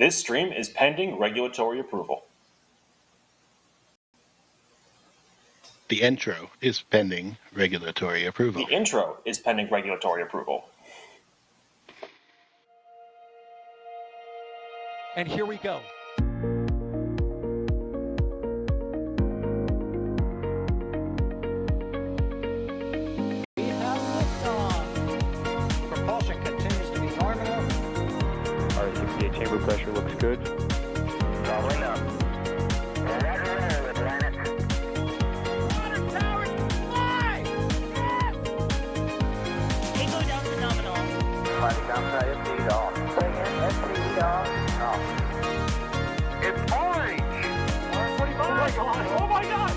This stream is pending regulatory approval. The intro is pending regulatory approval. The intro is pending regulatory approval. And here we go. We have liftoff. Propulsion continues to be normal. R68 chamber pressure looks good. Following up. Roger, planet. Water towers fly! Yes! Echo down to nominal. Flight downside FD off. Bring in FD off. It's orange! R45! Oh my god!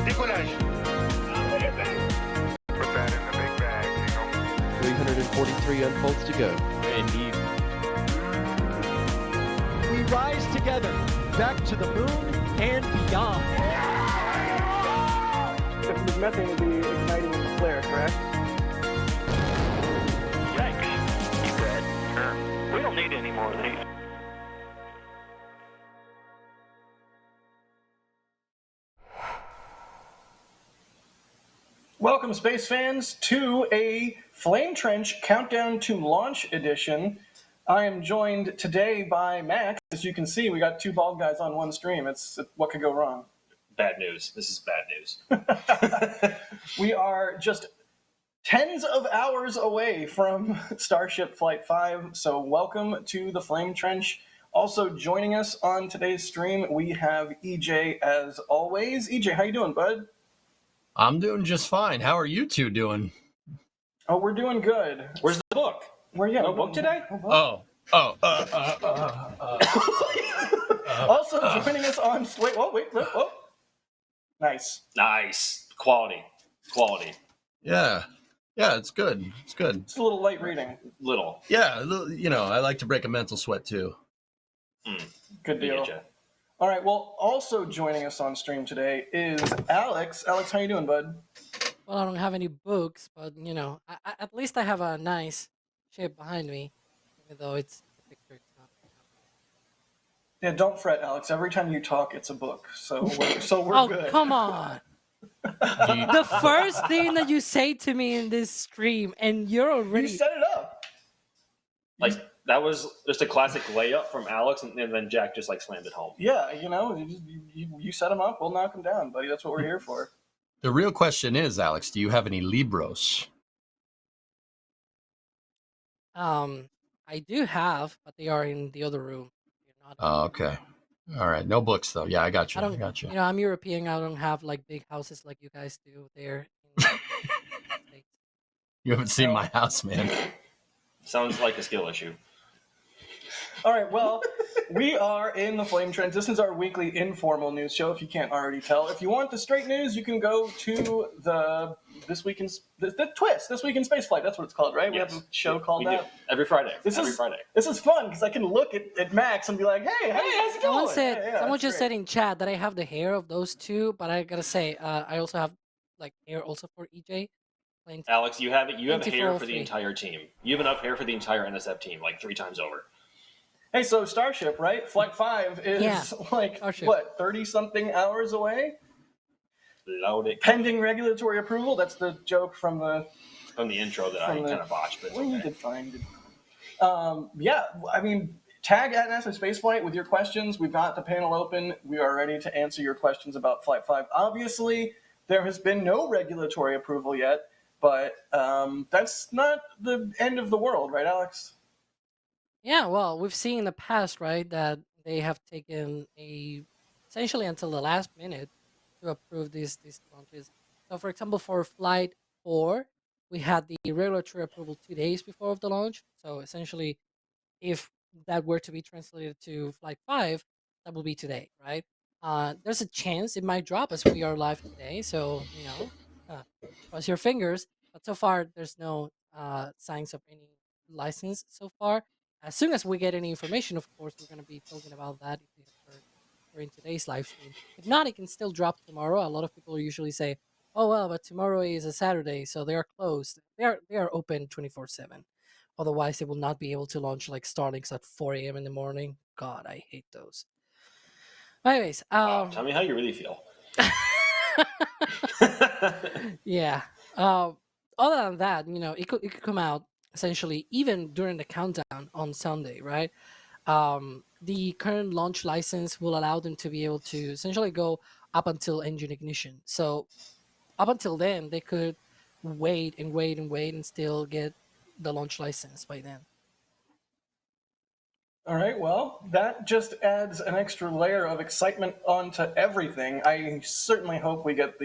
Decollage. Put that in the big bag, Eagle. 343 unfolds to go. Indeed. We rise together, back to the moon and beyond. This methane will be igniting in the flare, correct? Yikes. Keep red. Sure. We don't need any more of these. Welcome, space fans, to a Flame Trench Countdown to Launch edition. I am joined today by Max. As you can see, we got two bald guys on one stream. What could go wrong? Bad news. This is bad news. We are just tens of hours away from Starship Flight 5, so welcome to the Flame Trench. Also joining us on today's stream, we have EJ as always. EJ, how you doing, bud? I'm doing just fine. How are you two doing? Oh, we're doing good. Where's the book? No book today? Also joining us on... Wait. Nice. Nice. Quality. Yeah, it's good. It's good. It's a little light reading. Little. Yeah, I like to break a mental sweat too. Good deal. Getcha. All right, well, also joining us on stream today is Alex. Alex, how you doing, bud? Well, I don't have any books, but at least I have a nice shape behind me, even though it's a picture. It's not. Yeah, don't fret, Alex. Every time you talk, it's a book, so we're Oh, good. come on! The first thing that you say to me in this stream, and you're You already. set it up. Like, that was just a classic layup from Alex, and then Jack just, slammed it home. Yeah, you set them up, we'll knock them down, buddy. That's what we're here for. The real question is, Alex, do you have any Libros? I do have, but they are in the other room. You're not. Oh, okay. All right. No books though. Yeah, I got you. I don't. I got you. I'm European. I don't have big houses like you guys do there. In the States. You haven't seen my house, man. Sounds like a skill issue. All right, well, we are in the Flame Trench. This is our weekly informal news show, if you can't already tell. If you want the straight news, you can go to the This Week in Spaceflight. That's what it's called, right? We Yes. have a show called We do. that. Every Friday. This is fun, because I can look at Max and be like, hey, how's it going? Someone just great. said in chat that I have the hair of those two, but I gotta say, I also have hair also for EJ. Alex, you have hair for 2403. the entire team. You have enough hair for the entire NSF team, 3 times over. Hey, so Starship, right? Flight 5 is Starship. what, 30-something hours away? Load it. Pending regulatory approval. That's the joke from the Intro that I kind of botched, but it's Well, you okay. did fine. Tag at NSF Spaceflight with your questions. We've got the panel open. We are ready to answer your questions about Flight 5. Obviously, there has been no regulatory approval yet, but that's not the end of the world, right, Alex? Yeah, well, we've seen in the past, right, that they have taken essentially until the last minute to approve these launches. So, for example, for Flight 4, we had the regulatory approval 2 days before of the launch. So, essentially, if that were to be translated to Flight 5, that will be today, right? There's a chance it might drop as we are live today. So, cross your fingers. But so far, there's no signs of any license so far. As soon as we get any information, of course, we're going to be talking about that if you have heard during today's live stream. If not, it can still drop tomorrow. A lot of people usually say, oh, well, but tomorrow is a Saturday, so they are closed. They are open 24/7. Otherwise, they will not be able to launch Starlinks at 4 a.m. in the morning. God, I hate those. Anyways, Wow, tell me how you really feel. yeah. Other than that, it could come out essentially even during the countdown on Sunday, right? The current launch license will allow them to be able to essentially go up until engine ignition. So up until then, they could wait and wait and wait and still get the launch license by then. All right, well, that just adds an extra layer of excitement onto everything. I certainly hope we get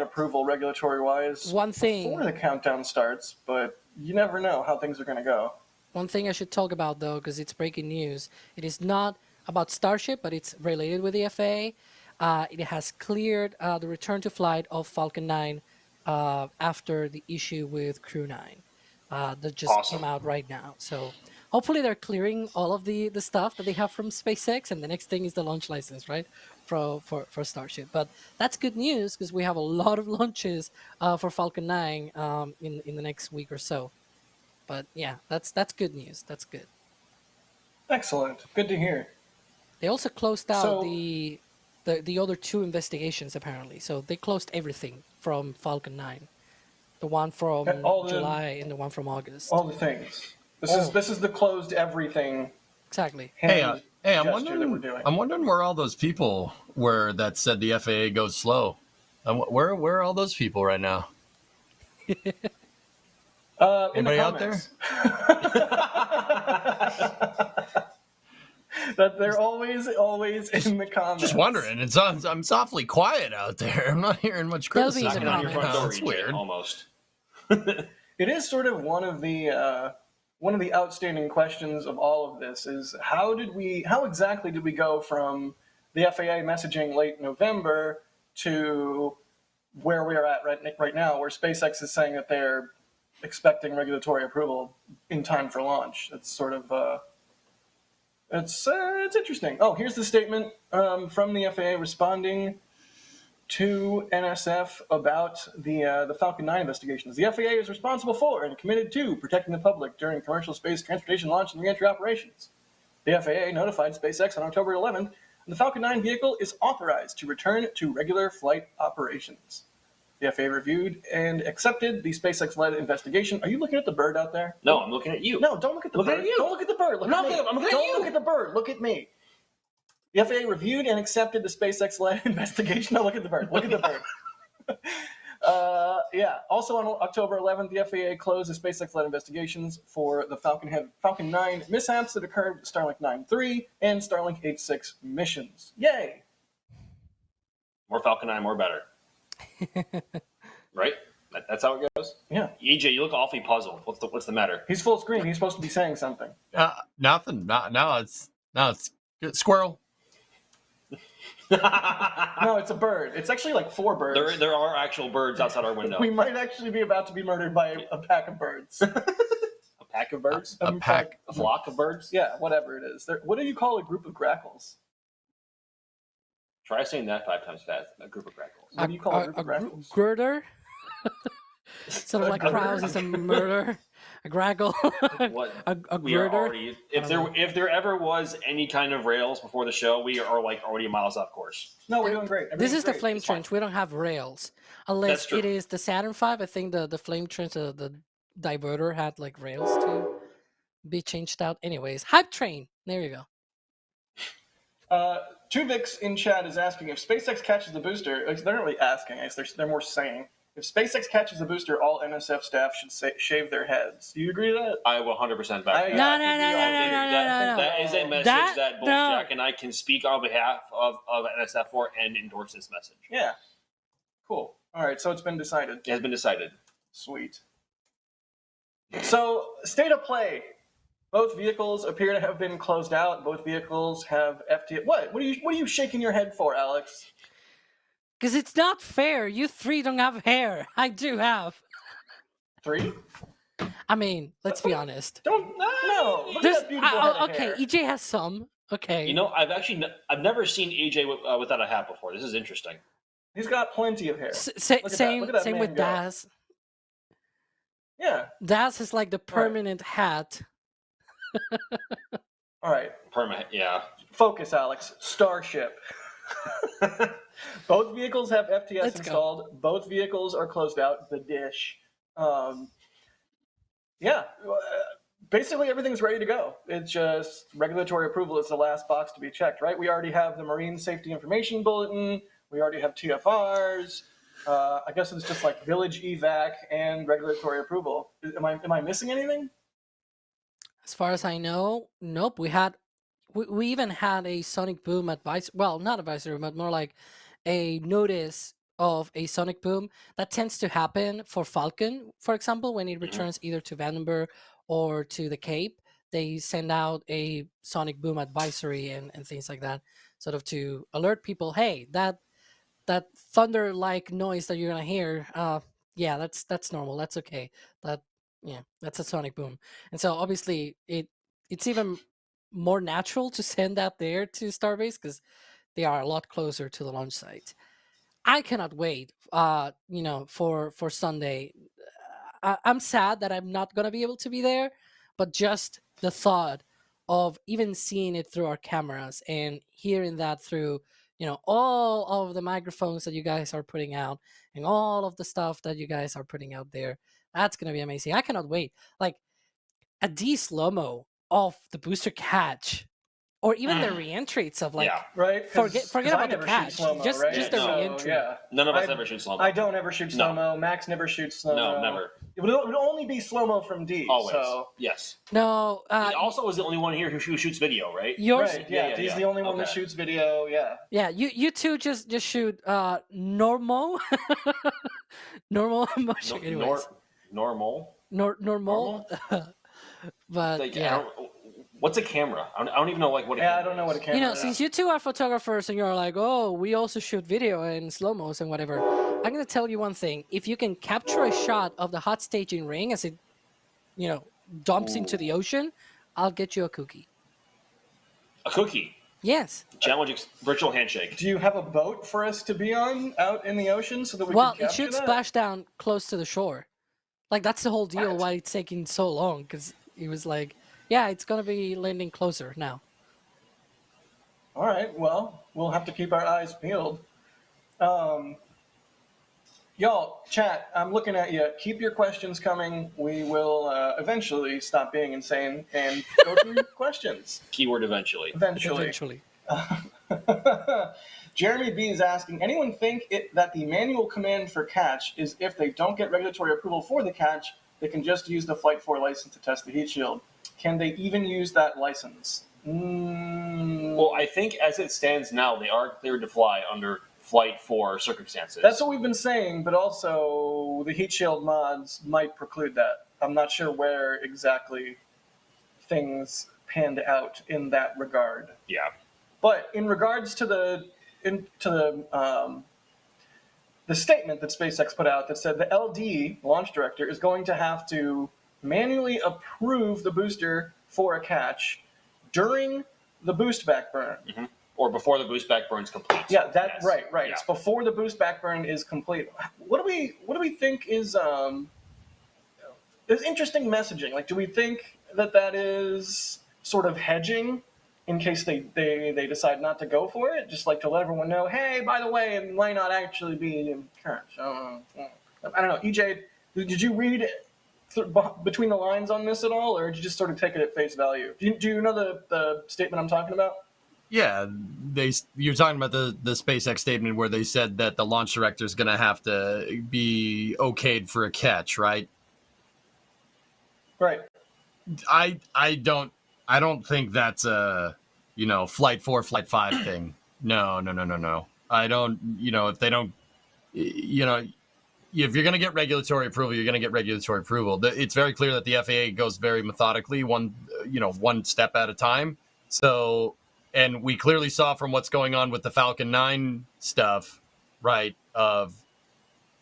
approval regulatory-wise One thing- before the countdown starts, but you never know how things are going to go. One thing I should talk about, though, because it's breaking news, it is not about Starship, but it's related with the FAA. It has cleared the return to flight of Falcon 9 after the issue with Crew 9 that just Awesome. came out right now. So hopefully they're clearing all of the stuff that they have from SpaceX, and the next thing is the launch license, right, for Starship. But that's good news because we have a lot of launches for Falcon 9 in the next week or so. But yeah, that's good news. That's good. Excellent. Good to hear. They also closed out So- the other two investigations apparently. So they closed everything from Falcon 9, the one from All the- July and the one from August. All the things. This is the closed everything Exactly. hand Hey, I'm gesture that we're wondering. doing. I'm wondering where all those people were that said the FAA goes slow. Where are all those people right now? In the Anybody out there? comments. That they're always in the comments. Just wondering. I'm softly quiet out there. I'm not hearing much They'll be in criticism. the Knocking on your front comments. door, That's EJ, weird. almost. It is sort of one of the outstanding questions of all of this is how exactly did we go from the FAA messaging late November to where we are at right now, where SpaceX is saying that they're expecting regulatory approval in time for launch. It's sort of it's interesting. Oh, here's the statement from the FAA responding to NSF about the Falcon 9 investigations. The FAA is responsible for and committed to protecting the public during commercial space transportation launch and reentry operations. The FAA notified SpaceX on October 11th, and the Falcon 9 vehicle is authorized to return to regular flight operations. The FAA reviewed and accepted the SpaceX-led investigation. Are you looking at the bird out there? No, I'm looking at you. No, don't look at the Look bird. at you. Don't look at the bird. Look I'm at me. not- I'm looking at Don't you. look at the bird. Look at me. The FAA reviewed and accepted the SpaceX-led investigation. No, look at the bird. Look at the bird. Yeah. Also on October 11th, the FAA closed the SpaceX-led investigations for the Falcon 9 mishaps that occurred with Starlink 9.3 and Starlink 8.6 missions. Yay! More Falcon 9, more better. Right? That's how it goes? Yeah. EJ, you look awfully puzzled. What's the matter? He's full screen. He's supposed to be saying something. Nothing. Now it's good. Squirrel. No, it's a bird. It's actually like 4 birds. There are actual birds outside our window. We might actually be about to be murdered by a pack of birds. A pack of birds? A pack. A flock of birds? Yeah, whatever it is. What do you call a group of grackles? Try saying that 5 times fast. A group of grackles. What do you call a group of grackles? Girder? Sort of like crows is a murder. A graggle. What? a We are girder. already. If there ever was any kind of rails before the show, we are like already miles off course. No, we're doing great. This is Everything's the great. flame It's fine. trench. We don't have rails. Unless That's true. it is the Saturn V. I think the flame trench, the diverter had like rails to be changed out. Anyways, hype train. There you go. Tuvix in chat is asking if SpaceX catches the booster. They're not really asking. I guess they're more saying if SpaceX catches the booster, all NSF staff should shave their heads. Do you agree to that? I will 100% back I- that. No, I no, think no, we no, all no, did. no, That- no, no. that is a message That- that both no. Jack and I can speak on behalf of NSF for and endorse this message. Yeah. Cool. All right. So it's been decided. It has been decided. Sweet. So state of play. Both vehicles appear to have been closed out. Both vehicles have FTA. What? What are you shaking your head for, Alex? Because it's not fair. You 3 don't have hair. I do have. 3? I mean, let's be honest. Don't no. Look There's, at that beautiful head of okay, hair. EJ has some. Okay. You know, I've never seen AJ without a hat before. This is interesting. He's got plenty of hair. Sa- Look at that- same look at that same man with go. Daz. Yeah. Daz is like the permanent hat. All right. Perma, yeah. Focus, Alex. Starship. Both vehicles have FTS Let's go. installed. Both vehicles are closed out. The dish. Yeah. Basically, everything's ready to go. It's just regulatory approval is the last box to be checked, right? We already have the Marine Safety Information Bulletin. We already have TFRs. I guess it's just like village evac and regulatory approval. Am I missing anything? As far as I know, nope. We even had a sonic boom advice. Well, not advisory, but more like a notice of a sonic boom that tends to happen for Falcon, for example, when it returns either to Vandenberg or to the Cape. They send out a sonic boom advisory and things like that, sort of to alert people, hey, that thunder like noise that you're gonna hear, yeah, that's normal, that's okay, that yeah, that's a sonic boom. And so obviously it's even more natural to send that there to Starbase because they are a lot closer to the launch site. I cannot wait, for Sunday. I'm sad that I'm not gonna be able to be there, but just the thought of even seeing it through our cameras and hearing that through, all of the microphones that you guys are putting out and all of the stuff that you guys are putting out there, that's gonna be amazing. I cannot wait. Like a D slow-mo of the booster catch, or even the re-entry itself. Like, Yeah. Right? forget I about the never shoot catch. slow-mo, Just right? just the No. re-entry. Yeah. None of us I- ever shoot slow-mo. I don't ever shoot No. slow-mo. Max never shoots slow-mo. No, never. It would only be slow-mo from D. Always. So, Yes. No, He also is the only one here who shoots video, right? yours. right, yeah, yeah, D's yeah. the only one that Okay. shoots video, yeah. Yeah, you two just shoot normal normal motion. No, Anyways, normal. normal. But Like, yeah, what's a camera? I don't even know what a Yeah, camera I don't know what a is. camera is. since you two are photographers and you're like, oh, we also shoot video and slow mos and whatever, I'm gonna tell you one thing: if you can capture a shot of the hot staging ring as it, dumps into the ocean, I'll get you a cookie. A cookie. Yes. Challenge virtual handshake. Do you have a boat for us to be on out in the ocean so that we Well, can it capture should that? splash down close to the shore. Like that's the whole deal. What? Why it's taking so long? Because he was like, yeah, it's gonna be landing closer now. All right, well, we'll have to keep our eyes peeled. Y'all, chat, I'm looking at you. Keep your questions coming. We will eventually stop being insane and go through questions. Keyword eventually. Eventually. Jeremy B is asking, anyone think that the manual command for catch is if they don't get regulatory approval for the catch, they can just use the Flight 4 license to test the heat shield? Can they even use that license? Well, I think as it stands now, they are cleared to fly under Flight 4 circumstances. That's what we've been saying, but also the heat shield mods might preclude that. I'm not sure where exactly things panned out in that regard. Yeah. But in regards to the statement that SpaceX put out that said the LD, launch director, is going to have to manually approve the booster for a catch during the boost back burn. Mm-hmm. Or before the boost back burn is complete. Yeah, Yes. right. Yeah. It's before the boost back burn is complete. What do we think is interesting messaging? Like, do we think that is sort of hedging in case they decide not to go for it, just like to let everyone know, hey, by the way, it might not actually be current. I don't know. EJ, did you read between the lines on this at all, or did you just sort of take it at face value? Do you know the statement I'm talking about? Yeah, you're talking about the SpaceX statement where they said that the launch director is going to have to be okayed for a catch, right? Right. I don't think that's a Flight 4, Flight 5 thing. No. I don't. If they don't, if you're going to get regulatory approval, you're going to get regulatory approval. It's very clear that the FAA goes very methodically, one step at a time. So. And we clearly saw from what's going on with the Falcon 9 stuff, right, of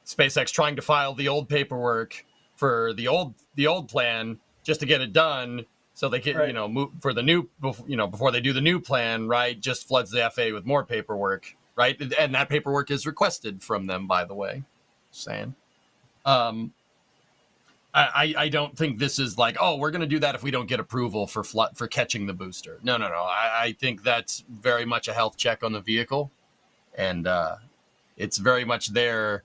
SpaceX trying to file the old paperwork for the old plan just to get it done so they can, right. Move for the new, before they do the new plan, right, just floods the FAA with more paperwork, right? And that paperwork is requested from them, by the way, just saying. I don't think this is like, oh, we're going to do that if we don't get approval for catching the booster. No. I think that's very much a health check on the vehicle, and it's very much there,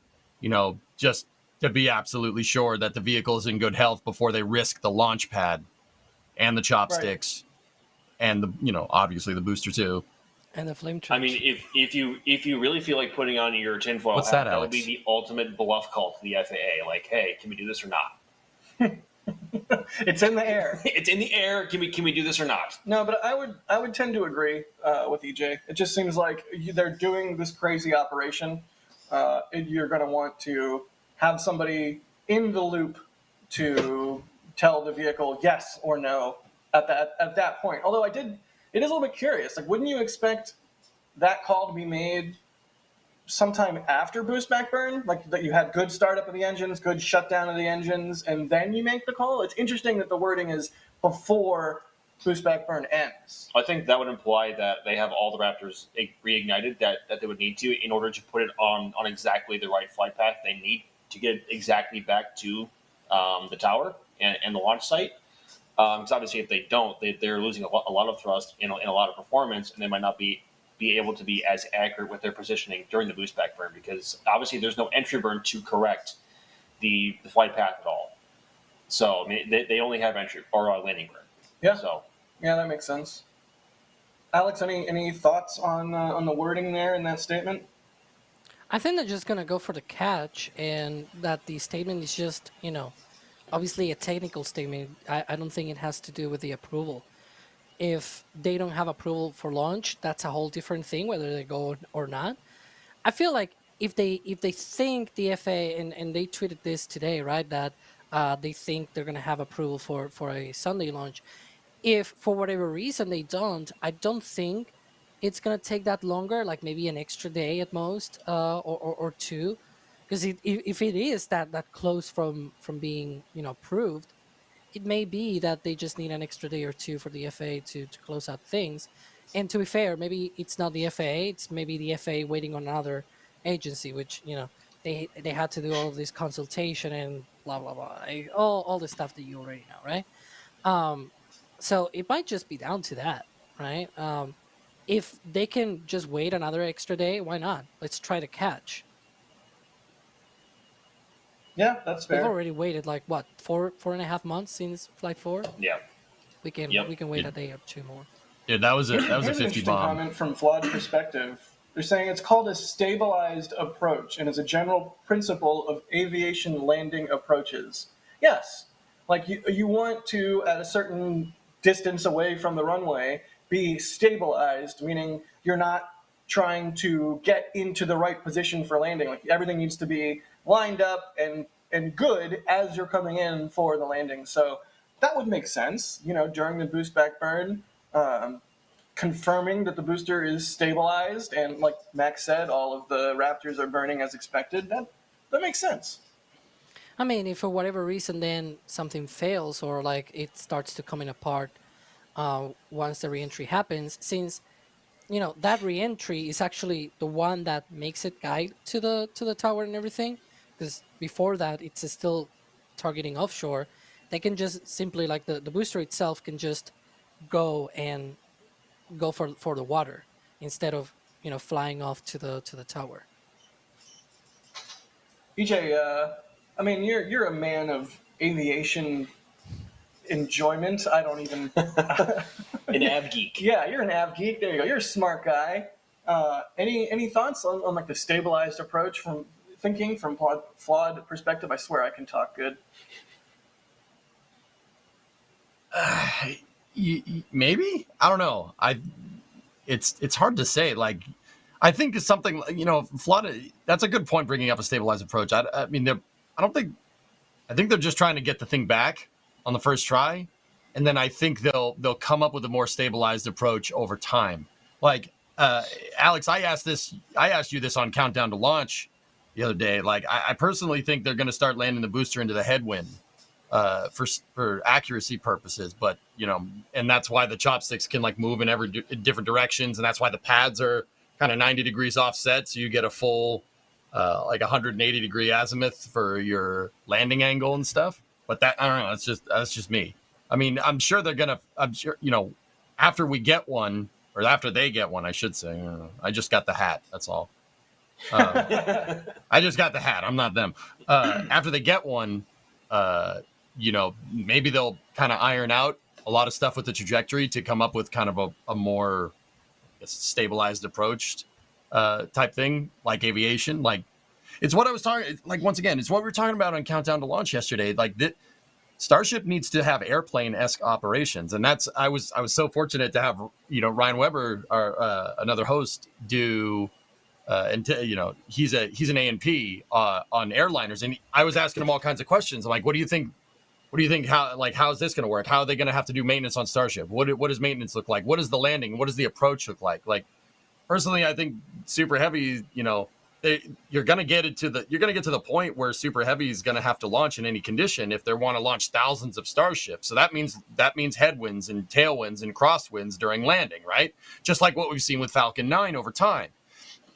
just to be absolutely sure that the vehicle is in good health before they risk the launch pad and the chopsticks and obviously the booster too. And the flame I trench. mean, if you really feel like putting on your tinfoil What's hat, that, that would be Alex? the ultimate bluff call to the FAA. Like, hey, can we do this or not? It's in the air. It's in the air. Can we do this or not? No, but I would tend to agree with EJ. It just seems like they're doing this crazy operation. And you're going to want to have somebody in the loop to tell the vehicle yes or no at that point. Although it is a little bit curious. Like, wouldn't you expect that call to be made sometime after boost back burn, like that you had good startup of the engines, good shutdown of the engines, and then you make the call? It's interesting that the wording is before boost back burn ends. I think that would imply that they have all the Raptors reignited that they would need to in order to put it on exactly the right flight path they need to get it exactly back to the tower and the launch site. Because obviously, if they don't, they're losing a lot of thrust in a lot of performance, and they might not be able to be as accurate with their positioning during the boost back burn, because obviously there's no entry burn to correct the flight path at all. So I mean, they only have entry or landing burn. Yeah. So Yeah, that makes sense. Alex, any thoughts on the wording there in that statement? I think they're just gonna go for the catch, and that the statement is just, obviously a technical statement. I don't think it has to do with the approval. If they don't have approval for launch, that's a whole different thing, whether they go or not. I feel like if they think the FAA, and they tweeted this today, right, that they think they're gonna have approval for a Sunday launch. If for whatever reason they don't, I don't think it's gonna take that longer, like maybe an extra day at most, or two, because if it is that close from being approved, it may be that they just need an extra day or two for the FAA to close out things. And to be fair, maybe it's not the FAA; it's maybe the FAA waiting on another agency, which they had to do all of this consultation and blah blah blah, all the stuff that you already know, right? Um, so it might just be down to that, right? If they can just wait another extra day, why not? Let's try to catch. Yeah, that's We've fair. already waited like what, 4.5 months since Flight 4. yeah, We can Yep. we can wait a day or two more. Yeah, that was a Here's an 50 interesting bomb. comment from Flawed Perspective. They're saying it's called a stabilized approach and is a general principle of aviation landing approaches. Yes, like you want to, at a certain distance away from the runway, be stabilized, meaning you're not trying to get into the right position for landing. Like everything needs to be lined up and good as you're coming in for the landing. So that would make sense, during the boost back burn. Confirming that the booster is stabilized, and like Max said, all of the Raptors are burning as expected. That makes sense. I mean, if for whatever reason then something fails, or like it starts to coming apart once the reentry happens, since that reentry is actually the one that makes it guide to the tower and everything, because before that it's still targeting offshore. They can just simply, like, the booster itself can just go for the water instead of flying off to the tower. EJ, I mean, you're a man of aviation enjoyment. I don't even. an av geek. Yeah, you're an av geek. There you go. You're a smart guy. Any thoughts on like the stabilized approach from thinking from flawed perspective? I swear I can talk good. Maybe, I don't know. It's hard to say. Like, I think it's something, flawed. That's a good point, bringing up a stabilized approach. I mean, I think they're just trying to get the thing back on the first try, and then I think they'll come up with a more stabilized approach over time. Like, Alex, I asked you this on Countdown to Launch the other day. Like, I personally think they're going to start landing the booster into the headwind for accuracy purposes, but and that's why the chopsticks can like move in different directions, and that's why the pads are kind of 90 degrees offset, so you get a full like 180 degree azimuth for your landing angle and stuff. But that I don't know. That's just me. I mean, I'm sure they're gonna. I'm sure after we get one, or after they get one, I should say. I just got the hat. That's all. I just got the hat. I'm not them. After they get one, maybe they'll kind of iron out a lot of stuff with the trajectory to come up with kind of a more stabilized approach type thing, like aviation. Like it's what I was talking. Like once again, it's what we were talking about on Countdown to Launch yesterday. Like Starship needs to have airplane-esque operations, and that's I was so fortunate to have Ryan Weber, our another host, do. He's an A&P on airliners, and I was asking him all kinds of questions. I'm like, what do you think? What do you think? How's this going to work? How are they going to have to do maintenance on Starship? What does maintenance look like? What is the landing? What does the approach look like? Like, personally, I think Super Heavy, you're going to get to the point where Super Heavy is going to have to launch in any condition if they want to launch thousands of Starships. So that means headwinds and tailwinds and crosswinds during landing, right? Just like what we've seen with Falcon 9 over time.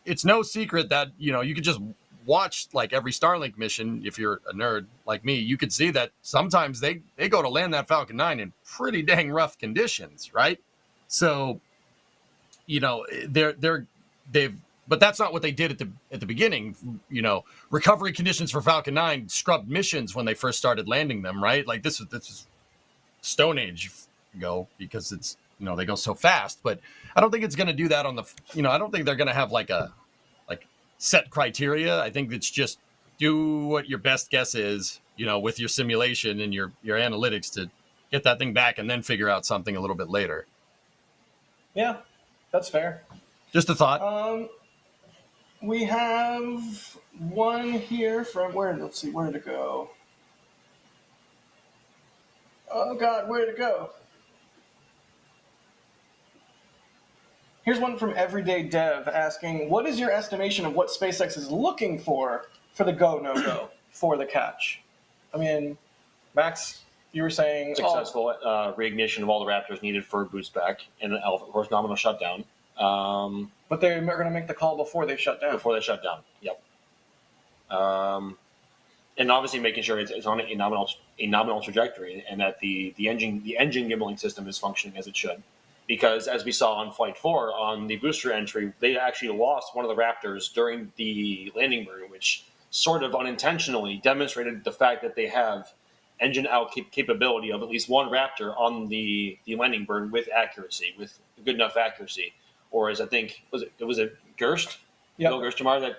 It's no secret that you could just watch like every Starlink mission. If you're a nerd like me, you could see that sometimes they go to land that Falcon 9 in pretty dang rough conditions, right? So but that's not what they did at the beginning. Recovery conditions for Falcon 9 scrubbed missions when they first started landing them, right? Like this is Stone Age ago, because it's they go so fast. But I don't think it's going to do that on the I don't think they're going to have like set criteria. I think it's just do what your best guess is, with your simulation and your analytics to get that thing back, and then figure out something a little bit later. Yeah, that's fair. Just a thought. We have one here from where? Let's see, where did it go? Oh God, where did it go? Here's one from Everyday Dev asking, what is your estimation of what SpaceX is looking for the go, no-go for the catch? I mean, Max, you were saying... Successful reignition of all the Raptors needed for boost back, and of course nominal shutdown. But they're going to make the call before they shut down. Yep. And obviously making sure it's on a nominal trajectory, and that the engine gimbaling system is functioning as it should. Because as we saw on Flight 4, on the booster entry, they actually lost one of the Raptors during the landing burn, which sort of unintentionally demonstrated the fact that they have engine out capability of at least one Raptor on the landing burn with good enough accuracy. Or as I think, was it Gerst? Yep. Bill Gerstmar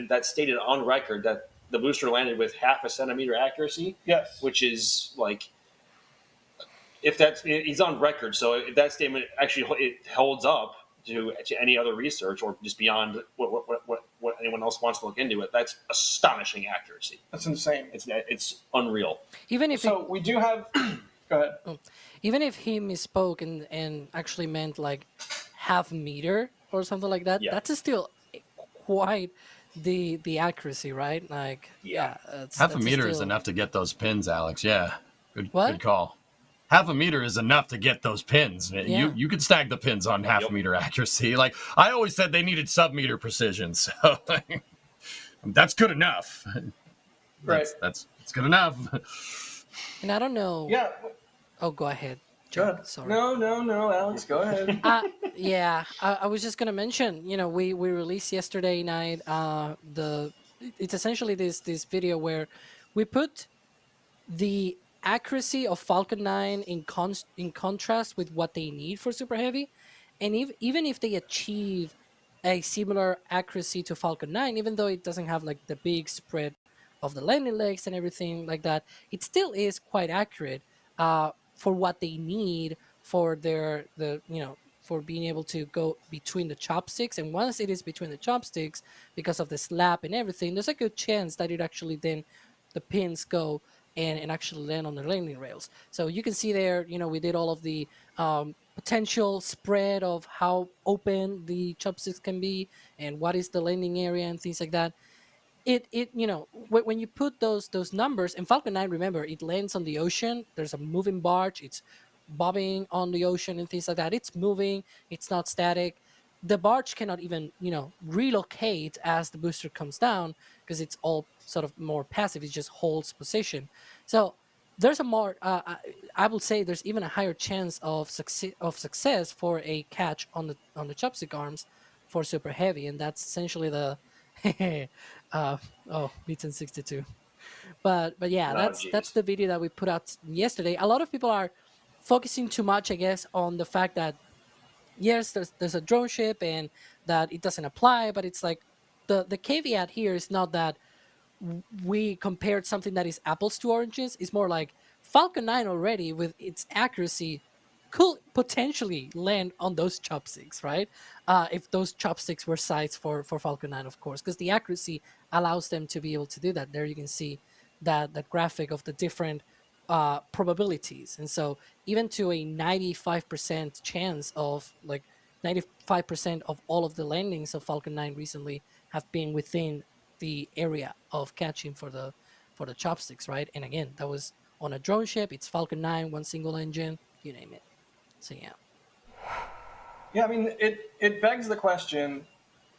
that stated on record that the booster landed with 0.5 centimeter accuracy. Yes. Which is like, he's on record, so if that statement actually it holds up to any other research, or just beyond what anyone else wants to look into it, that's astonishing accuracy. That's insane. It's unreal. Even if we do have... Go ahead. Even if he misspoke and actually meant like half meter or something like that, that's still quite the accuracy, right? Like, half a meter is enough to get those pins, Alex. Yeah, good call. Half a meter is enough to get those pins. Yeah. You could stack the pins on half a meter accuracy. Like I always said, they needed sub-meter precision, so that's good enough. Right. That's good enough. And I don't know. Yeah. Oh, go ahead. John. Sorry. No, Alex, go ahead. I was just gonna mention. We released yesterday night. It's essentially this video where we put the accuracy of Falcon 9 in contrast with what they need for Super Heavy, and even if they achieve a similar accuracy to Falcon 9, even though it doesn't have like the big spread of the landing legs and everything like that, it still is quite accurate for what they need for for being able to go between the chopsticks. And once it is between the chopsticks, because of the slap and everything, there's a good chance that it actually then the pins go and actually land on the landing rails. So you can see there, we did all of the potential spread of how open the chopsticks can be and what is the landing area and things like that. When you put those numbers, and Falcon 9, remember, it lands on the ocean. There's a moving barge. It's bobbing on the ocean and things like that. It's moving. It's not static. The barge cannot even, relocate as the booster comes down because it's all sort of more passive. It just holds position. So there's a more I will say there's even a higher chance of success for a catch on the chopstick arms for super heavy, and that's essentially the oh Beaton 62. But yeah, Oh, that's jeez. the video that we put out yesterday. A lot of people are focusing too much, I guess, on the fact that yes, there's a drone ship and that it doesn't apply, but it's like the caveat here is not that we compared something that is apples to oranges. It's more like Falcon 9 already with its accuracy could potentially land on those chopsticks, right? If those chopsticks were sized for Falcon 9, of course, because the accuracy allows them to be able to do that. There you can see that graphic of the different probabilities. And so even to a 95% chance of like 95% of all of the landings of Falcon 9 recently have been within the area of catching for the chopsticks, right? And again, that was on a drone ship. It's Falcon 9, one single engine, you name it. So yeah. Yeah, I mean, it begs the question.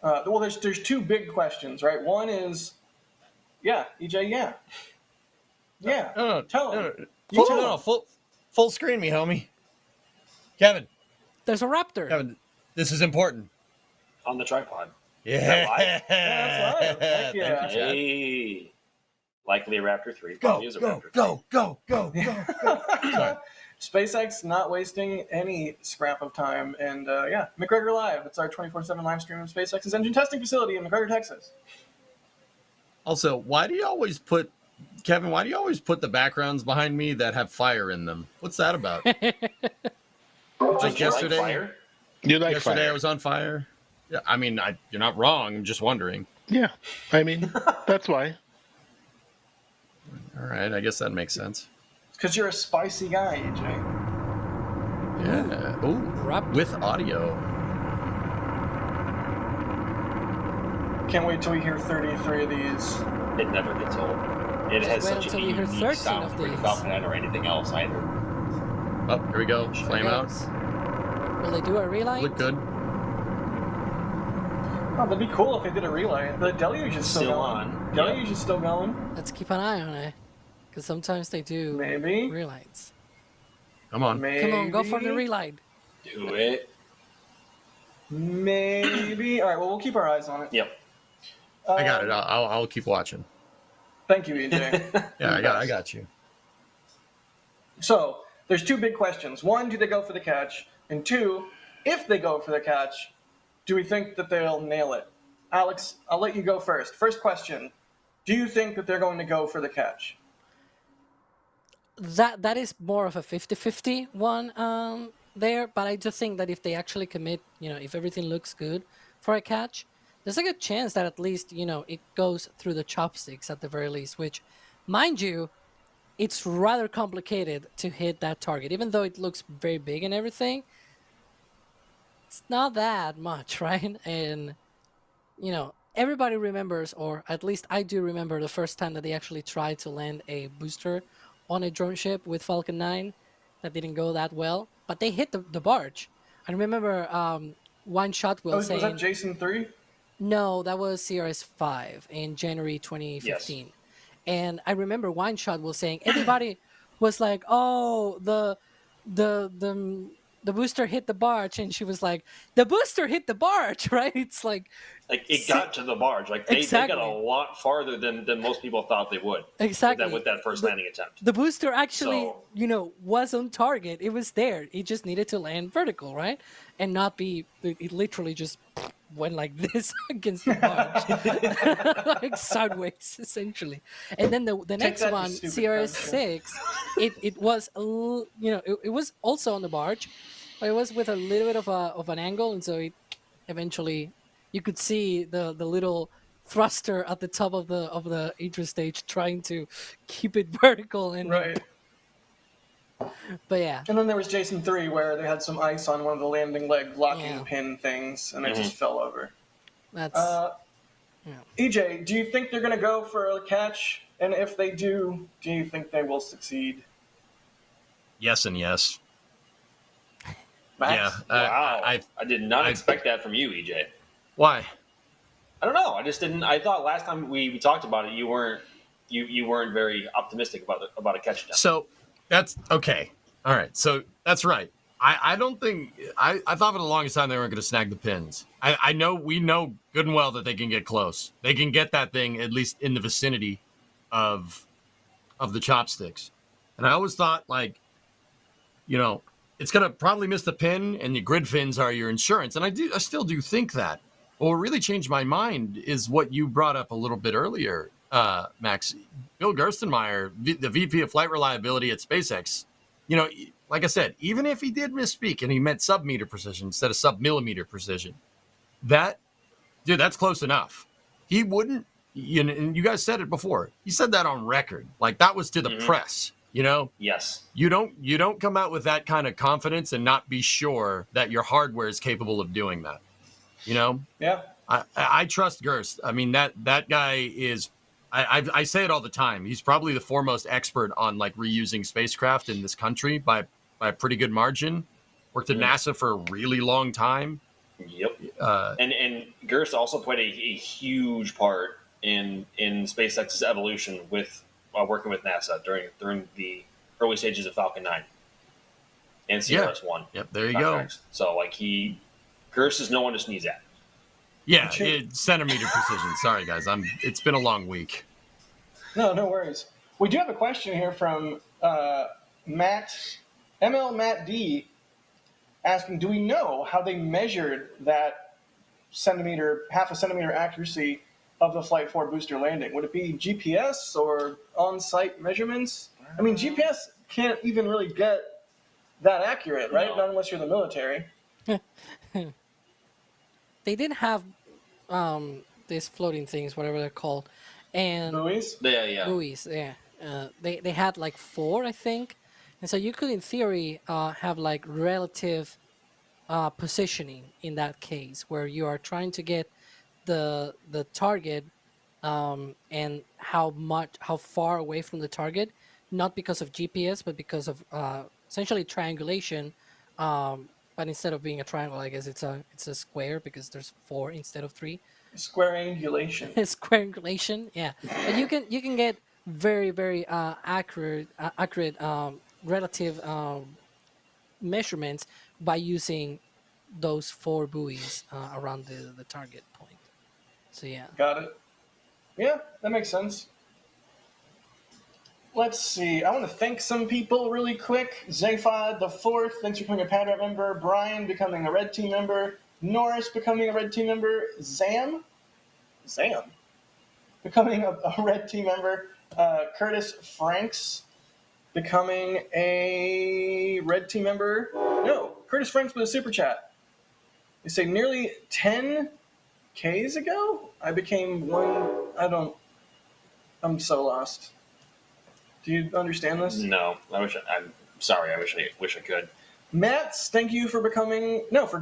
Well, there's two big questions, right? One is, yeah, EJ, yeah, No, tell no, him. no, You full, tell no, him. no, full screen me, homie. Kevin, There's a raptor. Kevin, this is important. On the tripod. Yeah, live? Yeah, that's live. Heck yeah. Thank you, Chad. Hey. Likely a Raptor 3. Go, Probably is a go, Raptor 3. go. Sorry. SpaceX not wasting any scrap of time. And yeah, McGregor Live. It's our 24/7 live stream of SpaceX's engine testing facility in McGregor, Texas. Also, why do you always put, Kevin, why do you always put the backgrounds behind me that have fire in them? What's that about? Just Like yesterday? fire? You like Yesterday fire. I was on fire. Yeah, I mean, you're not wrong. I'm just wondering. Yeah, I mean, that's why. All right, I guess that makes sense. Because you're a spicy guy, EJ. Yeah. Ooh, Raptor. with audio. Can't wait till we hear 33 of these. It never gets old. It Just has wait such a until you hear unique 13 sound of for the these. Falcon 9 or anything else either. Oh, here we go. Flame out. Will they do a relight? Look good. Oh, that'd be cool if they did a relay. The deluge is still, Still going. on. Deluge Yep. is still going. Let's keep an eye on it. Because sometimes they do Maybe. relights. Come on. Maybe. Come on, go for the relight. Do it. Maybe. All right, well, we'll keep our eyes on it. Yep. I got it. I'll keep watching. Thank you, EJ. Yeah, I got you. So, there's two big questions. One, do they go for the catch? And two, if they go for the catch, do we think that they'll nail it? Alex, I'll let you go first. First question. Do you think that they're going to go for the catch? That is more of a 50-50 one there, but I do think that if they actually commit, if everything looks good for a catch, there's a good chance that at least, it goes through the chopsticks at the very least, which, mind you, it's rather complicated to hit that target. Even though it looks very big and everything, it's not that much, right? And, everybody remembers, or at least I do remember the first time that they actually tried to land a booster on a drone ship with Falcon 9. That didn't go that well, but they hit the barge. I remember Wine Shotwell saying... Was that Jason 3? No, that was CRS-5 in January 2015. Yes. And I remember Wine Shotwell saying everybody was like, "Oh, the booster hit the barge," and she was like, "The booster hit the barge," right? It's like It got to the barge. Like they got a lot farther than most people thought they would. Exactly. With that first landing attempt. The booster actually, was on target. It was there. It just needed to land vertical, right? And not be, it literally just went like this against the barge. Like sideways, essentially. And then the next that, one, you stupid CRS-6, it was, it was also on the barge, but it was with a little bit of an angle, and so it eventually, you could see the little thruster at the top of the intro stage trying to keep it vertical, and Right. But yeah. And then there was Jason 3 where they had some ice on one of the landing leg locking Yeah. pin things, and it just fell over. That's EJ, do you think they're going to go for a catch? And if they do you think they will succeed? Yes and yes. Max? Yeah. Wow. I did not I- expect that from you, EJ. Why? I don't know. I just didn't. I thought last time we talked about it, you weren't you weren't very optimistic about a catch down. So that's okay. All right. So that's right. I don't think I thought for the longest time they weren't going to snag the pins. I know we know good and well that they can get close. They can get that thing at least in the vicinity of the chopsticks. And I always thought like, it's going to probably miss the pin and the grid fins are your insurance. And I still do think that. But what really changed my mind is what you brought up a little bit earlier, Max. Bill Gerstenmaier, the VP of Flight Reliability at SpaceX, like I said, even if he did misspeak and he meant sub-meter precision instead of sub-millimeter precision, that's close enough. He wouldn't, and you guys said it before. He said that on record. Like that was to the press, Yes. You don't come out with that kind of confidence and not be sure that your hardware is capable of doing that. Yeah. I trust Gerst. I mean, that guy is, I say it all the time. He's probably the foremost expert on like reusing spacecraft in this country by a pretty good margin. Worked at NASA for a really long time. Yep. And Gerst also played a huge part in SpaceX's evolution with working with NASA during the early stages of Falcon 9 and CRS-1. Yep, there you go. So like Gerst is no one to sneeze at. Yeah, centimeter precision. Sorry guys, it's been a long week. No worries. We do have a question here from Matt D, asking, do we know how they measured that half a centimeter accuracy of the Flight 4 booster landing? Would it be GPS or on-site measurements? I mean, GPS can't even really get that accurate, right? No. Not unless you're the military. They did have these floating things, whatever they're called, and Buoys? Yeah. buoys. Yeah, they had like 4, I think, and so you could, in theory, have like relative positioning in that case, where you are trying to get the target and how far away from the target, not because of GPS, but because of essentially triangulation. But instead of being a triangle, I guess it's a square because there's 4 instead of 3. Squareangulation. Squareangulation, yeah. But you can get very, very accurate relative measurements by using those 4 buoys around the target point. So yeah. Got it. Yeah, that makes sense. Let's see. I want to thank some people really quick. Zayfod the Fourth, thanks for becoming a Padrat member. Brian becoming a Red Team member. Norris becoming a Red Team member. Zam becoming a Red Team member. Curtis Franks becoming a Red Team member. No, Curtis Franks with a super chat. They say nearly 10 Ks ago, I became one. I'm so lost. Do you understand this? No, I'm sorry. I wish I could. Mats, thank you for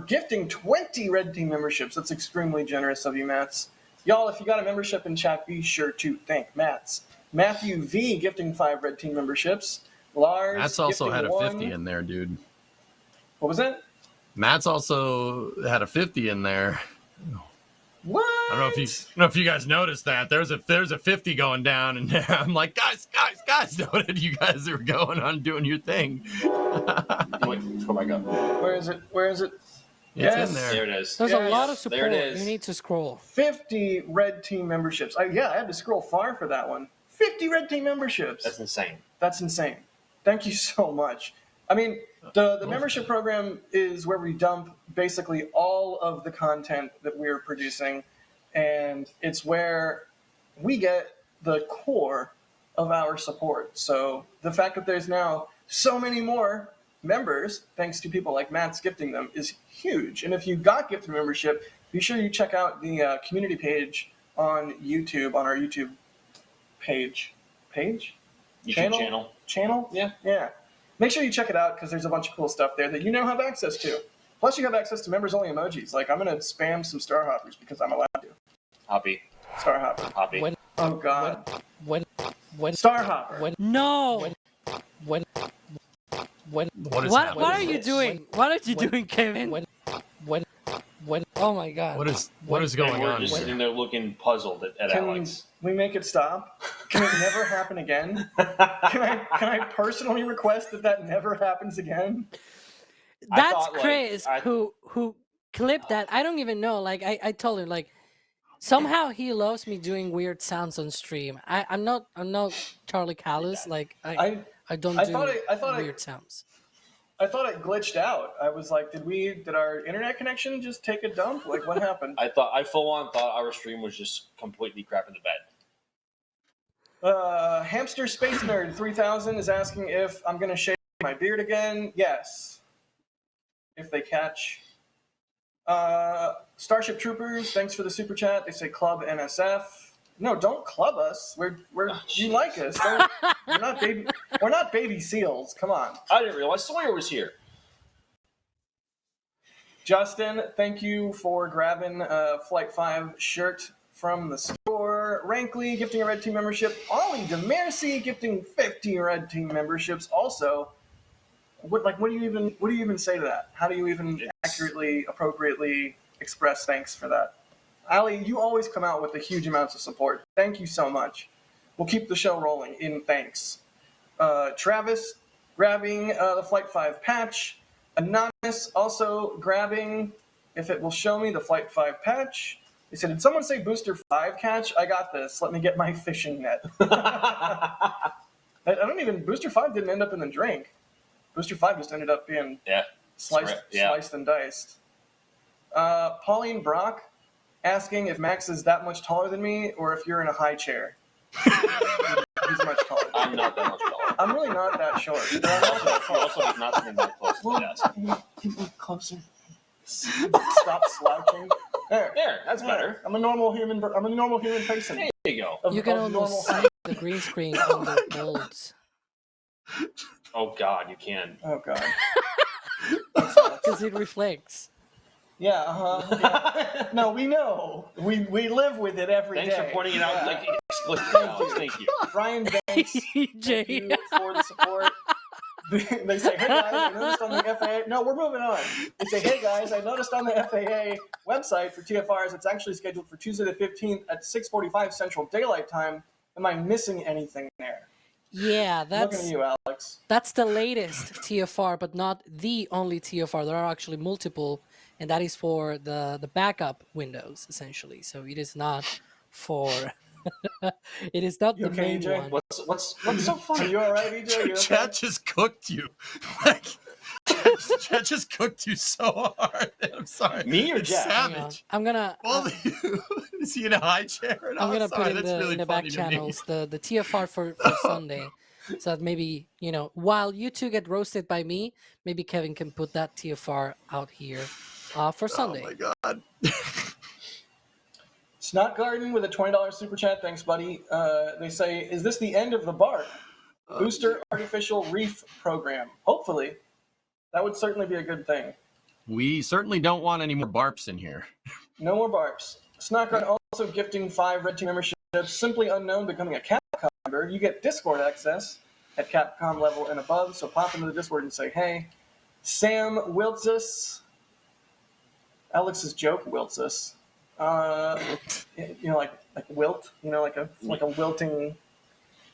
gifting 20 Red Team memberships. That's extremely generous of you, Mats. Y'all, if you got a membership in chat, be sure to thank Mats. Matthew V gifting 5 Red Team memberships. Lars, Matt's also had a 1. 50 in there, dude. What was that? Matt's also had a 50 in there. What? I don't know if you guys noticed that. There's a 50 going down in there. I'm like, guys, noted you guys are going on doing your thing. Wait, oh my God. Where is it? It's in there. There it is. There's Yes, a lot of support. there it is. You need to scroll. 50 Red Team memberships. I had to scroll far for that one. 50 Red Team memberships. That's insane. That's insane. Thank you so much. I mean, the membership program is where we dump basically all of the content that we're producing, and it's where we get the core of our support. So the fact that there's now so many more members, thanks to people like Matt's gifting them, is huge. And if you got gifted membership, be sure you check out the community page on YouTube, on our YouTube page? YouTube channel? Yeah. Make sure you check it out because there's a bunch of cool stuff there that you now have access to. Plus, you have access to members-only emojis. Like, I'm going to spam some Star Hoppers because I'm allowed to. Hoppy. Star Hopper. Hoppy. Oh, God. When Star Hopper. when no when What is what happening? are you doing? What are you doing, Kevin? When oh my God. What is going And we're on just here? sitting there looking puzzled at Can Alex. we make it stop? Can it never happen again? Can I personally request that never happens again? That's thought, like, Chris who clipped that. I don't even know. Like I told him like somehow he loves me doing weird sounds on stream. I'm not Charlie Callis. Like I don't I do thought it weird sounds. I thought it glitched out. I was like, did our internet connection just take a dump? Like, what happened? I full on thought our stream was just completely crap in the bed. Hamster Space Nerd 3000 is asking if I'm gonna shave my beard again. Yes, if they catch. Starship Troopers, thanks for the super chat. They say Club NSF. No, don't club us. You like us. We're not baby seals. Come on. I didn't realize Sawyer was here. Justin, thank you for grabbing a Flight 5 shirt from the store. Rankley gifting a Red Team membership. Ollie DeMercy gifting 50 Red Team memberships. Also, what do you even say to that? How do you even accurately, appropriately express thanks for that? Ali, you always come out with the huge amounts of support. Thank you so much. We'll keep the show rolling in thanks. Travis grabbing the Flight 5 patch. Anonymous also grabbing, if it will show me, the Flight 5 patch. He said, did someone say Booster 5 catch? I got this. Let me get my fishing net. Booster 5 didn't end up in the drink. Booster 5 just ended up being sliced and diced. Pauline Brock asking if Max is that much taller than me or if you're in a high chair. He's much taller. I'm not that much taller. I'm really not that short. You also have not been that close to the desk. Can you closer? Stop slouching. There, that's better. I'm a normal human person. There you go. You can almost see the green screen on the folds. Oh God, you can. Oh God. Because it reflects. Yeah, yeah. No, we know. We live with it every day. Thanks for pointing it out like explicitly, Alex. Thank you. Brian Banks, thank you for the support. They say, hey guys, I noticed on the FAA. No, we're moving on. They say, hey guys, I noticed on the FAA website for TFRs, it's actually scheduled for Tuesday the 15th at 6:45 Central Daylight Time. Am I missing anything there? Yeah, that's looking at you, Alex. That's the latest TFR, but not the only TFR. There are actually multiple, and that is for the backup windows essentially. So it is not for. It is not the main EJ? one. What's so funny? Are you all right, EJ? You okay? Chat just cooked you. Like, Chat just cooked you so hard. I'm sorry. Me or it's Jack? savage. I'm gonna. Both of you. Is he in a high chair? I'm gonna put in That's the, really in the back funny to me. channels the TFR for Sunday, so that maybe while you two get roasted by me, maybe Kevin can put that TFR out here for Sunday. Oh my God. Snot Garden with a $20 super chat. Thanks, buddy. They say, is this the end of the BART? Booster Artificial Reef Program. Hopefully. That would certainly be a good thing. We certainly don't want any more barps in here. No more barps. Snot Garden also gifting 5 Red Team memberships. Simply Unknown becoming a Capcom member. You get Discord access at Capcom level and above. So pop into the Discord and say, hey. Sam Wiltzus. Alex's joke Wiltzus. Like wilt, like a wilting,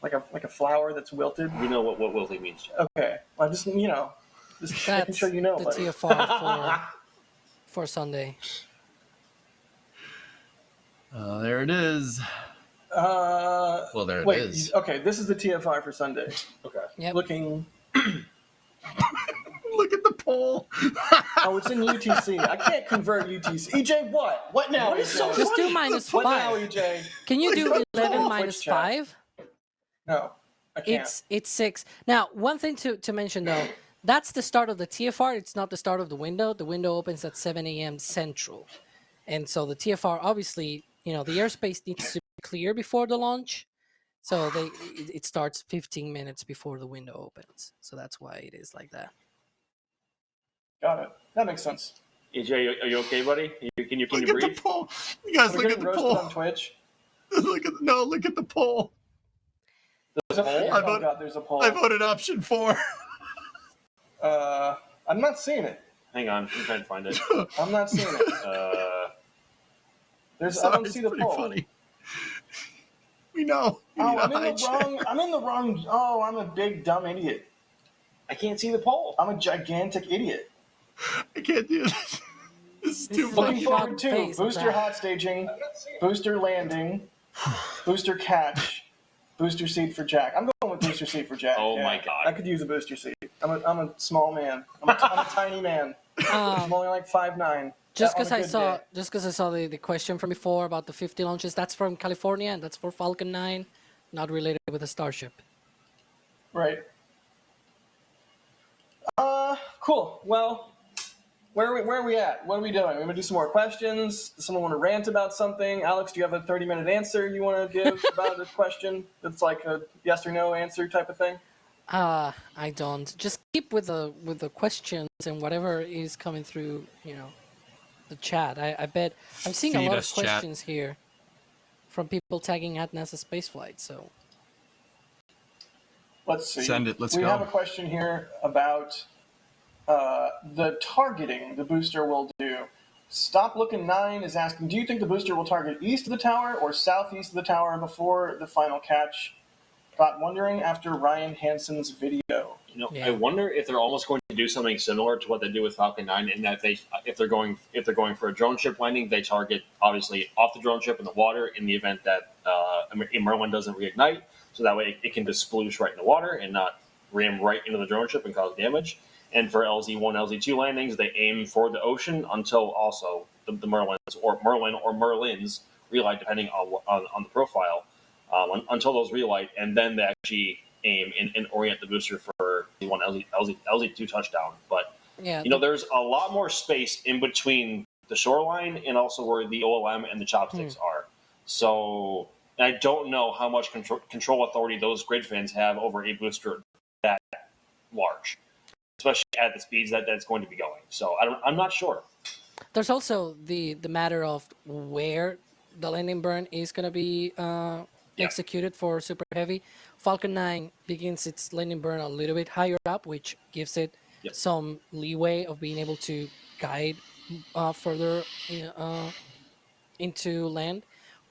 like a flower that's wilted. We know what wilting means. Okay, I just just making sure you know. The buddy. TFR for Sunday. There it is. Well, there wait, it is. Okay, this is the TFR for Sunday. Okay. Yep. Looking. Look at the poll. Oh, it's in UTC. I can't convert UTC. EJ, what? What now? What is so EJ? Just do funny? minus What now, 5. EJ? Can you do 11 Twitch minus chat. 5? No, I can't. It's 6. Now, one thing to mention though, that's the start of the TFR. It's not the start of the window. The window opens at 7 a.m. Central, and so the TFR obviously, the airspace needs to be clear before the launch. So it starts 15 minutes before the window opens. So that's why it is like that. Got it. That makes sense. AJ, are you okay, buddy? Can you Look at breathe? the poll. You guys We're look at getting the roasted poll. on Twitch. Look at the poll. There's a poll? I Oh vote- God, there's a poll. I voted option 4. I'm not seeing it. Hang on, I'm trying to find it. I'm not seeing it. I Sorry, don't see it's the pretty poll. funny. We know. You Oh, need a I'm in high the chair. wrong. I'm in the wrong. Oh, I'm a big dumb idiot. I can't see the pole. I'm a gigantic idiot. I can't do this. This is This too is like Looking funny. shot forward to face of booster that. hot staging, booster landing, booster catch, booster seat for Jack. I'm going with booster seat for Jack. Oh yeah. my God. I could use a booster seat. I'm a small man. I'm a tiny man. I'm only like 5'9". Just on a because I good saw, day. the question from before about the 50 launches, that's from California and that's for Falcon 9, not related with the Starship. Right. Cool. Well, where are we at? What are we doing? We gonna do some more questions? Does someone want to rant about something? Alex, do you have a 30-minute answer you want to give about a question that's like a yes or no answer type of thing? I don't. Just keep with the questions and whatever is coming through, the chat. I bet I'm seeing a Feed lot us, of chat. questions here from people tagging at NASA spaceflight. So Let's see. Send it. Let's we go. have a question here about the targeting the booster will do. Stop Looking 9 is asking, do you think the booster will target east of the tower or southeast of the tower before the final catch? Got wondering after Ryan Hansen's video. Yeah. I wonder if they're almost going to do something similar to what they do with Falcon 9, in that if they're going for a drone ship landing, they target obviously off the drone ship in the water in the event that a Merlin doesn't reignite, so that way it can just sploosh right in the water and not ram right into the drone ship and cause damage. And for LZ1, LZ2 landings, they aim for the ocean until also the Merlins or Merlins relight, depending on the profile, until those relight, and then they actually aim and orient the booster for LZ1, LZ2 touchdown. But yeah, there's a lot more space in between the shoreline and also where the OLM and the chopsticks are. So I don't know how much control authority those grid fans have over a booster that large, especially at the speeds that's going to be going. So I'm not sure. there's also the matter of where the landing burn is going to be executed for super heavy. Falcon 9 begins its landing burn a little bit higher up, which gives it Yep. some leeway of being able to guide further into land.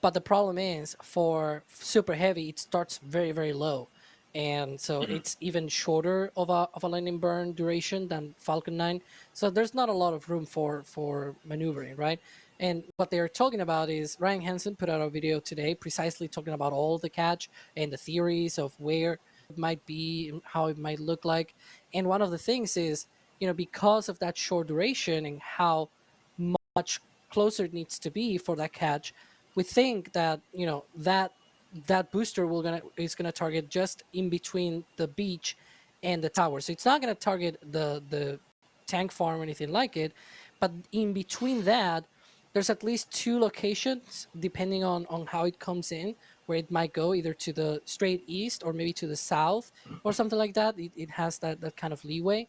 But the problem is for super heavy, it starts very, very low. And so it's even shorter of a landing burn duration than Falcon 9. So there's not a lot of room for maneuvering, right? And what they're talking about is Ryan Hansen put out a video today precisely talking about all the catch and the theories of where it might be, how it might look like. And one of the things is, because of that short duration and how much closer it needs to be for that catch, we think that that booster is gonna target just in between the beach and the tower. So it's not gonna target the tank farm or anything like it, but in between that, there's at least two locations depending on how it comes in where it might go either to the straight east or maybe to the south or something like that. It has that kind of leeway,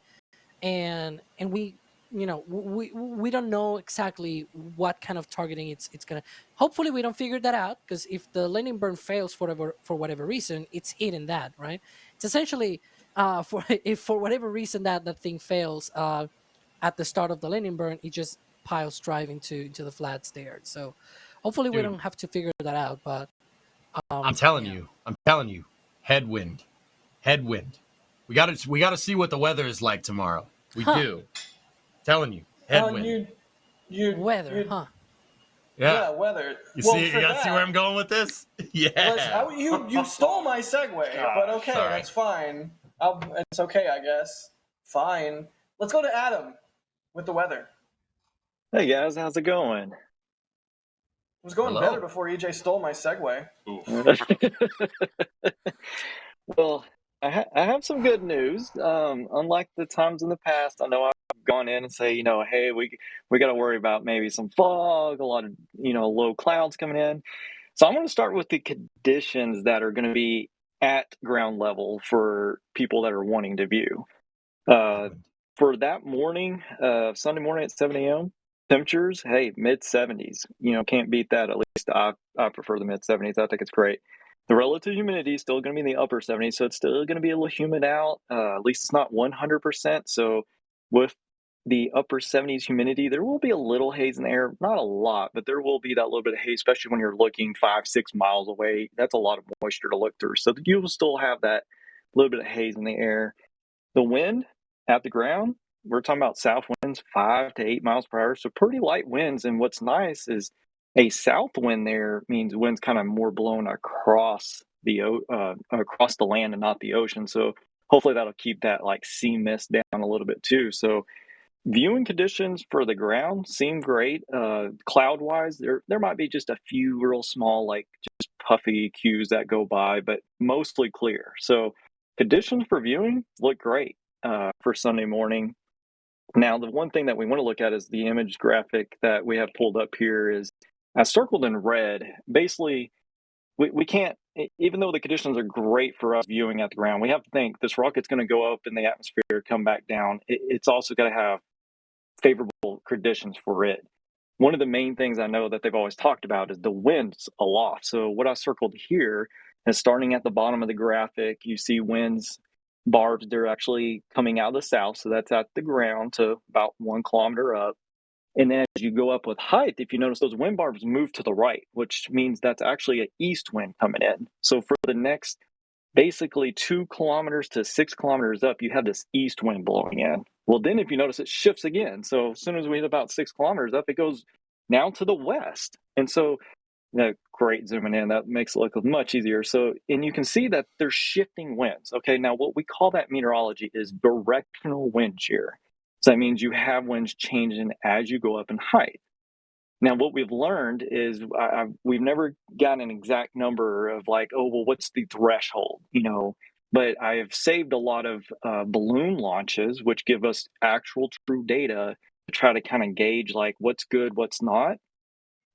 and we we don't know exactly what kind of targeting it's gonna. Hopefully we don't figure that out, because if the landing burn fails for whatever reason, it's hidden that, right? It's essentially for if for whatever reason that thing fails at the start of the landing burn, it just piles drive into the flats there. So hopefully we Dude. don't have to figure that out, but I'm telling yeah. you, headwind. We gotta see what the weather is like tomorrow. We Huh. do. Telling you, headwind. Weather, huh? Yeah, weather. You Well, see, for you guys see that- where I'm going with this? Yeah. You stole my segue, but okay, sorry. that's fine. It's okay, I guess. Fine. Let's go to Adam with the weather. Hey guys, how's it going? It was going Hello. better before EJ stole my segue. Well, I have some good news. Unlike the times in the past, I know I've gone in and say, hey, we got to worry about maybe some fog, a lot of low clouds coming in. So I'm going to start with the conditions that are going to be at ground level for people that are wanting to view. For that morning, Sunday morning at 7 a.m., temperatures, hey, mid 70s. Can't beat that. At least I prefer the mid 70s. I think it's great. The relative humidity is still going to be in the upper 70s, so it's still going to be a little humid out. At least it's not 100%. So with the upper 70s humidity. There will be a little haze in the air, not a lot, but there will be that little bit of haze, especially when you're looking 5-6 miles away. That's a lot of moisture to look through. So you will still have that little bit of haze in the air. The wind at the ground, we're talking about south winds 5 to 8 miles per hour, so pretty light winds. And what's nice is a south wind there means wind's kind of more blown across the land and not the ocean. So hopefully that'll keep that like sea mist down a little bit too. So viewing conditions for the ground seem great. Cloud wise, there might be just a few real small, like just puffy cues that go by, but mostly clear. So conditions for viewing look great for Sunday morning. Now, the one thing that we want to look at is the image graphic that we have pulled up here is circled in red. Basically, we can't, even though the conditions are great for us viewing at the ground, we have to think this rocket's going to go up in the atmosphere, come back down. It's also got to have favorable conditions for it. One of the main things I know that they've always talked about is the winds aloft. So what I circled here is starting at the bottom of the graphic, you see winds barbs. They're actually coming out of the south, so that's at the ground to about 1 kilometer up. And then as you go up with height, if you notice, those wind barbs move to the right, which means that's actually an east wind coming in. So for the next basically 2 kilometers to 6 kilometers up, you have this east wind blowing in. Well, then if you notice, it shifts again. So as soon as we hit about 6 kilometers up, it goes now to the west. And so, great zooming in, that makes it look much easier. So, and you can see that there's shifting winds. Okay, now what we call that meteorology is directional wind shear. So that means you have winds changing as you go up in height. Now, what we've learned is we've never gotten an exact number of like, oh, well, what's the threshold, But I have saved a lot of balloon launches, which give us actual true data to try to kind of gauge like what's good, what's not.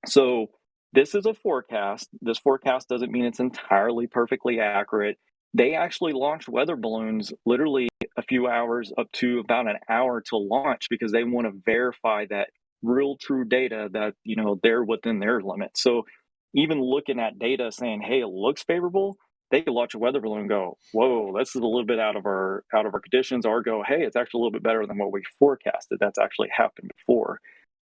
So this is a forecast. This forecast doesn't mean it's entirely perfectly accurate. They actually launch weather balloons literally a few hours up to about an hour to launch because they want to verify that real true data that they're within their limits. So even looking at data saying, hey, it looks favorable, they could launch a weather balloon and go, whoa, this is a little bit out of our conditions, or go, hey, it's actually a little bit better than what we forecasted. That's actually happened before.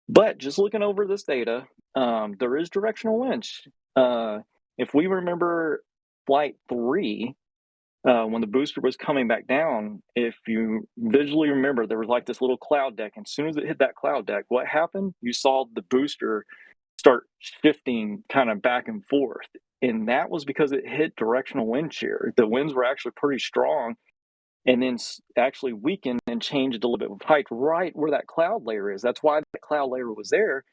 But just looking over this data, there is directional winds. If we remember Flight 3, when the booster was coming back down, if you visually remember, there was like this little cloud deck. And as soon as it hit that cloud deck, what happened? You saw the booster start shifting kind of back and forth. And that was because it hit directional wind shear. The winds were actually pretty strong and then actually weakened and changed a little bit of height right where that cloud layer is. That's why the cloud layer was there.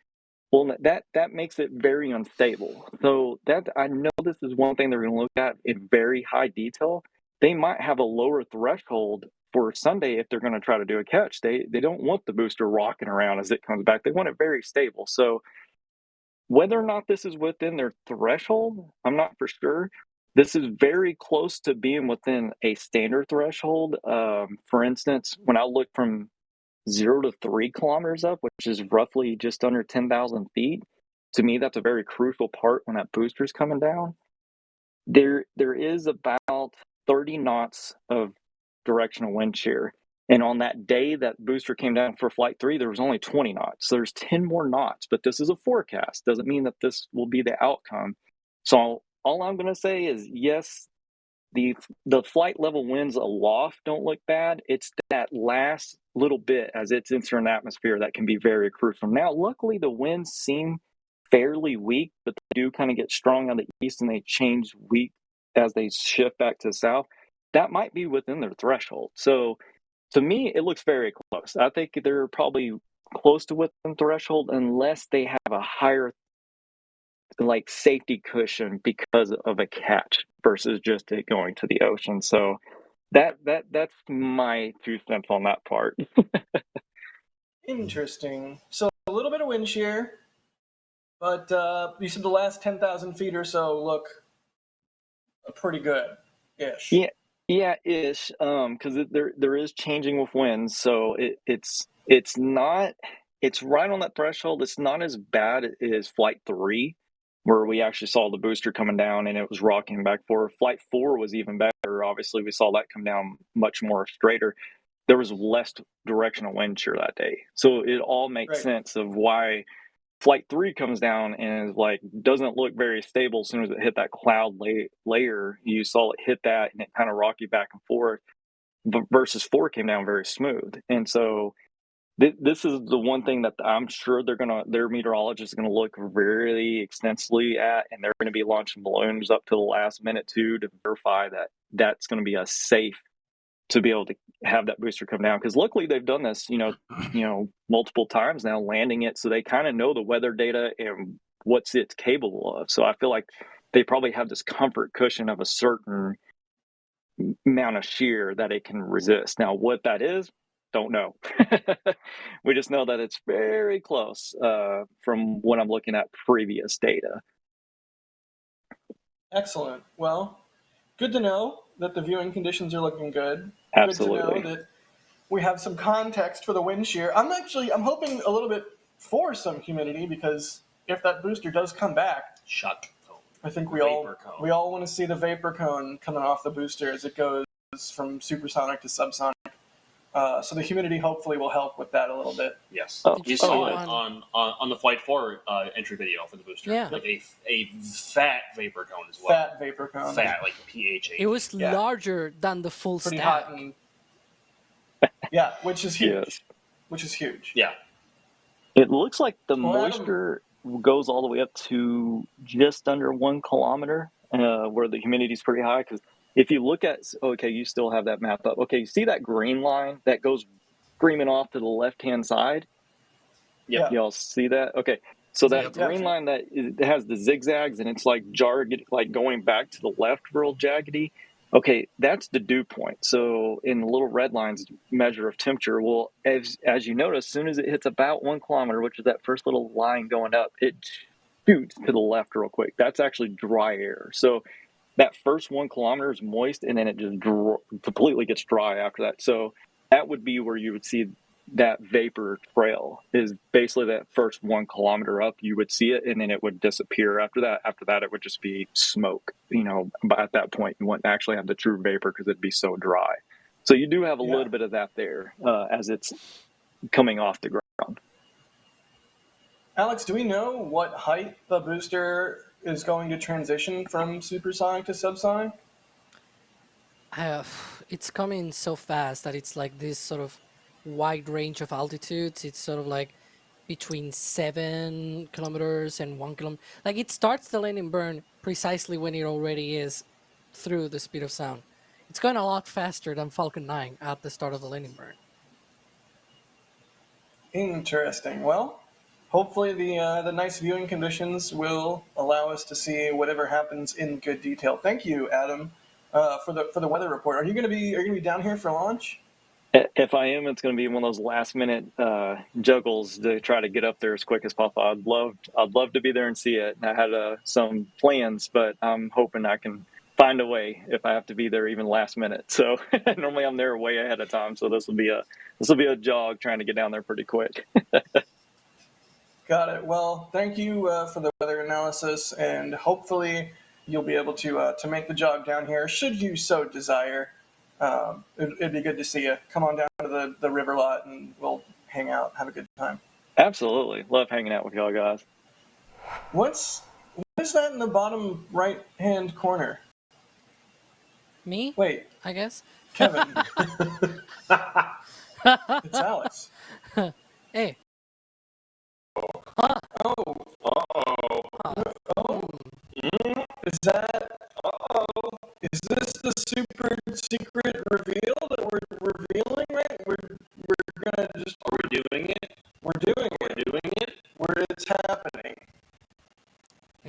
Well, that makes it very unstable. So that I know this is one thing they're going to look at in very high detail. They might have a lower threshold for Sunday if they're going to try to do a catch. They don't want the booster rocking around as it comes back. They want it very stable. So whether or not this is within their threshold, I'm not for sure. This is very close to being within a standard threshold. For instance, when I look from 0 to 3 kilometers up, which is roughly just under 10,000 feet, to me, that's a very crucial part when that booster is coming down. There is about 30 knots of directional wind shear. And on that day that booster came down for Flight 3, there was only 20 knots. So there's 10 more knots, but this is a forecast. Doesn't mean that this will be the outcome. So all I'm going to say is, yes, the flight level winds aloft don't look bad. It's that last little bit as it's entering the atmosphere that can be very crucial. Now, luckily, the winds seem fairly weak, but they do kind of get strong on the east and they change weak as they shift back to the south. That might be within their threshold. So to me, it looks very close. I think they're probably close to within threshold unless they have a higher like safety cushion because of a catch versus just it going to the ocean. So that's my 2 cents on that part. Interesting. So a little bit of wind shear, but you said the last 10,000 feet or so look pretty good-ish. Yeah, ish. Because there is changing with winds, so it's not, it's right on that threshold. It's not as bad as Flight 3, where we actually saw the booster coming down and it was rocking back forward. Flight 4 was even better. Obviously, we saw that come down much more straighter. there was less directional wind shear that day. So it all makes Right. sense of why Flight 3 comes down and is like doesn't look very stable as soon as it hit that cloud layer. You saw it hit that and it kind of rocky back and forth. Versus 4 came down very smooth. And so this is the one thing that I'm sure their meteorologists are gonna look really extensively at, and they're gonna be launching balloons up to the last minute too to verify that that's going to be a safe to be able to have that booster come down. Because luckily they've done this, multiple times now, landing it, so they kind of know the weather data and what's it's capable of. So I feel like they probably have this comfort cushion of a certain amount of shear that it can resist. Now, what that is, don't know. We just know that it's very close from what I'm looking at previous data. Excellent. Well, good to know that the viewing conditions are looking good. Absolutely. Good to know that we have some context for the wind shear. I'm hoping a little bit for some humidity, because if that booster does come back, Shut. I think we Vapor cone. all want to see the vapor cone coming off the booster as it goes from supersonic to subsonic. So the humidity hopefully will help with that a little bit. Yes. Oh, Did You you saw see it one? on the Flight 4 entry video for the booster. Yeah. Like a fat vapor cone as well. Fat vapor cone. Fat, like PHA. It was Yeah. larger than the full Pretty stack. hot and yeah, which is huge. Yes. Which is huge. Yeah. It looks like the Well, Adam- moisture goes all the way up to just under 1 kilometer, where the humidity is pretty high. Because if you look at, okay, you still have that map up. Okay, you see that green line that goes screaming off to the left-hand side? Yeah. Y'all see that? Okay, so that Yep. green line that has the zigzags and it's like jagged, like going back to the left, real jaggedy. Okay, that's the dew point. So in the little red lines, measure of temperature. Well, as you notice, as soon as it hits about 1 kilometer, which is that first little line going up, it shoots to the left real quick. That's actually dry air. So that first 1 kilometer is moist, and then it just completely gets dry after that. So that would be where you would see that vapor trail, is basically that first 1 kilometer up. You would see it, and then it would disappear after that. After that, it would just be smoke. But at that point, you wouldn't actually have the true vapor because it'd be so dry. So you do have a little bit of that there as it's coming off the ground. Alex, do we know what height the booster is going to transition from supersonic to subsonic? It's coming so fast that it's like this sort of wide range of altitudes. It's sort of like between 7 kilometers and 1 kilometer. Like it starts the landing burn precisely when it already is through the speed of sound. It's going a lot faster than Falcon 9 at the start of the landing burn. Interesting. Well, hopefully the nice viewing conditions will allow us to see whatever happens in good detail. Thank you, Adam, for the weather report. Are you gonna be down here for launch? If I am, it's going to be one of those last minute juggles to try to get up there as quick as possible. I'd love to be there and see it. I had some plans, but I'm hoping I can find a way if I have to be there even last minute. So normally I'm there way ahead of time. So this will be a jog trying to get down there pretty quick. Got it. Well, thank you for the weather analysis, and hopefully you'll be able to make the jog down here, should you so desire. It'd be good to see you. Come on down to the river lot, and we'll hang out, have a good time. Absolutely. Love hanging out with y'all guys. What is that in the bottom right-hand corner? Me? Wait, I guess. Kevin. It's Alex. Hey. Oh. Is this the super secret reveal that we're revealing, right? We're gonna just... Are we doing it? We're doing it. It's happening.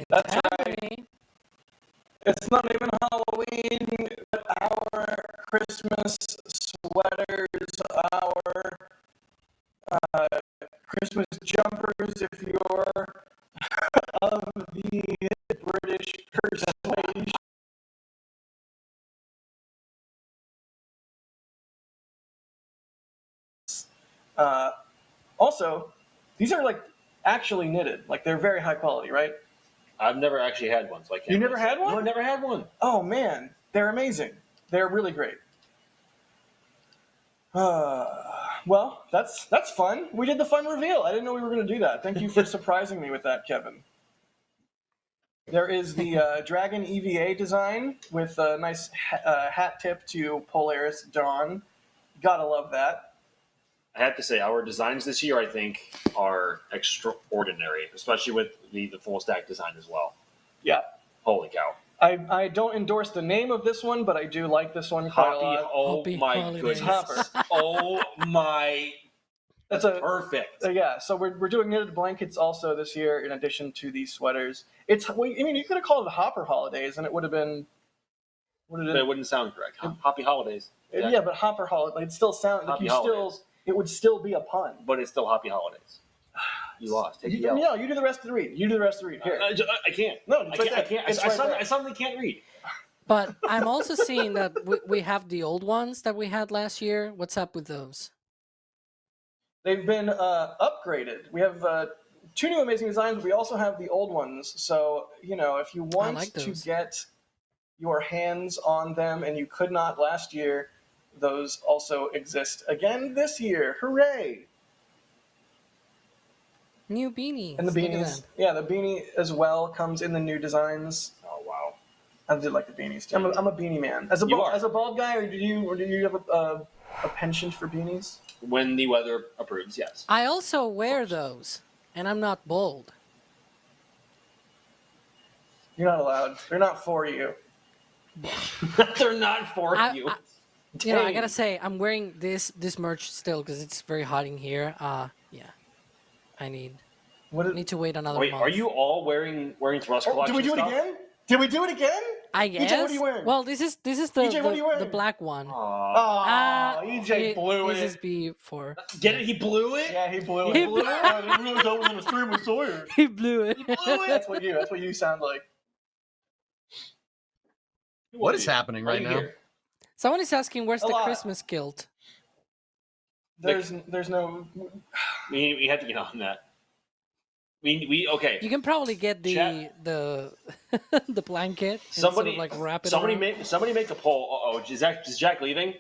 That's right. It's not even Halloween, but our Christmas sweaters, our Christmas jumpers, if you're of the British persuasion. Also, these are like actually knitted. Like they're very high quality, right? I've never actually had one, so I can't. You never had one? No, I've never had one. Oh man, they're amazing. They're really great. Well, that's fun. We did the fun reveal. I didn't know we were going to do that. Thank you for surprising me with that, Kevin. There is the Dragon EVA design with a nice hat tip to Polaris Dawn. Gotta love that. I have to say, our designs this year, I think, are extraordinary, especially with the full stack design as well. Yeah. Holy cow. I don't endorse the name of this one, but I do like this one quite a lot. Oh Happy my holidays. goodness. Oh my. That's a perfect. Yeah, so we're doing knitted blankets also this year in addition to these sweaters. You could have called it Hopper Holidays and it would have been. But it wouldn't sound correct. Happy holidays. Yeah, but Hopper Holiday, it still sounds like it would still be a pun. But it's still happy holidays. You lost. Take the L. No, you do the rest of the read. Here. I can't. No, I can't. I suddenly can't read. But I'm also seeing that we have the old ones that we had last year. What's up with those? They've been upgraded. We have 2 new amazing designs, but we also have the old ones. So, if you want to get your hands on them and you could not last year, those also exist again this year. Hooray! New beanies. And the beanies. Yeah, the beanie as well comes in the new designs. Oh, wow. I did like the beanies too. I'm a beanie man. As a bald guy, or do you have a penchant for beanies? When the weather approves, yes. I also wear those, and I'm not bald. You're not allowed. They're not for you. They're not for you. I gotta say, I'm wearing this merch still because it's very hot in here. Yeah, I need to wait another month. Are you all wearing Thrust Collection? Did we do it again? Did we do it again? I guess. EJ, what are you wearing? Well, this is EJ, what are you wearing? the black one. EJ blew it. This is B4. Get it? He blew it? Yeah, he blew it. I didn't realize I was on a stream with Sawyer. He blew it. That's what you sound like. What is happening right now? Someone is asking, where's the Christmas kilt? There's no. We have to get on that. We okay. You can probably get the the blanket. Somebody and sort of wrap it. Somebody make a poll. Is Jack leaving?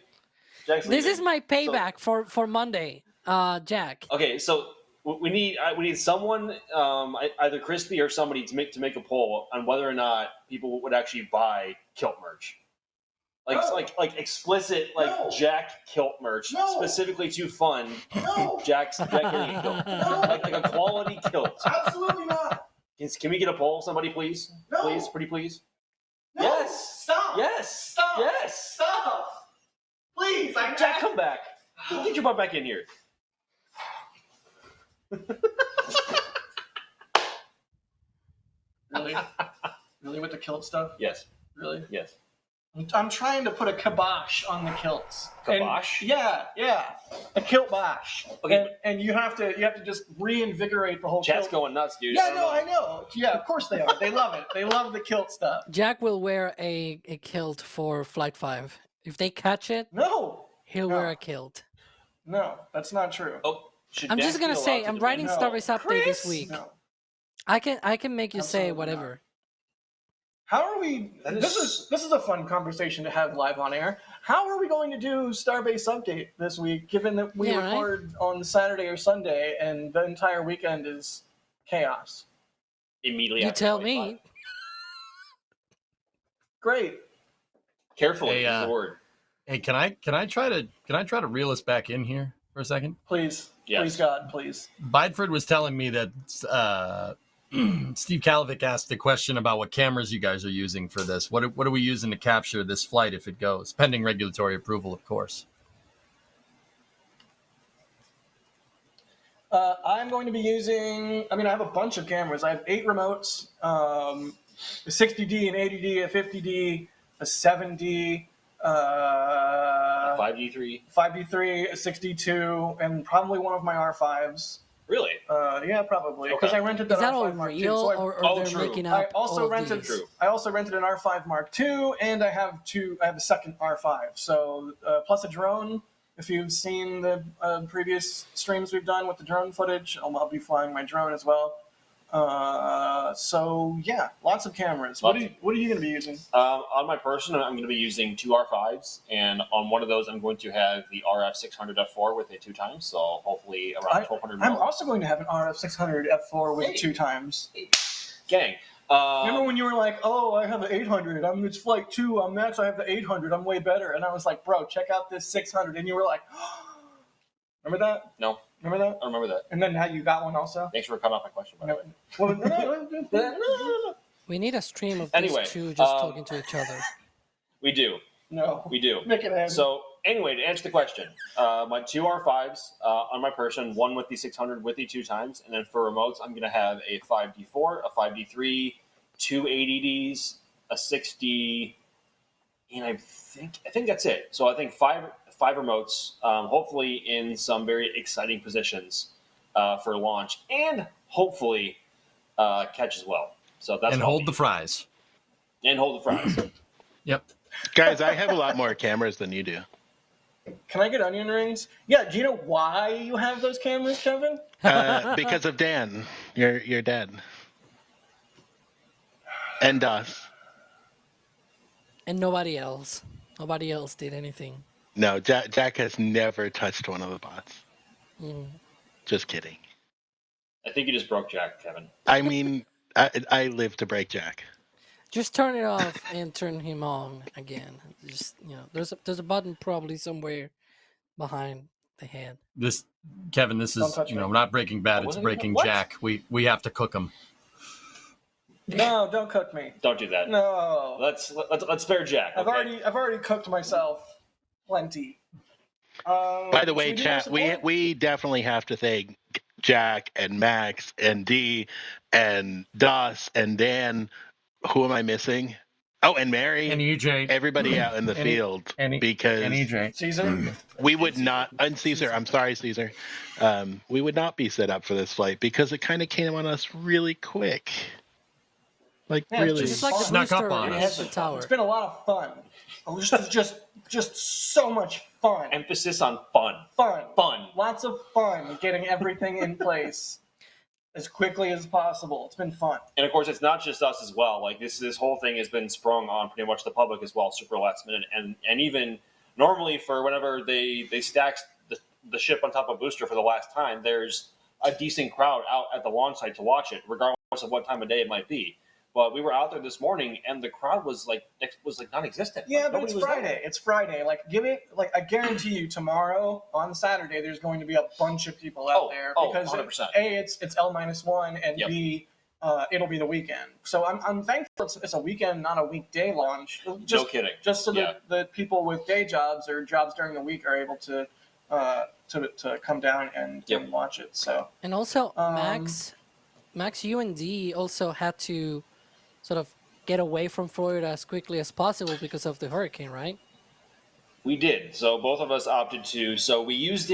Jack's leaving. This is my payback for Monday, Jack. Okay, so we need someone, either Crispy or somebody to make a poll on whether or not people would actually buy kilt merch. Like explicit Jack kilt merch specifically to fund Jack getting a kilt. Like a quality kilt. Absolutely not. Can we get a poll? Somebody please? No. Please, pretty please. No. Yes. Stop. Yes. Stop. Yes. Stop. Please. Jack, come back. Get your butt back in here. Really? Really with the kilt stuff? Yes. Really? Yes. I'm trying to put a kibosh on the kilts. Kibosh? Yeah. A kilt bosh. Okay. And you have to just reinvigorate the whole Chat's kilt. going nuts, dude. Yeah, I know. Yeah, of course they are. They love it. They love the kilt stuff. Jack will wear a kilt for Flight 5. If they catch it, he'll wear a kilt. No, that's not true. Oh, I'm just gonna say, I'm writing Starbase Update this week. No. I can make you say whatever. How are we? This is a fun conversation to have live on air. How are we going to do Starbase Update this week, given that we record on Saturday or Sunday and the entire weekend is chaos? Immediately. You tell me. Great. Carefully, is the word. Hey, can I try to reel us back in here for a second? Please. Yes. Please, God, please. Bideford was telling me that Steve Kalovic asked a question about what cameras you guys are using for this. What are we using to capture this flight if it goes? Pending regulatory approval, of course. I'm going to be using, I have a bunch of cameras. I have 8 remotes, a 60D, an 80D, a 50D, a 7D, 5D3, 5D3, a 6D2, and probably one of my R5s. Really? Yeah, probably. Because I rented that Is that R5 all Mark II. real, So or they're making up? I also rented. These? I also rented an R5 Mark II, and I have a second R5. So plus a drone. If you've seen the previous streams we've done with the drone footage, I'll be flying my drone as well. So yeah, lots of cameras. What are you going to be using? On my person, I'm going to be using two R5s, and on one of those, I'm going to have the RF 600 f4 with a 2x. So hopefully around 1200 I'm mil. also going to have an RF 600 f4 with 2x. Gang. Remember when you were like, "Oh, I have an 800. It's flight 2. I'm Max. I have the 800. I'm way better." And I was like, "Bro, check out this 600." And you were like, "Remember that? No, Remember that?" I remember that. And then now you got one also. Thanks for cutting off my question. By the way. Well, We need a stream of Anyway, these two just talking to each other. We do. no. We do. Make it happen. So anyway, to answer the question, my two R5s on my person, one with the 600 with the 2x, and then for remotes, I'm going to have a 5D4, a 5D3, two ADDs, a 6D, and I think that's it. So I think five remotes, hopefully in some very exciting positions for launch, and hopefully catch as well. So that's And hold the fries. And hold the fries. Yep. Guys, I have a lot more cameras than you do. Can I get onion rings? Yeah. Do you know why you have those cameras, Kevin? Because of Dan, your dad, and Dust. And nobody else. Nobody else did anything. No, Jack has never touched one of the bots. Mm. Just kidding. I think you just broke Jack, Kevin. I mean, I live to break Jack. Just turn it off and turn him on again. Just there's a button probably somewhere behind the hand. This, Kevin, this Don't is touch me. not Breaking Bad. It's wasn't Breaking what? Jack. We have to cook him. No, don't cook me. Don't do that. No. Let's spare Jack. I've Okay? already cooked myself plenty. By the should way, we do chat, our we support? we definitely have to thank Jack and Max and D and Dust and Dan. Who am I missing? Oh, and Mary. And EJ. Everybody out in the field because EJ. Caesar. we would not. And Caesar, I'm sorry, Caesar. We would not be set up for this flight because it kind of came on us really quick. Like Yeah, it's really. Just like the Snuck up booster on at us. the tower. It's been a lot of fun. Just so much fun. Emphasis on fun. Fun. Fun. Lots of fun getting everything in place as quickly as possible. It's been fun. And of course, it's not just us as well. Like this whole thing has been sprung on pretty much the public as well, super last minute. And even normally for whenever they stack the ship on top of booster for the last time, there's a decent crowd out at the launch site to watch it, regardless of what time of day it might be. But we were out there this morning, and the crowd was like non-existent. Yeah, Like, but nobody it's was there. Friday. It's Friday. I guarantee you, tomorrow on Saturday, there's going to be a bunch of people out there because 100%. A, it's L-1, and Yep. B, it'll be the weekend. So I'm thankful it's a weekend, not a weekday launch. No kidding. Just so Yeah. that the people with day jobs or jobs during the week are able to come down and watch it. So And also, Um, Max, you and D also had to sort of get away from Florida as quickly as possible because of the hurricane, right? We did. So both of us opted to. So we used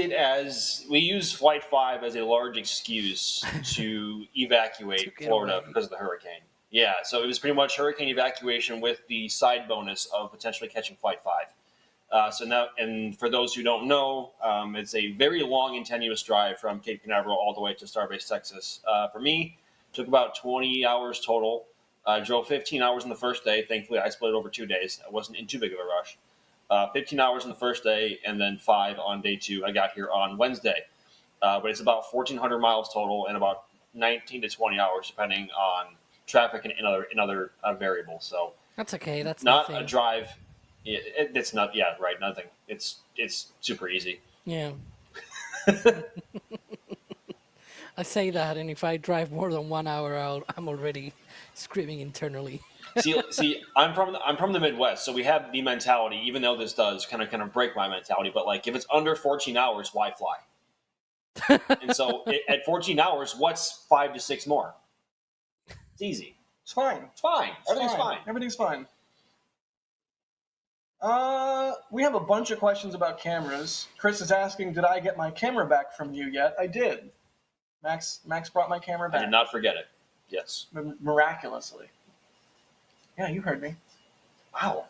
Flight 5 as a large excuse to evacuate To get Florida away. because of the hurricane. Yeah, so it was pretty much hurricane evacuation with the side bonus of potentially catching Flight 5. So now, and for those who don't know, it's a very long and tenuous drive from Cape Canaveral all the way to Starbase, Texas. For me, it took about 20 hours total. I drove 15 hours on the first day. Thankfully, I split it over 2 days. I wasn't in too big of a rush. 15 hours on the first day, and then 5 on day 2. I got here on Wednesday. But it's about 1,400 miles total and about 19 to 20 hours, depending on traffic and other variables. So That's okay. That's not nothing. a drive. It's not. Yeah, right. Nothing. It's super easy. Yeah. I say that, and if I drive more than 1 hour out, I'm already screaming internally. See, I'm from the Midwest, so we have the mentality. Even though this does kind of break my mentality, but like if it's under 14 hours, why fly? And so at 14 hours, what's 5 to 6 more? It's easy. it's fine. It's fine. Everything's fine. Everything's fine. We have a bunch of questions about cameras. Chris is asking, did I get my camera back from you yet? I did. Max brought my camera I back. did not forget it. Yes. Miraculously. Yeah, you heard me. Wow.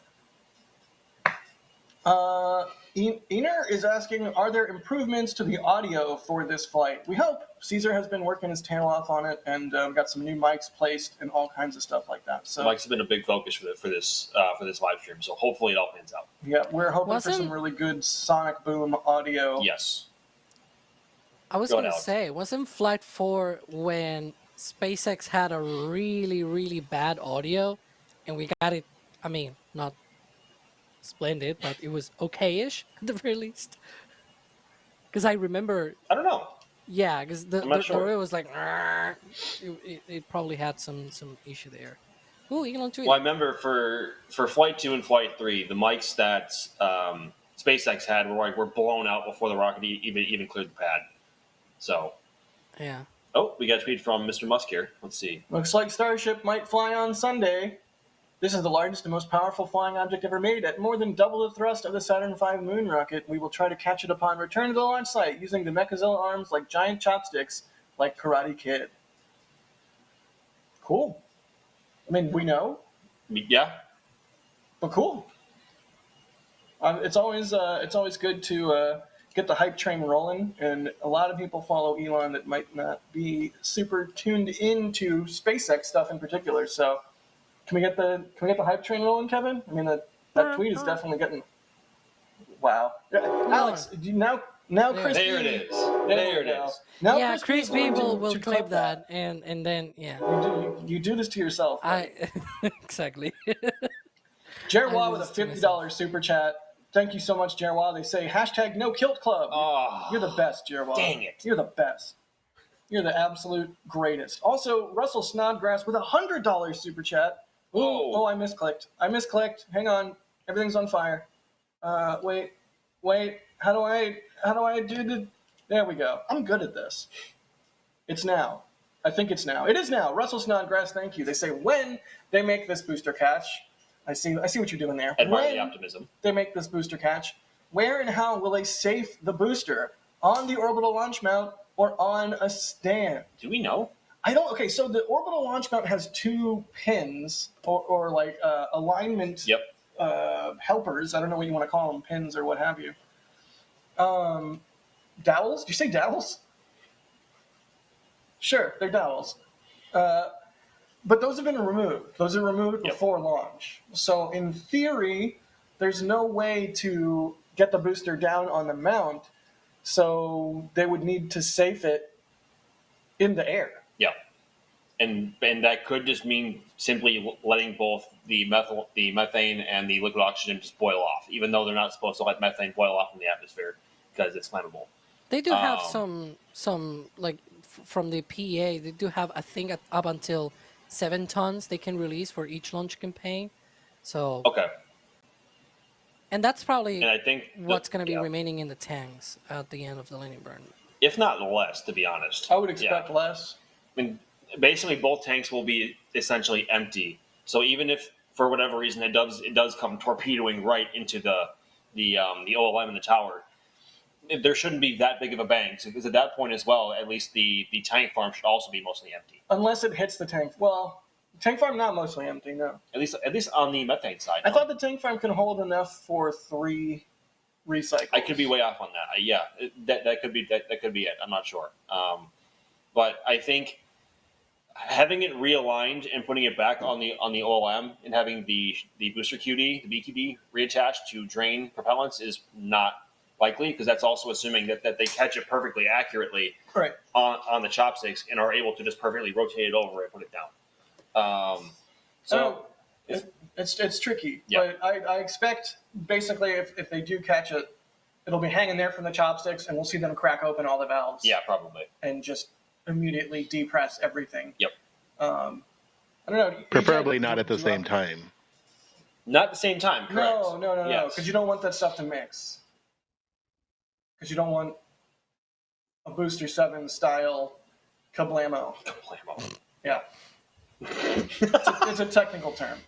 Ener is asking, are there improvements to the audio for this flight? We hope. Caesar has been working his tail off on it and got some new mics placed and all kinds of stuff like that. So Mics have been a big focus for this live stream. So hopefully it all pans out. yeah, we're hoping for Wasn't- some really good sonic boom audio. Yes. I was Go going to ahead, Alex. say, wasn't Flight 4 when SpaceX had a really, really bad audio and we got it, I mean, not splendid, but it was okay-ish at the very least? Because I remember, I don't know. yeah, because the I'm not sure. audio was like, it probably had some issue there. Ooh, Elon tweeted. Well, I remember for Flight 2 and Flight 3, the mics that SpaceX had were blown out before the rocket even cleared the pad. So, Yeah. oh, we got a tweet from Mr. Musk here. Let's see. Looks like Starship might fly on Sunday. This is the largest and most powerful flying object ever made. At more than double the thrust of the Saturn V moon rocket, we will try to catch it upon return to the launch site using the Mechazilla arms like giant chopsticks, like Karate Kid. Cool. I mean, we know, Yeah. but cool. It's always good to get the hype train rolling, and a lot of people follow Elon that might not be super tuned into SpaceX stuff in particular. So, can we get the hype train rolling, Kevin? I mean, that tweet is definitely getting. Wow, Alex, now Chris. There B, it is. There it we go. is. Now Yeah, B Chris is going people to will clip clip that, and then, yeah. You do this to yourself. I exactly. Jared I Waugh do with a this to $50 super chat. Thank you so much, Jared Waugh. They say hashtag no kilt club. Oh, You're the best, Jared Waugh. dang it. You're the best. You're the absolute greatest. Also, Russell Snodgrass with a $100 super chat. Ooh, Whoa. oh, I misclicked. Hang on. Everything's on fire. Wait. How do I do the? There we go. I'm good at this. It's now. I think it's now. It is now. Russell Snodgrass, thank you. They say when they make this booster catch. I see what you're doing there. Admire When the optimism. they make this booster catch, where and how will they safe the booster? On the orbital launch mount or on a stand? Do we know? I don't. Okay, so the orbital launch mount has two pins or like alignment Yep. helpers. I don't know what you want to call them, pins or what have you. Dowels? Did you say dowels? Sure, they're dowels. But those have been removed. Those are removed Yep. before launch. So in theory, there's no way to get the booster down on the mount. So they would need to safe it in the air. Yeah. And that could just mean simply letting both the methane and the liquid oxygen just boil off, even though they're not supposed to let methane boil off in the atmosphere because it's flammable. They do have some like from the PEA. They do have, I think, up until 7 tons they can release for each launch campaign. So Okay. and that's probably And I think what's going to be yeah. remaining in the tanks at the end of the landing burn. If not less, to be honest. I would expect Yeah. less. I mean, basically both tanks will be essentially empty. So even if for whatever reason it does come torpedoing right into the OLM in the tower, there shouldn't be that big of a bang. Because at that point as well, at least the tank farm should also be mostly empty. Unless it hits the tank. Well, tank farm not mostly empty, no. At least on the methane side. I thought the tank farm can hold enough for 3 recycles. I could be way off on that. Yeah, that could be it. I'm not sure. But I think having it realigned and putting it back on the OLM and having the booster QD, the BQD reattached to drain propellants is not likely, because that's also assuming that they catch it perfectly accurately Right. on the chopsticks and are able to just perfectly rotate it over and put it down. So It's tricky, Yeah. but I expect basically if they do catch it, it'll be hanging there from the chopsticks, and we'll see them crack open all the valves. yeah, probably. And just immediately depress everything. Yep. I don't know. Preferably EJ, not at the do you same want- time. Not at the same time, correct? No, Yes. because you don't want that stuff to mix. Because you don't want a Booster 7 style kablamo. Kablamo. Yeah. It's a technical term.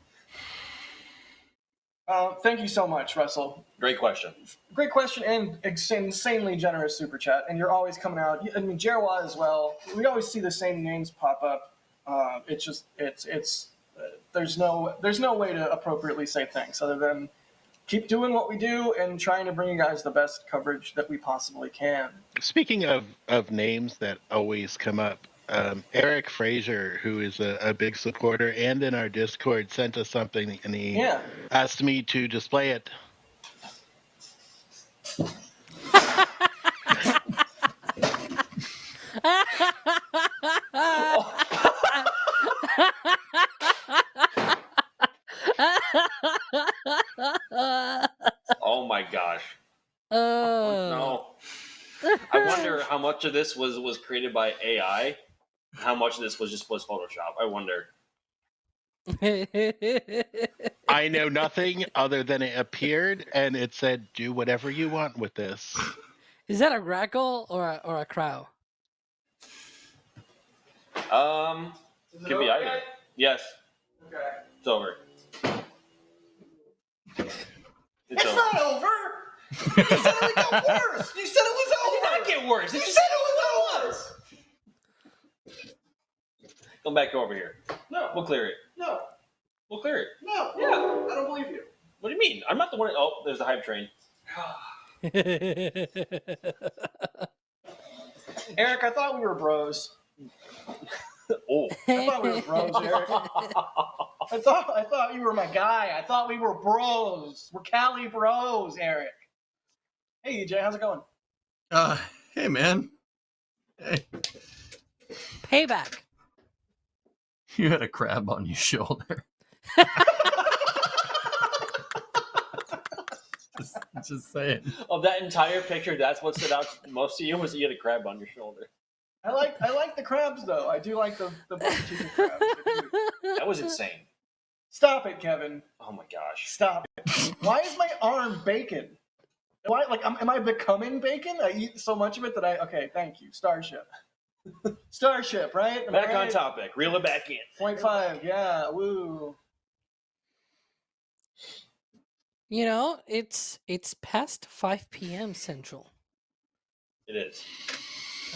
Thank you so much, Russell. Great question. Great question and insanely generous super chat. And you're always coming out. I mean, Jerwa as well. We always see the same names pop up. It's there's no way to appropriately say thanks other than keep doing what we do and trying to bring you guys the best coverage that we possibly can. Speaking of names that always come up, Eric Frazier, who is a big supporter and in our Discord, sent us something, and he asked me to display it. Oh my gosh. No. I wonder how much of this was created by AI. How much of this was Photoshop? I wonder. I know nothing other than it appeared and it said, "Do whatever you want with this." Is that a grackle or a crow? Could be either. Yet? Yes. Okay. It's over. It's not over. You said it got worse. You said it was over. It did not get worse. You said it was over. Come back over here. No. We'll clear it. No. We'll clear it. No. Yeah. I don't believe you. What do you mean? I'm not the one. Oh, there's the hype train. Eric, I thought we were bros. Oh. I thought we were bros, Eric. I thought you were my guy. I thought we were bros. We're Cali bros, Eric. Hey, EJ, how's it going? Hey, man. Hey, Payback. you had a crab on your shoulder. just saying. Of that entire picture, that's what stood out most to you was you had a crab on your shoulder. I like the crabs though. I do like the chicken crabs. They're cute. That was insane. Stop it, Kevin. Oh my gosh. Stop it. Why is my arm bacon? Why am I becoming bacon? I eat so much of it that okay, thank you. Starship. Starship, right? Am I Back on right? topic. Reel it back in. 0.5, yeah, woo. You know, it's past 5 p.m. Central. It is.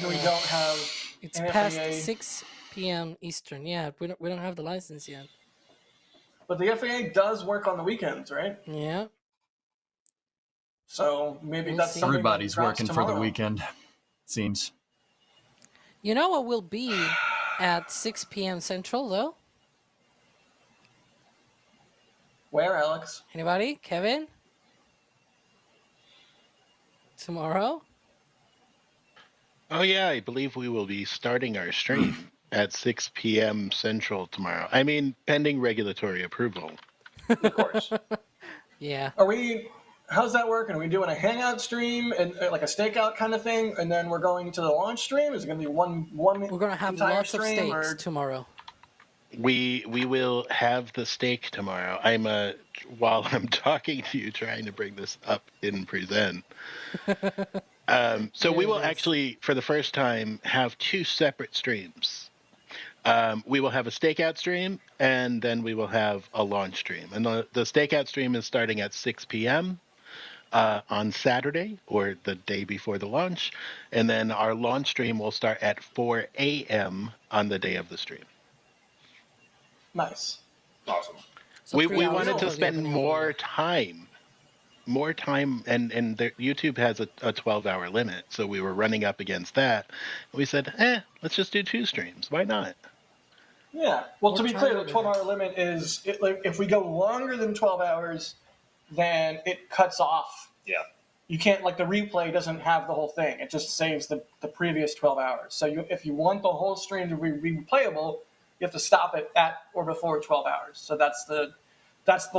We don't have. It's NFA. past 6 p.m. Eastern. Yeah, we don't have the license yet. But the FAA does work on the weekends, right? Yeah. So maybe We'll that's see. something that Everybody's drops working for the tomorrow. weekend, it seems. You know what will be at 6 p.m. Central, though? Where, Alex? Anybody? Kevin? Tomorrow? Oh yeah, I believe we will be starting our stream at 6 p.m. Central tomorrow. I mean, pending regulatory approval. Of course. Yeah. Are we? How's that working? Are we doing a hangout stream and like a stakeout kind of thing, and then we're going to the launch stream? Is it going to be one? We're going to have entire lots of stream, steaks or- tomorrow. We will have the steak tomorrow. I'm while I'm talking to you, trying to bring this up in present. So we will actually, for the first time, have two separate streams. We will have a stakeout stream, and then we will have a launch stream. And the stakeout stream is starting at 6 p.m. On Saturday, or the day before the launch. And then our launch stream will start at 4 a.m. on the day of the stream. Nice. Awesome. So We 3 hours wanted to before the spend opening of the more time, and YouTube has a 12-hour limit, so we were running up against that. We said, let's just do 2 streams. Why not? Yeah. Well, Or to be try clear, to the do 12-hour limit is like if we go longer than 12 hours, then it cuts off. Yeah. You can't, like, the replay doesn't have the whole thing. It just saves the previous 12 hours. So if you want the whole stream to be replayable, you have to stop it at or before 12 hours. So that's the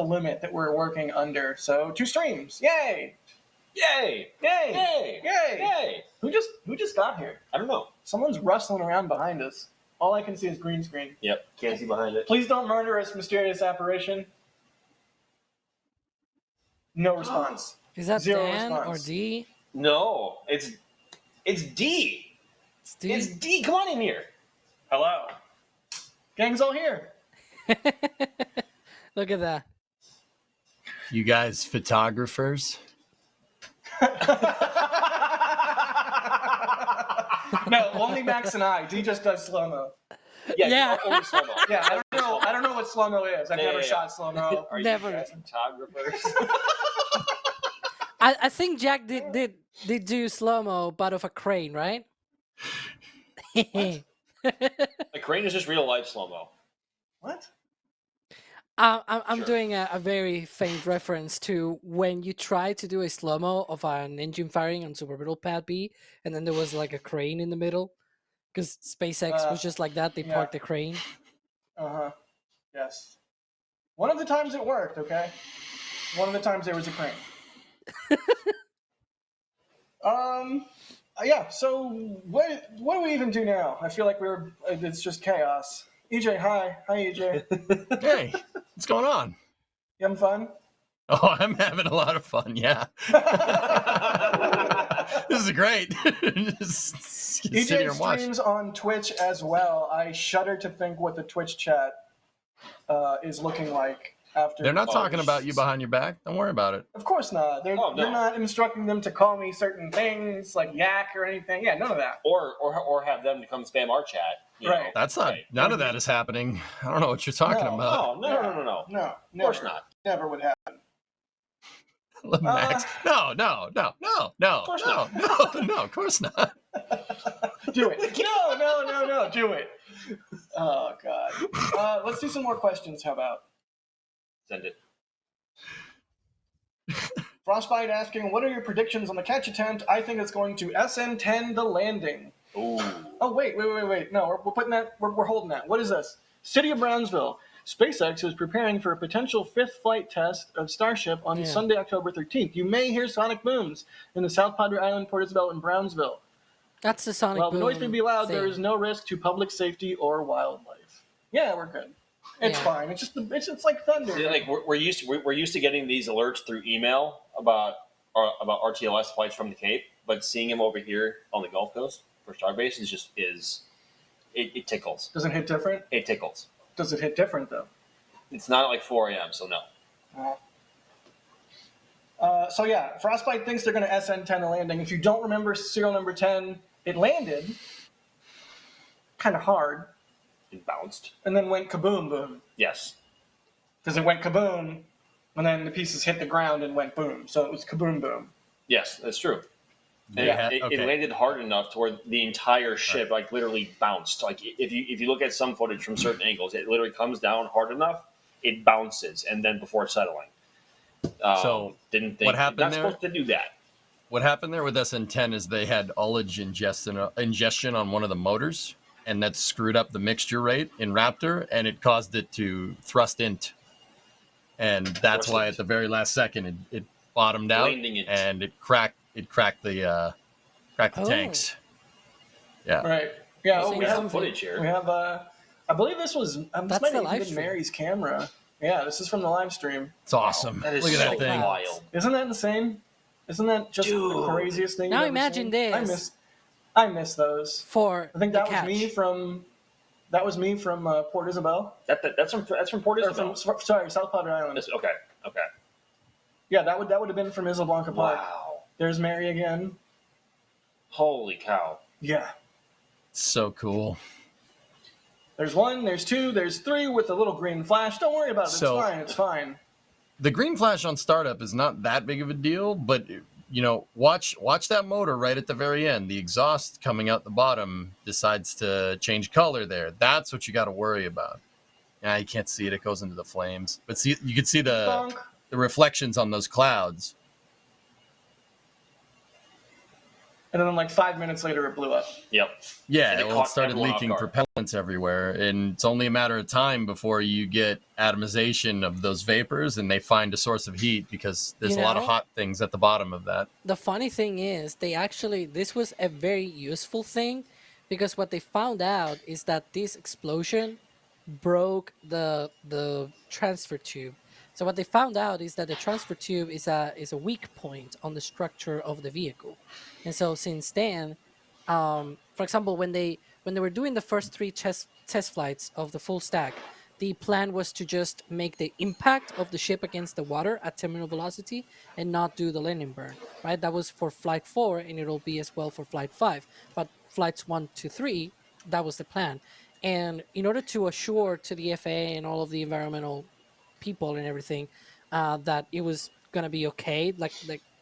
limit that we're working under. So 2 streams. Yay! Yay! Yay! Yay! Yay! Yay! Who just got here? I don't know. Someone's rustling around behind us. All I can see is green screen. Yep. Can't see behind it. Please don't murder us, mysterious apparition. No response. Is that 0 Dan response. or D? No, it's D. It's D. It's D. Come on in here. Hello. Gang's all here. Look at that. You guys photographers? No, only Max and I. D just does slow-mo. Yeah. only slow mo. Yeah, I don't know what slow mo is. I've Yeah, never yeah, shot slow mo. Are Never. you guys photographers? I think Jack did do slow mo, but of a crane, right? What? The crane is just real life slow mo. What? I'm Sure. doing a very faint reference to when you try to do a slow mo of an engine firing on Suborbital Pad B, and then there was like a crane in the middle, because SpaceX was just like that. They yeah. parked the crane. Uh huh. Yes. One of the times it worked. Okay. One of the times there was a crane. Yeah. So what do we even do now? I feel like it's just chaos. EJ, hi EJ. Hey, what's going on? You having fun? Oh, I'm having a lot of fun. Yeah, this is great. Just sit here EJ and watch. streams on Twitch as well. I shudder to think what the Twitch chat is looking like after. They're not talking about you behind your back. Don't worry about it. Of course not. They're not instructing them to call me certain things like yak or anything. Yeah, none of that. Or have them to come spam our chat. You Right. know. That's not. Right. None of that is happening. I don't know what you're talking No. about. No. No, Of never, course not. Never would happen. Max. No. Of course not. Do it. No. Do it. Oh God. Let's do some more questions. How about Send it. Frostbite asking, "What are your predictions on the catch attempt?" I think it's going to SN10 the landing. Ooh. Oh wait. No, we're putting that. We're holding that. What is this? City of Brownsville. SpaceX is preparing for a potential fifth flight test of Starship on Sunday, October 13th. You may hear sonic booms in the South Padre Island, Port Isabel, and Brownsville. That's the sonic While boom. the noise may be loud, thing. there is no risk to public safety or wildlife. Yeah, we're good. It's fine. It's just like thunder. See, like we're used to getting these alerts through email about RTLS flights from the Cape, but seeing them over here on the Gulf Coast for Starbase it tickles. Does it hit different? It tickles. Does it hit different though? It's not like 4 a.m. So no. So yeah, Frostbite thinks they're going to SN10 the landing. If you don't remember serial number 10, it landed kind of hard. It bounced. And then went kaboom boom. Yes. Because it went kaboom, and then the pieces hit the ground and went boom. So it was kaboom boom. Yes, that's true. And Yeah. it landed hard enough to where the entire ship like literally bounced. Like if you look at some footage from certain angles, it literally comes down hard enough, it bounces, and then before settling. So didn't think what happened not there? supposed to do that. What happened there with SN10 is they had ullage ingestion on one of the motors, and that screwed up the mixture rate in Raptor, and it caused it to thrust int. And that's why at the very last second it bottomed out and it cracked the tanks. Yeah. Right. Yeah. Oh, Oh, we we have have some footage here. We have. I believe this was. This That's might the have live been stream. Mary's camera. Yeah, this is from the live stream. It's awesome. That is Look at so that thing. wild. Isn't that insane? Isn't that just the craziest thing? Now you've ever imagine seen? this. I miss those. For I think the that catch. was me from Port Isabel. That's from Port Or Isabel. sorry, South Padre Island. Okay. Yeah, that would have been from Isla Blanca Park. Wow. There's Mary again. Holy cow. Yeah. So cool. There's 1, there's 2, there's 3 with a little green flash. Don't worry about it. So- It's fine. It's fine. The green flash on startup is not that big of a deal, but watch that motor right at the very end. The exhaust coming out the bottom decides to change color there. That's what you got to worry about. Yeah, you can't see it; it goes into the flames. But see, you can see the Bonk. reflections on those clouds. And then like 5 minutes later, it blew up. Yep. Yeah, And it well, caught it started everyone off leaking guard. propellants everywhere, and it's only a matter of time before you get atomization of those vapors, and they find a source of heat because there's You a lot of know? hot things at the bottom of that. The funny thing is, this was a very useful thing, because what they found out is that this explosion broke the transfer tube. So what they found out is that the transfer tube is a weak point on the structure of the vehicle, and so since then, for example, when they were doing the first 3 test flights of the full stack, the plan was to just make the impact of the ship against the water at terminal velocity and not do the landing burn, right? That was for flight 4, and it'll be as well for flight 5. But flights 1 to 3, that was the plan. And in order to assure to the FAA and all of the environmental people and everything that it was going to be okay, like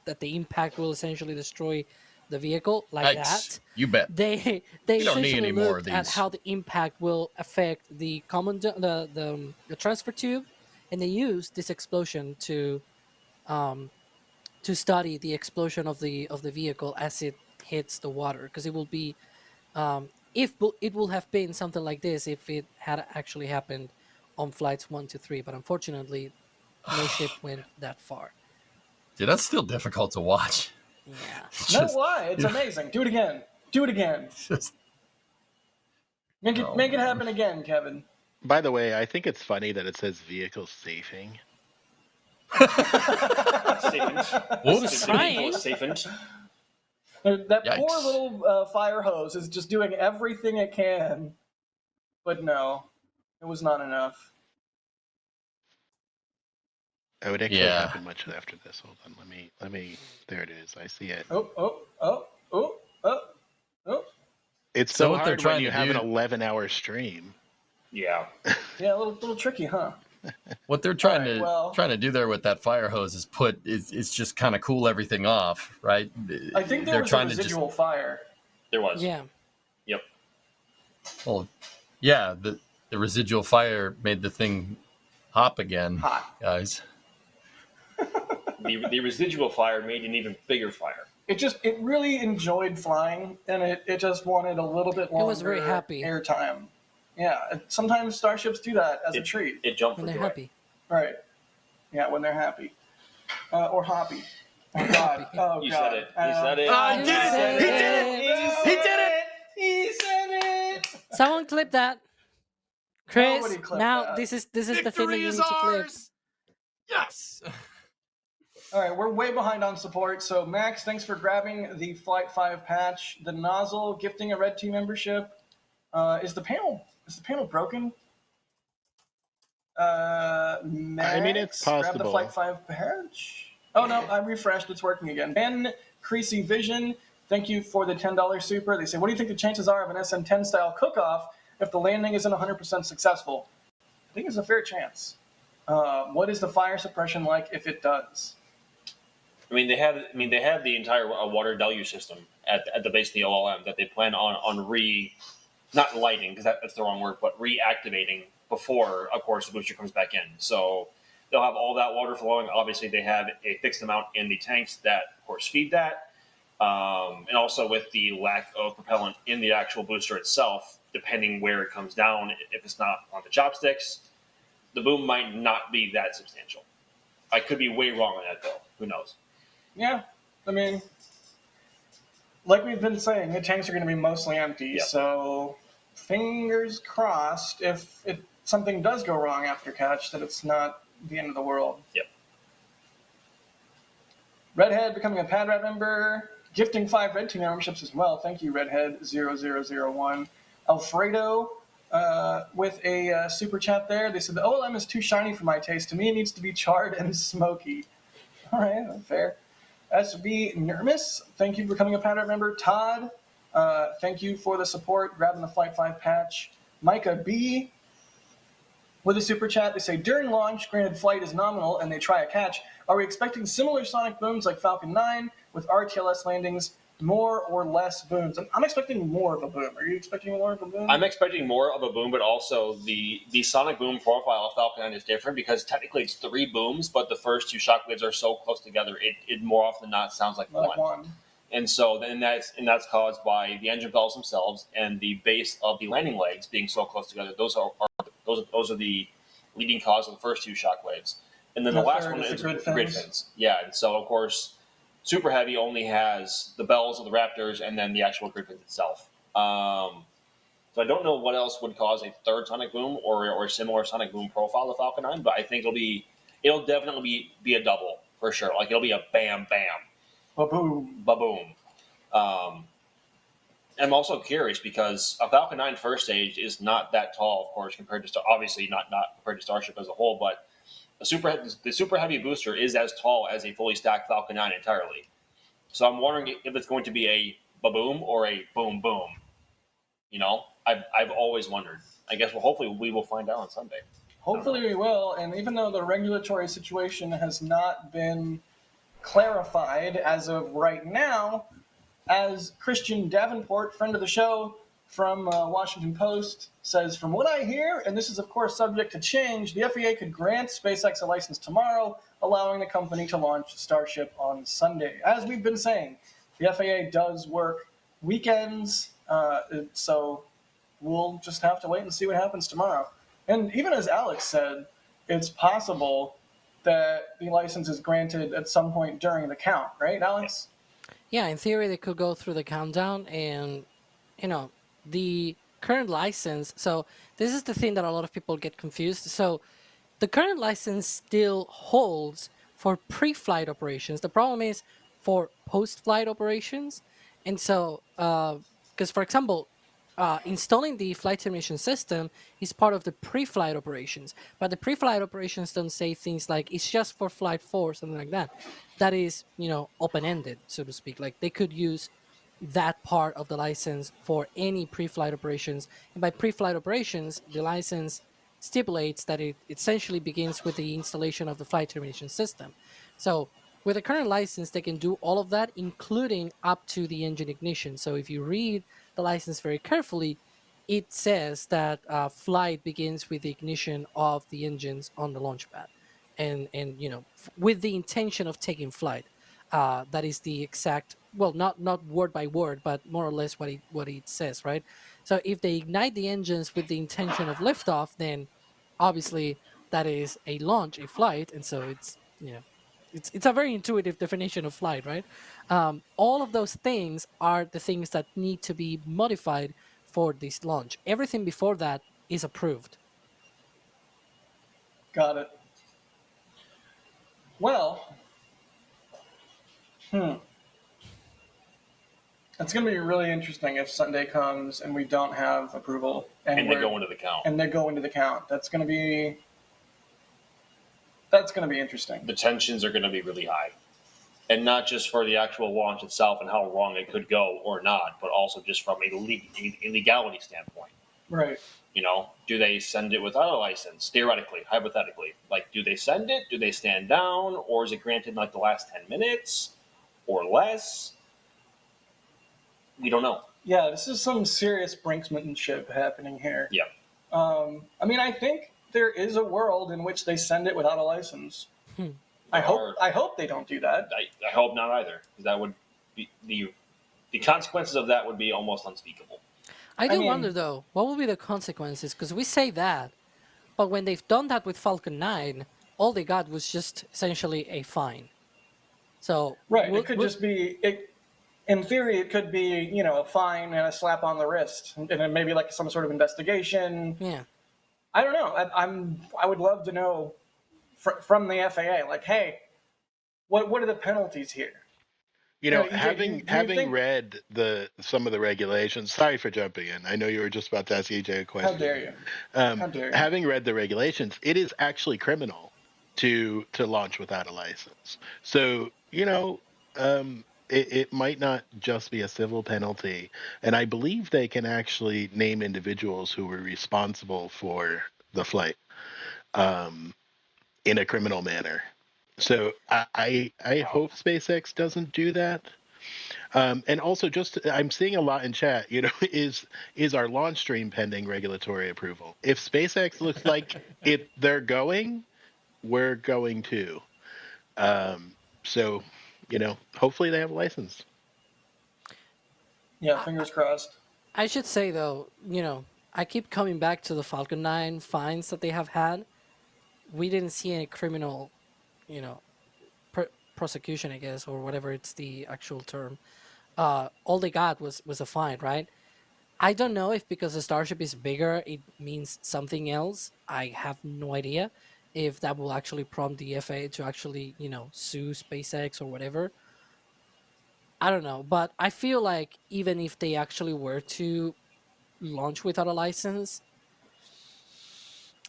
that the impact will essentially destroy the vehicle like that, You bet. they We don't need essentially any more of looked at these. how the impact will affect the the transfer tube, and they used this explosion um to study the explosion of the vehicle as it hits the water, because it will be if it will have been something like this if it had actually happened on flights 1 to 3, but unfortunately no ship went that far. Dude, that's still difficult to watch. Yeah. No, why? It's amazing. Do it again. Do it again. Just, Make it Oh, make it man. happen again, Kevin. By the way, I think it's funny that it says vehicle safing. Whoops. Trying. That poor Yikes. little fire hose is just doing everything it can, but no, it was not enough. Oh, it actually Yeah. happened much after this. Hold on, let me. There it is. I see it. Oh. It's So so what they're hard when trying you to have an do- 11-hour stream. Yeah. Yeah, a little tricky, huh? What they're trying All right, to well- trying to do there with that fire hose is just kind of cool everything off, right? I think there they're was a trying residual fire. There was. Yeah. Yep. Well, yeah, the residual fire made the thing hop again, Hot. guys. The residual fire made an even bigger fire. It really enjoyed flying, and it just wanted a little bit longer was very happy. airtime. Yeah, sometimes starships do that as a treat. It jumped When for they're joy. happy. Right. Yeah, when they're happy. Or hoppy. Oh, God. Oh, You God. said it. You said it. I did it! He did it! He did it! He said it! Someone clip that. Chris, Nobody clipped now that. this is the thing that Victory you is need to clip. ours! Yes! All right, we're way behind on support. So, Max, thanks for grabbing the Flight 5 patch. The nozzle, gifting a Red Team membership. Is the panel broken? Max, I mean, it's grab the possible. Flight 5 patch. Oh, no, I refreshed. It's working again. Ben Creasy Vision, thank you for the $10 super. They say, what do you think the chances are of an SM-10 style cook-off if the landing isn't 100% successful? I think there's a fair chance. What is the fire suppression like if it does? They have the entire water deluge system at the base of the OLM that they plan on not lighting, because that's the wrong word, but reactivating before, of course, the booster comes back in. So they'll have all that water flowing. Obviously, they have a fixed amount in the tanks that, of course, feed that. And also with the lack of propellant in the actual booster itself, depending where it comes down, if it's not on the chopsticks, the boom might not be that substantial. I could be way wrong on that, though. Who knows? Yeah, I mean, like we've been saying, the tanks are going to be mostly empty. Yep. So, fingers crossed, if something does go wrong after catch, that it's not the end of the world. Yep. Redhead becoming a Pad Rat member, gifting 5 Red Team memberships as well. Thank you, Redhead0001. Alfredo with a super chat there. They said the OLM is too shiny for my taste. To me, it needs to be charred and smoky. All right, that's fair. SB Nermis, thank you for becoming a Pad Rat member. Todd, thank you for the support, grabbing the Flight 5 patch. Micah B with a super chat. They say, during launch, granted flight is nominal and they try a catch, are we expecting similar sonic booms like Falcon 9 with RTLS landings, more or less booms? I'm expecting more of a boom. Are you expecting more of a boom? I'm expecting more of a boom, but also the sonic boom profile of Falcon 9 is different because technically it's 3 booms, but the first 2 shockwaves are so close together, it more often than not sounds like one. And so then that's caused by the engine bells themselves and the base of the landing legs being so close together. Those are the leading cause of the first 2 shockwaves. And then the last one is grid grid fins. Yeah, and so of course Super Heavy only has the bells of the Raptors and then the actual grid fins itself. So I don't know what else would cause a third sonic boom or a similar sonic boom profile of Falcon 9, but I think it'll definitely be a double for sure. Like it'll be a bam bam. Ba-boom. Ba-boom. I'm also curious because a Falcon 9 first stage is not that tall, of course, compared to obviously not compared to Starship as a whole, but the super heavy booster is as tall as a fully stacked Falcon 9 entirely. So I'm wondering if it's going to be a ba-boom or a boom boom. You know? I've always wondered. I guess, well, hopefully we will find out on Sunday. Hopefully we will. And even though the regulatory situation has not been clarified as of right now, as Christian Davenport, friend of the show from Washington Post, says, from what I hear, and this is of course subject to change, the FAA could grant SpaceX a license tomorrow, allowing the company to launch Starship on Sunday. As we've been saying, the FAA does work weekends, so we'll just have to wait and see what happens tomorrow. And even as Alex said, it's possible that the license is granted at some point during the count, right, Alex? Yeah, in theory, they could go through the countdown and, you know, the current license. So this is the thing that a lot of people get confused. So the current license still holds for pre-flight operations. The problem is for post-flight operations. And so, because for example, installing the flight termination system is part of the pre-flight operations, but the pre-flight operations don't say things like it's just for flight 4, something like that. That is, open-ended, so to speak. Like they could use that part of the license for any pre-flight operations, and by pre-flight operations, the license stipulates that it essentially begins with the installation of the flight termination system. So with the current license, they can do all of that, including up to the engine ignition. So if you read the license very carefully, it says that flight begins with the ignition of the engines on the launch pad, and with the intention of taking flight. That is the exact, well, not word by word, but more or less what it says, right? So if they ignite the engines with the intention of liftoff, then obviously that is a launch, a flight, and so it's a very intuitive definition of flight, right? All of those things are the things that need to be modified for this launch. Everything before that is approved. Got it. Well, it's going to be really interesting if Sunday comes and we don't have approval And they go into the count. and they go into the count. That's going to be interesting. The tensions are going to be really high. And not just for the actual launch itself and how wrong it could go or not, but also just from a legality standpoint. Right. Do they send it without a license? Theoretically, hypothetically. Like, do they send it? Do they stand down? Or is it granted in like the last 10 minutes or less? We don't know. Yeah, this is some serious brinksmanship happening here. Yeah. I think there is a world in which they send it without a license. I hope they don't do that. I hope not either, because that would be the consequences of that would be almost unspeakable. I do wonder though, what will be the consequences? Because we say that, but when they've done that with Falcon 9, all they got was just essentially a fine. So right, it could just be in theory, it could be a fine and a slap on the wrist, and then maybe like some sort of investigation. Yeah, I don't know. I would love to know from the FAA, like, hey, what are the penalties here? Having read some of the regulations. Sorry for jumping in. I know you were just about to ask EJ a question. How dare you? How dare you? Having read the regulations, it is actually criminal to launch without a license. So it might not just be a civil penalty, and I believe they can actually name individuals who were responsible for the flight in a criminal manner. So I hope SpaceX doesn't do that. And also, I'm seeing a lot in chat. Is our launch stream pending regulatory approval? If SpaceX looks like they're going, we're going too. So, hopefully they have a license. Yeah, fingers crossed. I should say though, I keep coming back to the Falcon 9 fines that they have had. We didn't see any criminal, prosecution, I guess, or whatever it's the actual term. All they got was a fine, right? I don't know if because the Starship is bigger, it means something else. I have no idea if that will actually prompt the FAA to actually, sue SpaceX or whatever. I don't know, but I feel like even if they actually were to launch without a license,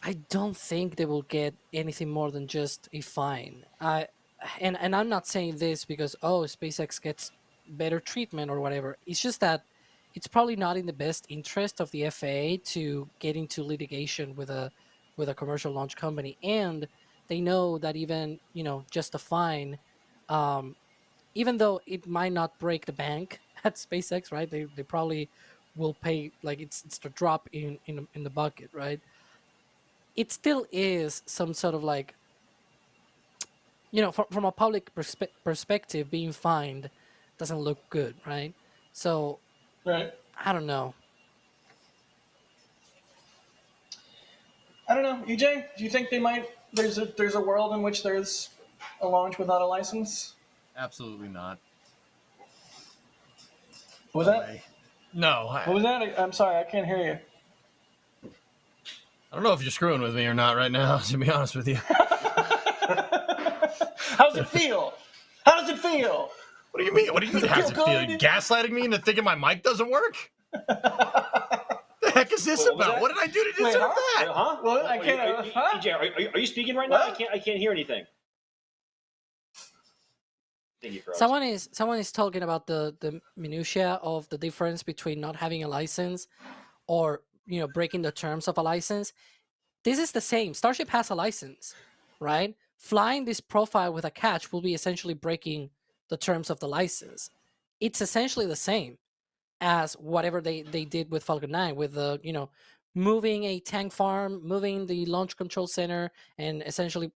I don't think they will get anything more than just a fine. And I'm not saying this because SpaceX gets better treatment or whatever. It's just that it's probably not in the best interest of the FAA to get into litigation with a commercial launch company, and they know that even just a fine, even though it might not break the bank at SpaceX, right? They probably will pay, like it's the drop in the bucket, right? It still is some sort of like, from a public perspective, being fined doesn't look good, right? So Right. I don't know. I don't know. EJ, do you think they might? There's a world in which there's a launch without a license. Absolutely not. What was No that? way. No. What was that? I'm sorry, I can't hear you. I don't know if you're screwing with me or not right now, to be honest with you. How's it feel? How does it feel? What do you mean? What do you mean? Does it How's feel it feel? good? Gaslighting me into thinking my mic doesn't work? The heck is this What was about? that? What did I do to Wait, deserve huh? that? Huh? Well, I can't. Huh? EJ, are you speaking right now? What? I can't hear anything. Thank you, Frost. Someone is talking about the minutia of the difference between not having a license or breaking the terms of a license. This is the same. Starship has a license, right? Flying this profile with a catch will be essentially breaking the terms of the license. It's essentially the same as whatever they did with Falcon 9, with the moving a tank farm, moving the launch control center, and essentially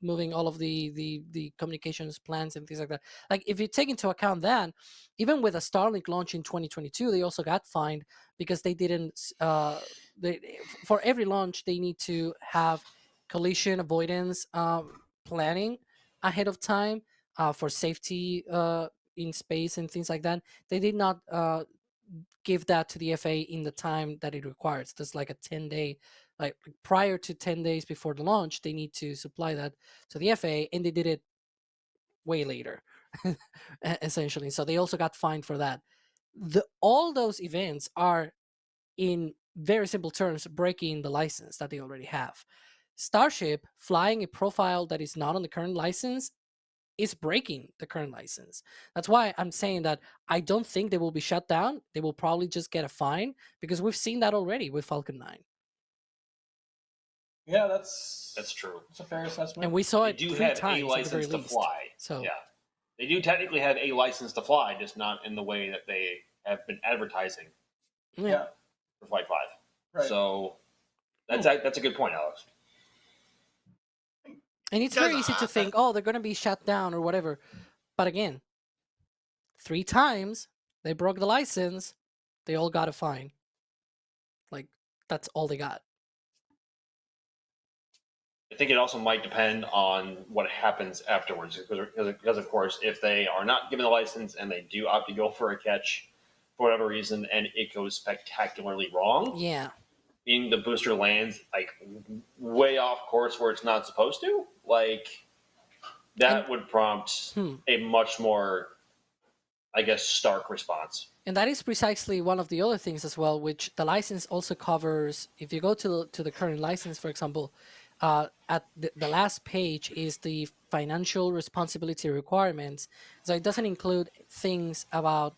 moving all of the communications plans and things like that. Like, if you take into account that, even with a Starlink launch in 2022, they also got fined because they didn't for every launch they need to have collision avoidance planning ahead of time for safety in space and things like that. They did not give that to the FAA in the time that it requires. There's like a 10-day, like prior to 10 days before the launch, they need to supply that to the FAA, and they did it way later, essentially. So they also got fined for that. All those events are, in very simple terms, breaking the license that they already have. Starship flying a profile that is not on the current license is breaking the current license. That's why I'm saying that I don't think they will be shut down. They will probably just get a fine, because we've seen that already with Falcon 9. Yeah, that's true. That's a fair assessment. And we saw They it do 3 have times a at the license very to least. fly. So yeah, they do technically have a license to fly, just not in the way that they have been advertising Yeah. for Flight 5. Right. So that's a good point, Alex. And it's very easy to think, oh, they're going to be shut down or whatever. But again, 3 times they broke the license, they all got a fine. Like, that's all they got. I think it also might depend on what happens afterwards, because of course, if they are not given the license and they do opt to go for a catch for whatever reason, and it goes spectacularly wrong, Yeah. meaning the booster lands like way off course where it's not supposed to, like that would prompt a much more, I guess, stark response. And that is precisely one of the other things as well, which the license also covers. If you go to the current license, for example, at the last page is the financial responsibility requirements. So it doesn't include things about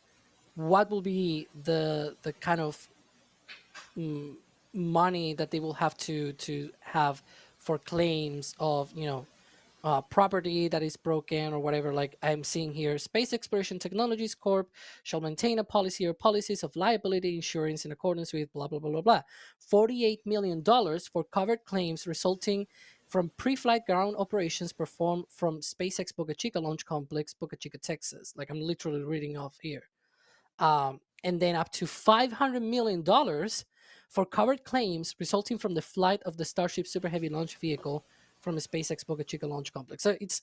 what will be the kind of money that they will have to have for claims of property that is broken or whatever. Like I'm seeing here, Space Exploration Technologies Corp shall maintain a policy or policies of liability insurance in accordance with blah blah blah blah blah. $48 million for covered claims resulting from pre-flight ground operations performed from SpaceX Boca Chica Launch Complex, Boca Chica, Texas. Like I'm literally reading off here. And then up to $500 million for covered claims resulting from the flight of the Starship Super Heavy launch vehicle from the SpaceX Boca Chica launch complex. So it's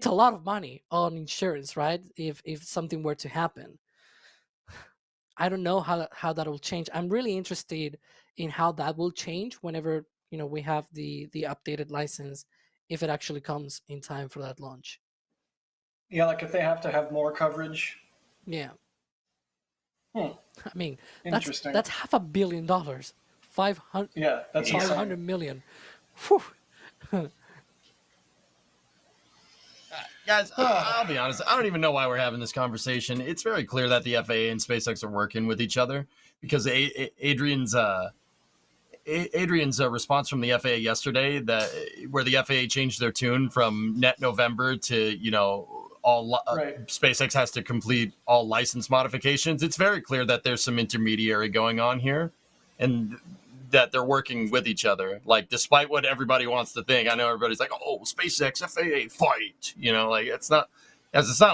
a lot of money on insurance, right? If something were to happen. I don't know how that will change. I'm really interested in how that will change whenever we have the updated license, if it actually comes in time for that launch. Yeah, like if they have to have more coverage. Yeah. I mean, interesting. That's $500 million. 500. Yeah, that's 500 million. Whew. Guys, I'll be honest. I don't even know why we're having this conversation. It's very clear that the FAA and SpaceX are working with each other because Adrian's response from the FAA yesterday, where the FAA changed their tune from net November to all Right. SpaceX has to complete all license modifications. It's very clear that there's some intermediary going on here, and that they're working with each other. Like, despite what everybody wants to think, I know everybody's like, "Oh, SpaceX, FAA, fight!" Like it's not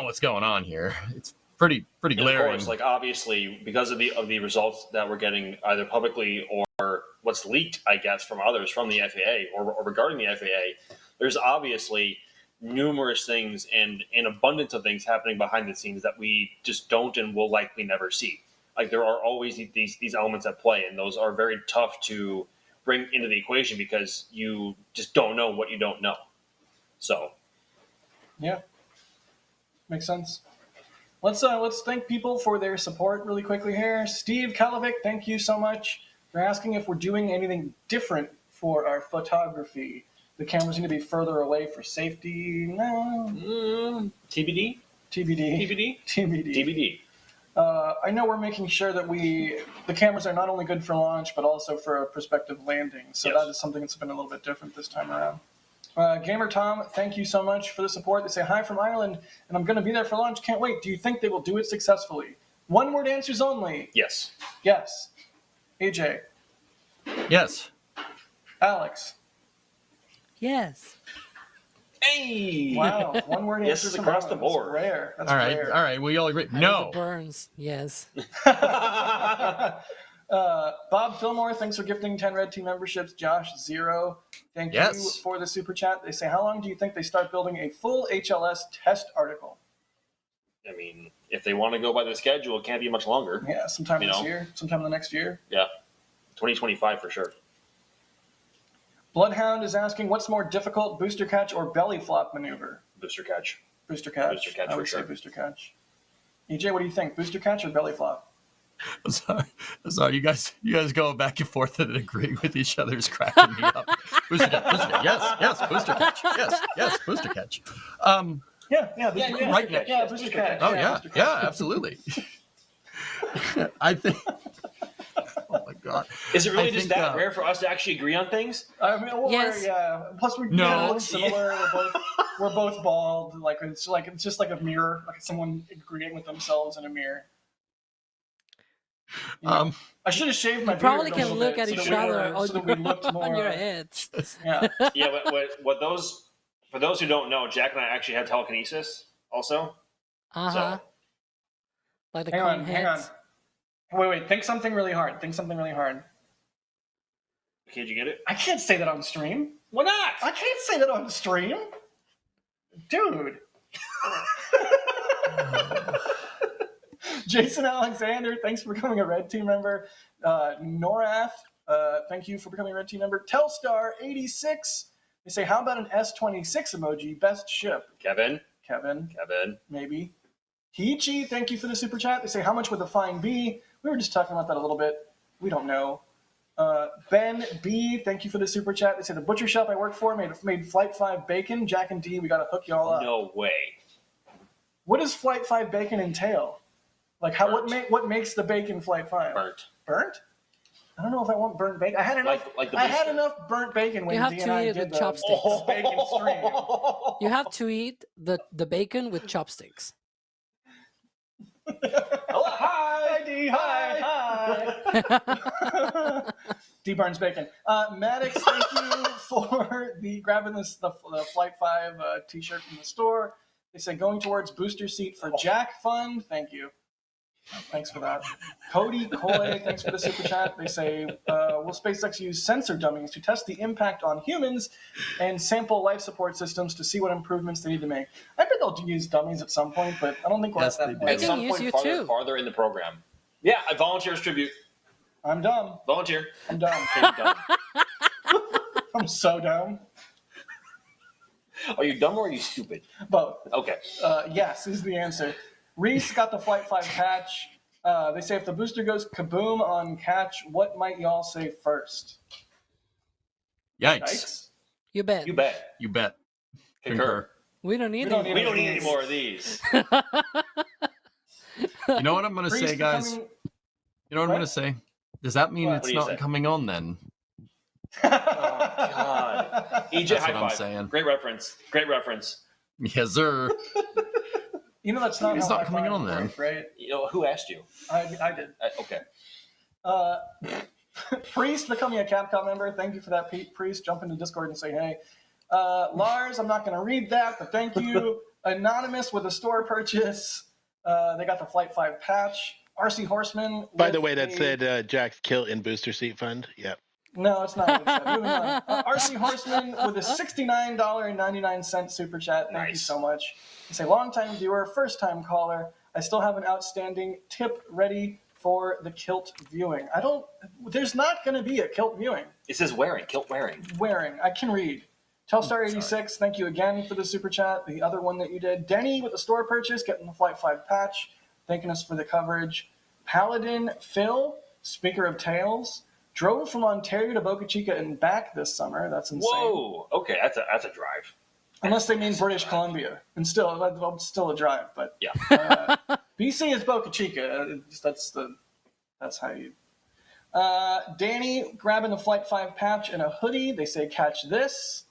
what's going on here. It's pretty glaring. Of course, like obviously because of the results that we're getting either publicly or what's leaked, I guess, from others from the FAA or regarding the FAA, there's obviously numerous things and an abundance of things happening behind the scenes that we just don't and will likely never see. Like there are always these elements at play, and those are very tough to bring into the equation because you just don't know what you don't know. So, Yeah, makes sense. Let's thank people for their support really quickly here. Steve Kalovic, thank you so much for asking if we're doing anything different for our photography. The cameras need to be further away for safety. No. TBD. TBD. TBD. I know we're making sure that the cameras are not only good for launch, but also for a prospective landing. So Yes. that is something that's been a little bit different this time around. Gamer Tom, thank you so much for the support. They say, hi from Ireland, and I'm going to be there for launch. Can't wait. Do you think they will do it successfully? One word answers only. Yes. Yes. AJ. Yes. Alex. Yes. Hey. Wow. One word Yes answers is across the That's board. rare. That's All right. rare. All right. We all agree. I No. need the burns. Yes. Bob Fillmore, thanks for gifting 10 Red Team memberships. Josh, 0. Thank you Yes. for the super chat. They say, how long do you think they start building a full HLS test article? I mean, if they want to go by the schedule, it can't be much longer. Yeah, sometime You this know. year, sometime the next year. Yeah. 2025 for sure. Bloodhound is asking, what's more difficult, booster catch or belly flop maneuver? Booster catch. Booster catch. Booster catch I for would sure. say booster catch. EJ, what do you think? Booster catch or belly flop? I'm sorry. You guys going back and forth and agreeing with each other is cracking me up. Booster catch. Yes. Booster catch. Yes. Booster catch. Yeah, booster catch. Right next. Yeah, booster catch. Oh yeah. Booster catch. Yeah. Absolutely. I think. Oh my God. Is it really I just think, that rare for us to actually agree on things? I mean, Yes. Plus, we No. look similar. We're both bald. It's just like a mirror, like someone agreeing with themselves in a mirror. You know? I should have shaved my beard. Probably a can little look bit at so each that we other were- so that we looked more. on your heads. Yeah. Yeah, what those for those who don't know, Jack and I actually have telekinesis also. Uh-huh. So Like the Hang cone on. heads. Wait. Think something really hard. did you get it? I can't say that on stream. Why not? I can't say that on stream, dude. Jason Alexander, thanks for becoming a Red Team member. Norath, thank you for becoming a Red Team member. Telstar86, they say, how about an S26 emoji? Best ship. Kevin. Maybe. Hiichi, thank you for the super chat. They say, how much would the fine be? We were just talking about that a little bit. We don't know. Ben B, thank you for the super chat. They say, the butcher shop I work for made Flight 5 bacon. Jack and D, we got to hook y'all up. No way. What does Flight 5 bacon entail? Like, what makes the bacon Flight 5? Burnt? I don't know if I want burnt bacon. I had enough. Like the I had booster. enough burnt bacon when You have D to and I eat it did with the chopsticks. bacon stream. You have to eat the bacon with chopsticks. Hi, D. Hi. D Barnes Bacon. Maddox, thank you for grabbing the Flight 5 t-shirt from the store. They said going towards booster seat for Jack Fund. Thank you. Thanks for that. Cody Coy, thanks for the super chat. They say, will SpaceX use sensor dummies to test the impact on humans and sample life support systems to see what improvements they need to make? I bet they'll use dummies at some point, but I don't think we're Yes, at they that do. point. At can some use point you farther, too. farther in the program. Yeah, I volunteer as tribute. I'm dumb. Volunteer. I'm dumb. Okay, you're dumb. I'm so dumb. Are you dumb or are you stupid? Both. Okay. Yes is the answer. Reese got the Flight 5 patch. They say if the booster goes kaboom on catch, what might y'all say first? Yikes. Yikes. You bet. You bet. You bet. Concur. We don't need We don't any We more don't need of any these. more of these. You know what I'm gonna Priest say, guys? becoming- You know what I'm What? gonna say? Does that mean What? it's What do you not say? coming on then? God. EJ, That's high what I'm five. saying. Great reference. Great reference. Yes, sir. You know that's not It's how not high coming fives on then. work, right? You know, who asked you? I did. Okay. Priest becoming a Capcom member. Thank you for that, Pete. Priest, jump into Discord and say hey. Lars, I'm not going to read that, but thank you. Anonymous with a store purchase. They got the Flight 5 patch. RC Horseman. By with the way, that a- said Jack's kill in booster seat fund. Yep. No, it's not what it said. Moving on. RC Horseman with a $69.99 super chat. Thank you Nice. so much. He's a longtime viewer, first time caller. I still have an outstanding tip ready for the kilt viewing. There's not going to be a kilt viewing. It says wearing, kilt wearing. Wearing. I can read. Telstar86, thank you again for the super chat. The other one that you did. Denny with the store purchase, getting the Flight 5 patch, thanking us for the coverage. Paladin Phil, speaker of tales, drove from Ontario to Boca Chica and back this summer. That's insane. Whoa. Okay, that's a drive. Unless they mean British Columbia. And still a drive, but Yeah. BC is Boca Chica. That's how you. Danny grabbing the Flight 5 patch and a hoodie. They say catch this.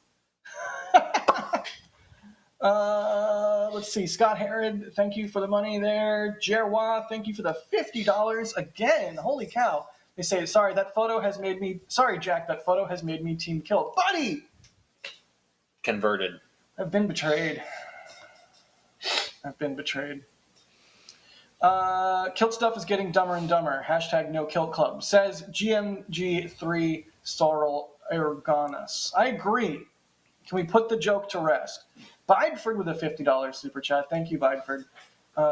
Let's see. Scott Herod, thank you for the money there. Jerwa, thank you for the $50 again. Holy cow. They say, sorry, Jack, that photo has made me team kill. Buddy! Converted. I've been betrayed. Kilt stuff is getting dumber and dumber. Hashtag no kilt club. Says GMG3 Sorrel Ergonus. I agree. Can we put the joke to rest? Bideford with a $50 super chat. Thank you, Bideford.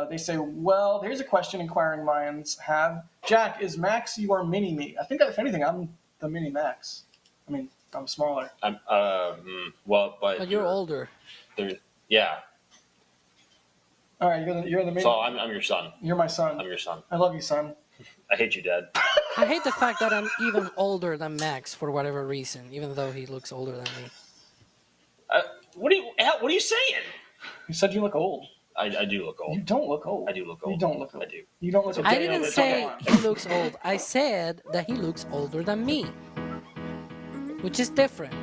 They say, well, here's a question inquiring minds have. Jack, is Max your mini-me? I think, if anything, I'm the mini-Max. I mean, I'm smaller. Well, but you're older. Yeah. All right, you're the mini. So I'm your son. You're my son. I'm your son. I love you, son. I hate you, Dad. I hate the fact that I'm even older than Max for whatever reason, even though he looks older than me. What are you saying? You said you look old. I do look old. You don't look old. I do look old. You don't look old. I do. You don't look old. I didn't It's say okay. he looks old. I said that he looks older than me, which is different.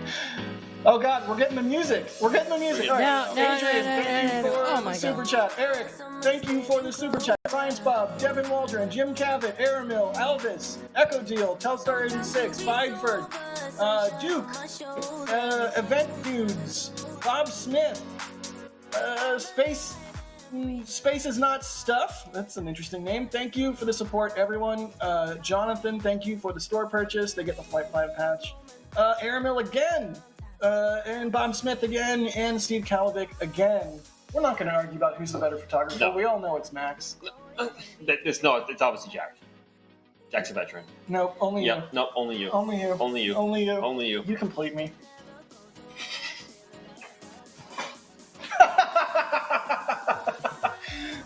Oh God, we're getting the music. All right. No, Adrian, thank you for Oh the my super God. chat. Eric, thank you for the super chat. Science Bob, Devin Waldron, Jim Cavett, Aramil, Elvis, Echo Deal, Telstar 86, Bideford, Duke, Event Dudes, Bob Smith, Space is not stuff. That's an interesting name. Thank you for the support, everyone. Jonathan, thank you for the store purchase. They get the Flight 5 patch. Aramil again. And Bob Smith again, and Steve Kalovic again. We're not going to argue about who's the better photographer. No. We all know it's Max. It's obviously Jack. Jack's a veteran. No, only Yep. you. No, only you. Only you. Only you. Only you. Only you. You complete me.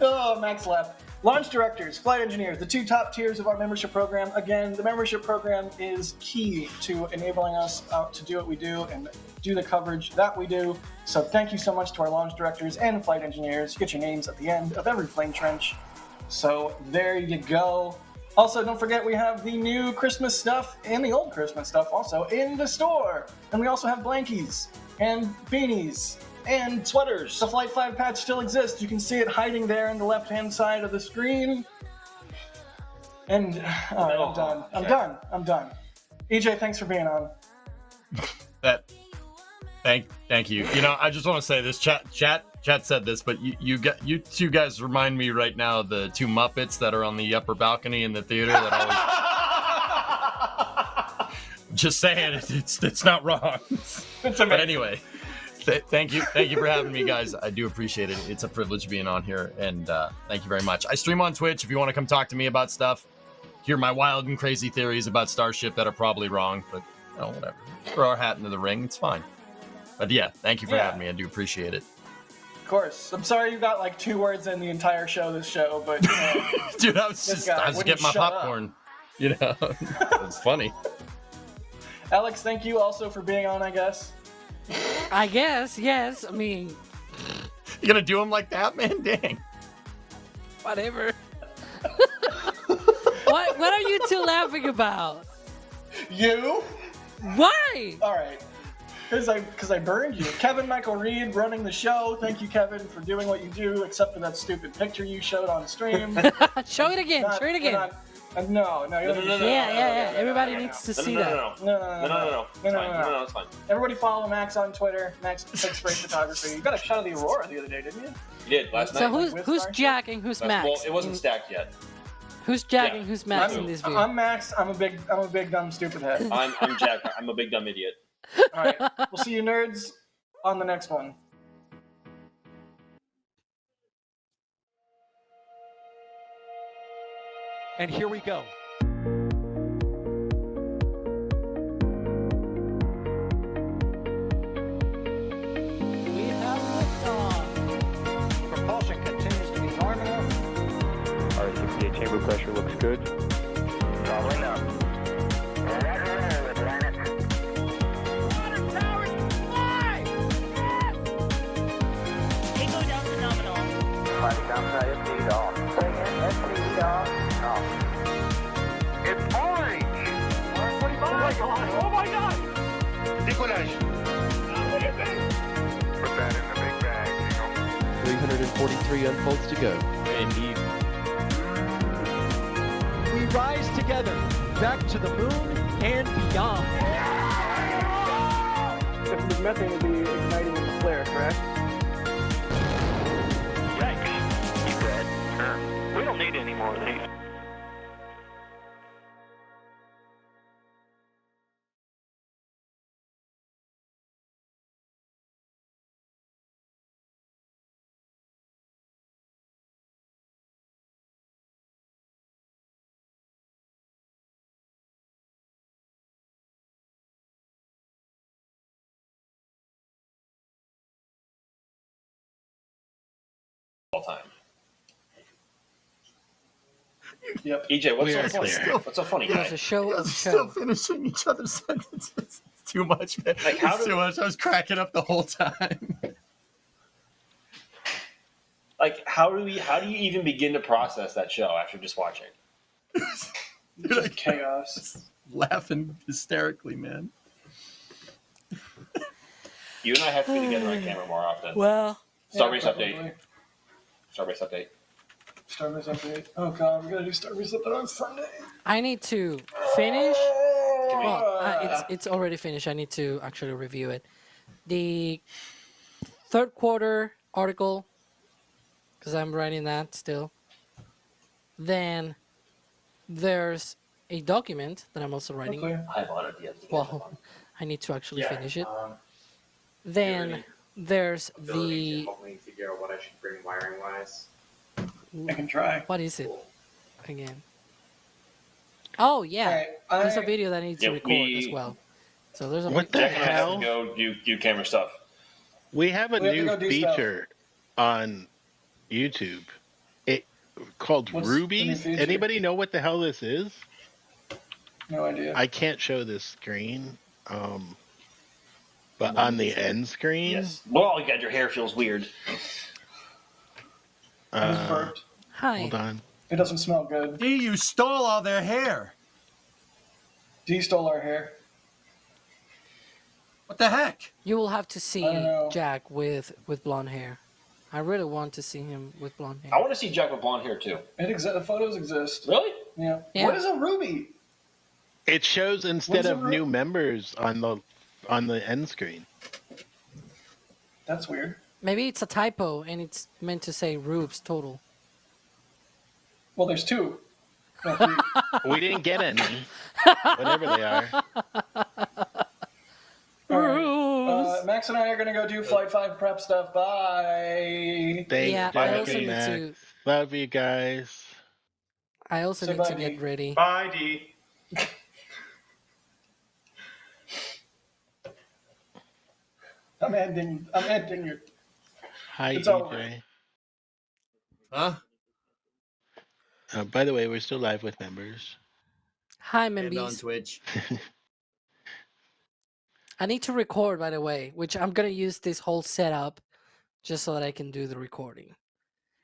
Oh, Max left. Launch directors, flight engineers, the two top tiers of our membership program. Again, the membership program is key to enabling us to do what we do and do the coverage that we do. So thank you so much to our launch directors and flight engineers. You get your names at the end of every flame trench. So there you go. Also, don't forget we have the new Christmas stuff and the old Christmas stuff also in the store. And we also have blankies and beanies and Sweaters. the Flight 5 patch still exists. You can see it hiding there in the left-hand side of the screen. And all right, I'm done. Okay. I'm done. EJ, thanks for being on. Thank you. You know, I just want to say this. Chat said this, but you two guys remind me right now of the two Muppets that are on the upper balcony in the theater. That always. Just saying, it's not wrong. But anyway. Thank you for having me, guys. I do appreciate it. It's a privilege being on here, and thank you very much. I stream on Twitch if you want to come talk to me about stuff. Hear my wild and crazy theories about Starship that are probably wrong, but whatever. Throw our hat into the ring. It's fine. But yeah, thank you for having me. I do appreciate it. Of course. I'm sorry you got like 2 words in the entire this show, but dude, I was getting my popcorn. Up. You know, it's funny. Alex, thank you also for being on, I guess. I guess, yes. I mean, You gonna do him like that, man? Dang. Whatever. What are you two laughing about? You? Why? All right. Because I burned you. Kevin Michael Reed running the show. Thank you, Kevin, for doing what you do, except for that stupid picture you showed on stream. Show it again. Show it again. No. Yeah. Everybody needs to see that. No. It's fine. Everybody follow Max on Twitter. Max takes great photography. You got a shot of the Aurora the other day, didn't you? You did last So night. who's Jack and who's Max? Well, it wasn't stacked yet. Who's Jack Yeah. and who's Max in this view? I'm Max. I'm a big dumb stupid head. I'm Jack. I'm a big dumb idiot. All right. We'll see you nerds on the next one. And here we go. We have liftoff. Propulsion continues to be normal. R68 chamber pressure looks good. Following up. Roger, roll, Atlantic. Water towers, fly! Yes! Echo down to nominal. Flight downside, FD off. Say again, FD off. Off. It's orange! 145! Oh my god! Decollage. Look at this! Put that in the big bag, 343 unfolds to go. Indeed. We rise together back to the moon and beyond. The methane will be igniting in the flare, correct? Yikes. You read? Sure. We don't need any more of these. All time. Yep. EJ, what's We so are funny? clear. What's so funny, It was guy? a show. You A guys are still show. finishing each other's sentences. It's too much, man. Like, how It's do- too much. I was cracking up the whole time. Like, how do you even begin to process that show after just watching? Just chaos. Laughing hysterically, man. You and I have to be together on camera more often. Well, Starbase probably. update. Starbase update. Starbase update. Oh god, we gotta do Starbase update on Sunday. I need to finish. Can we- Well, it's already finished. I need to actually review it. The third quarter article, because I'm writing that still. Then there's a document that I'm also writing. Okay. I have on it yet. Well, I need to actually finish it. Um, Then there's the help me figure out what I should bring wiring wise. I can try. what is it again? Oh yeah, Alright, there's a video that I need to Yeah, record as well. So there's a What the Jack and I have hell? to go do camera stuff. We have a We have to new go do stuff. feature on YouTube. It called What's the new Rubies. feature? Anybody know what the hell this is? No idea. I can't show this screen. But on the end screen, Yes. Well, God, your hair feels weird. I just burped. hi. hold on. It doesn't smell good. D, you stole all their hair. D stole our hair. What the heck? You will have to see I don't know. Jack with blonde hair. I really want to see him with blonde I hair. want to see Jack with blonde hair too. The photos exist. Really? Yeah. Yeah. What is a ruby? It shows instead What's of the new members on the end screen. That's weird. Maybe it's a typo and it's meant to say Rubes total. Well, there's two. No, three. We didn't get any, whatever they are. All right. Max and I are gonna go do Flight 5 prep stuff. Bye. Thanks, Yeah, Jack I also and need Max. to. Love you guys. I also Say need bye, to D. get ready. Bye, D. I'm ending your. Hi, It's over. EJ. Huh? By the way, we're still live with members. Hi, And on Membies. Twitch. I need to record, by the way, which I'm gonna use this whole setup just so that I can do the recording.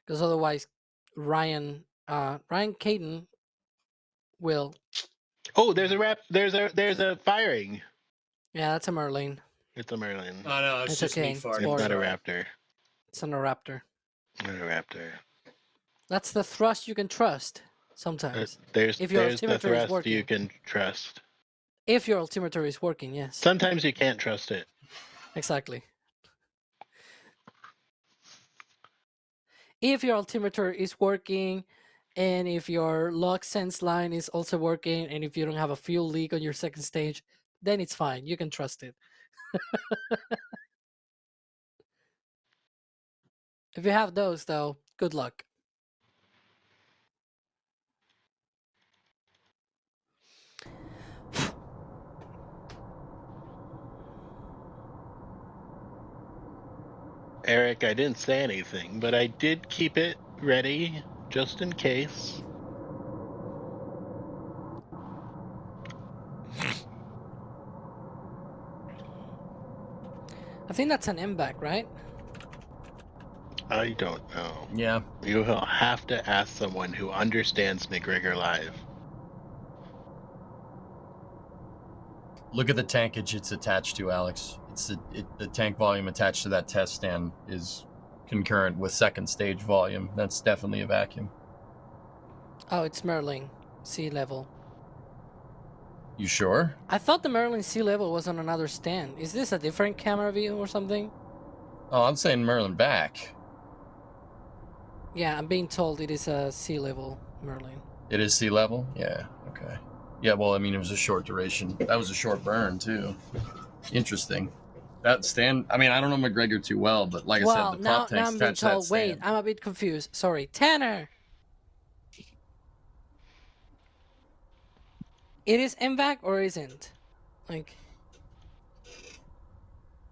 Because otherwise, Ryan Caden will. Oh, there's a firing. Yeah, that's a Merlin. It's a Merlin. Oh no, It's okay. It's It's not a raptor. It's not a raptor. Not a raptor. That's the thrust you can trust sometimes. There's If your the altimeter is thrust you working. can trust. If your altimeter is working, yes. Sometimes you can't trust it. Exactly. If your altimeter is working, and if your log sense line is also working, and if you don't have a fuel leak on your second stage, then it's fine. You can trust it. If you have those, though, good luck. Eric, I didn't say anything, but I did keep it ready just in case. I think that's an MVAC, right? I don't know. Yeah. You will have to ask someone who understands McGregor Live. Look at the tankage it's attached to, Alex. The tank volume attached to that test stand is concurrent with second stage volume. That's definitely a vacuum. Oh, it's Merlin sea level. You sure? I thought the Merlin sea level was on another stand. Is this a different camera view or something? Oh, I'm saying Merlin back. Yeah, I'm being told it is a sea level Merlin. It is sea level? Yeah, okay. Yeah, well, I mean, it was a short duration. That was a short burn, too. Interesting. That stand, I mean, I don't know McGregor too well, but like I said, the prop tank's I'm being attached to that told, wait, stand. I'm a bit confused. Sorry. Tanner! It is MVAC or isn't? Like,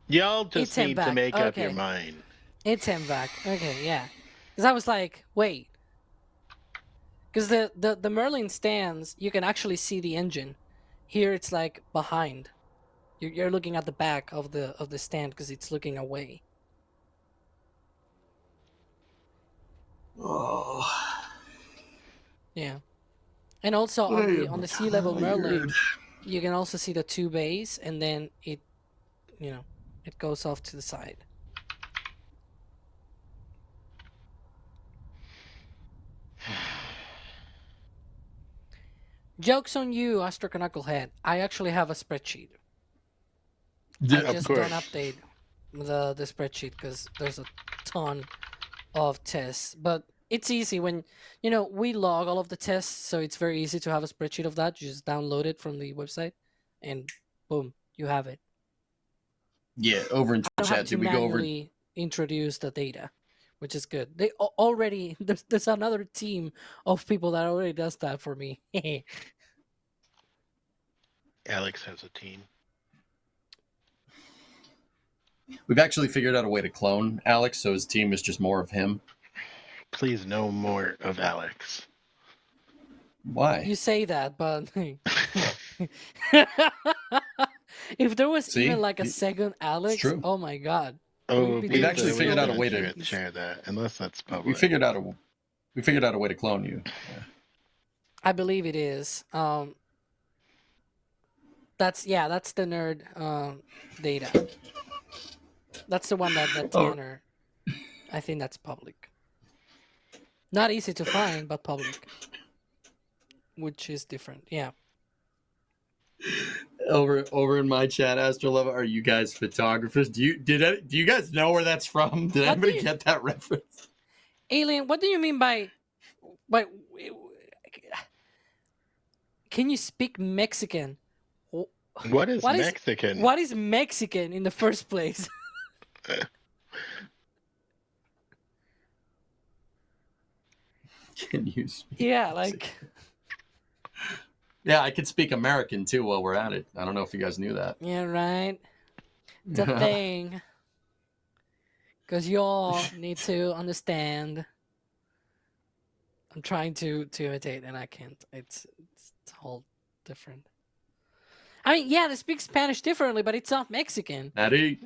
Y'all just it's need to MVAC. make up your Okay. mind. It's MVAC. Okay, yeah. Because I was like, wait. Because the Merlin stands, you can actually see the engine. Here it's like behind. You're looking at the back of the stand because it's looking away. Oh. Yeah. And also on the sea level Merlin, you can also see the two bays, and then it goes off to the side. Joke's on you, Astro Knucklehead. I actually have a spreadsheet. I just don't update the spreadsheet because there's a ton of tests. But it's easy when, we log all of the tests, so it's very easy to have a spreadsheet of that. You just download it from the website, and boom, you have it. Yeah, over in I don't have chat, to did we go over? manually introduce the data, which is good. They already there's another team of people that already does that for me. Alex has a team. We've actually figured out a way to clone Alex, so his team is just more of him. Please, no more of Alex. Why? You say that, but if there was even like a second Alex, oh my god. Oh, we've actually figured out a way to share that, unless that's public. We figured out a way to clone you. Yeah. I believe it is. That's the nerd data. That's the one that Tanner. I think that's public. Not easy to find, but public. Which is different. Yeah. Over in my chat, Astrolova, are you guys photographers? Do you guys know where that's from? Did anybody get that reference? Alien, what do you mean by can you speak Mexican? What is Mexican? What is Mexican in the first place? Can you speak? Yeah, like. Yeah, I could speak American too while we're at it. I don't know if you guys knew that. Yeah, right. It's a thing. Because you all need to understand. I'm trying to imitate, and I can't. It's all different. I mean, yeah, they speak Spanish differently, but it's not Mexican. Natty.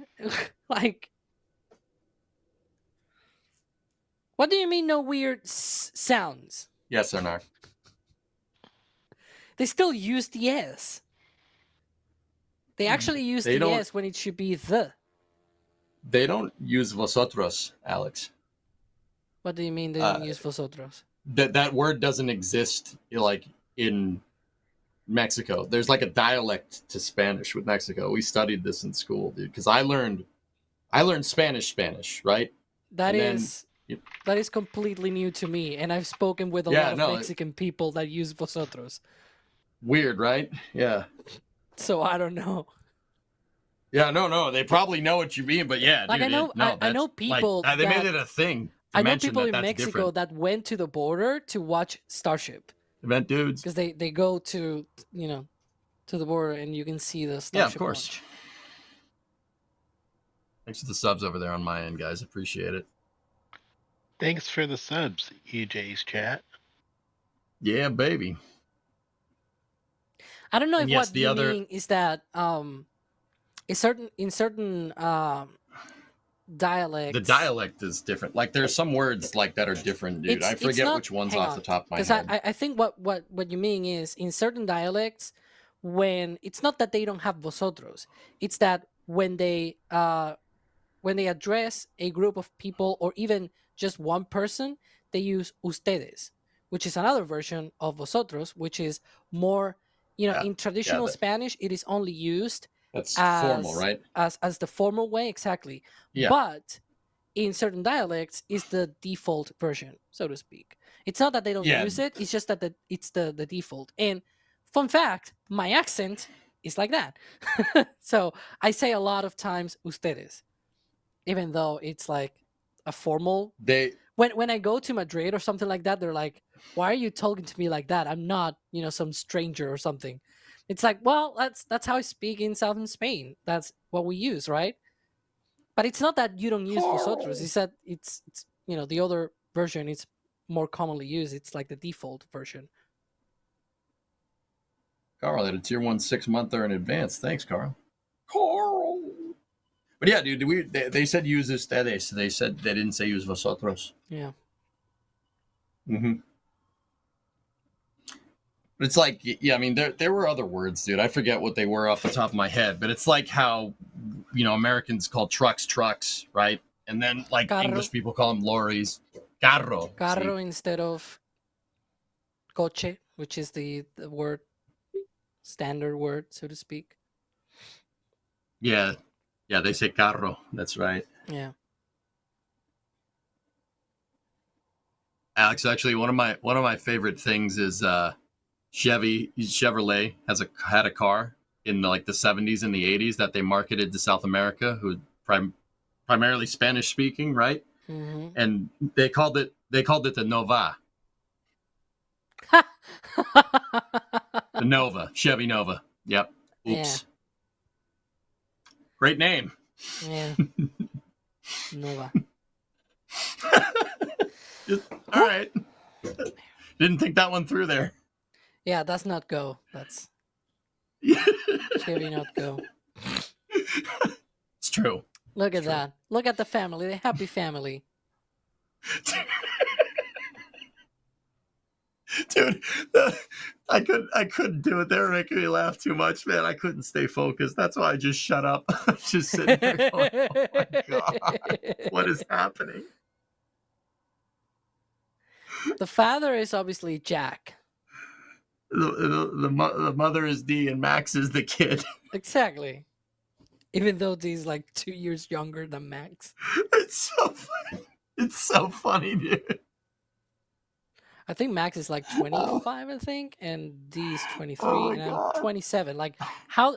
Like. What do you mean no weird sounds? Yes, Ernar. They still use the S. They actually use They the don't- S when it should be the. They don't use vosotros, Alex. What do you mean they don't use vosotros? That word doesn't exist like in Mexico. There's like a dialect to Spanish with Mexico. We studied this in school, dude, because I learned Spanish, right? That And is then- that is completely new to me, and I've spoken with a Yeah, lot of no, Mexican people that use vosotros. Weird, right? Yeah. So I don't know. Yeah, no, they probably know what you mean, but yeah, Like, dude, I know people they made that- it a thing. I know mention people that in that's Mexico different. that went to the border to watch Starship Event dudes. because they go to to the border and you can see the Starship. Yeah, of course. launch. Thanks for the subs over there on my end, guys. Appreciate it. Thanks for the subs, EJ's chat. Yeah, baby. I don't know And if yes, what the you other- mean is that in certain dialects. The dialect is different. Like there's some words like that are different, dude. I forget not- which ones hang off on, the top of my because head. I think what you mean is in certain dialects when it's not that they don't have vosotros, it's that when they address a group of people or even just one person, they use ustedes, which is another version of vosotros, which is more in traditional Spanish it is only used That's as formal, right? as the formal way, exactly. Yeah. But in certain dialects is the default version, so to speak. It's not that they don't Yeah. use it, it's just that it's the default. And fun fact, my accent is like that. So I say a lot of times ustedes, even though it's like a formal. When I go to Madrid or something like that, they're like, why are you talking to me like that? I'm not, some stranger or something. It's like, well, that's how I speak in southern Spain. That's what we use, right? But it's not that you don't use vosotros. It's that it's the other version is more commonly used. It's like the default version. Carl had a tier 1 6-monther in advance. Thanks, Carl. Carl. But yeah, dude, they said use ustedes. They said they didn't say use vosotros. Yeah. Mm-hmm. But it's like, yeah, I mean, there were other words, dude. I forget what they were off the top of my head, but it's like how, Americans call trucks, right? And then like Carro. English people call them lorries. Carro. Carro see? instead of coche, which is the word, standard word, so to speak. Yeah, they say carro. That's right. Yeah. Alex, actually, one of my favorite things is Chevrolet had a car in the 70s and the 80s that they marketed to South America, who primarily Spanish speaking, right? Mm-hmm. And they called it the Nova. The Nova, Chevy Nova. Yep. Oops. Yeah. Great name. Yeah. Nova. All right. Didn't think that one through there. Yeah, that's not go. That's Chevy not go. It's true. Look at that. Look at the family. The happy family. Dude, I couldn't do it. They were making me laugh too much, man. I couldn't stay focused. That's why I just shut up. I was just sitting there going, oh my God, what is happening? The father is obviously Jack. The mother is D and Max is the kid. Exactly. Even though he's like 2 years younger than Max. It's so funny. It's so funny, dude. I think Max is like 25, I think, and D is 23, Oh and my I'm God. 27. Like, how,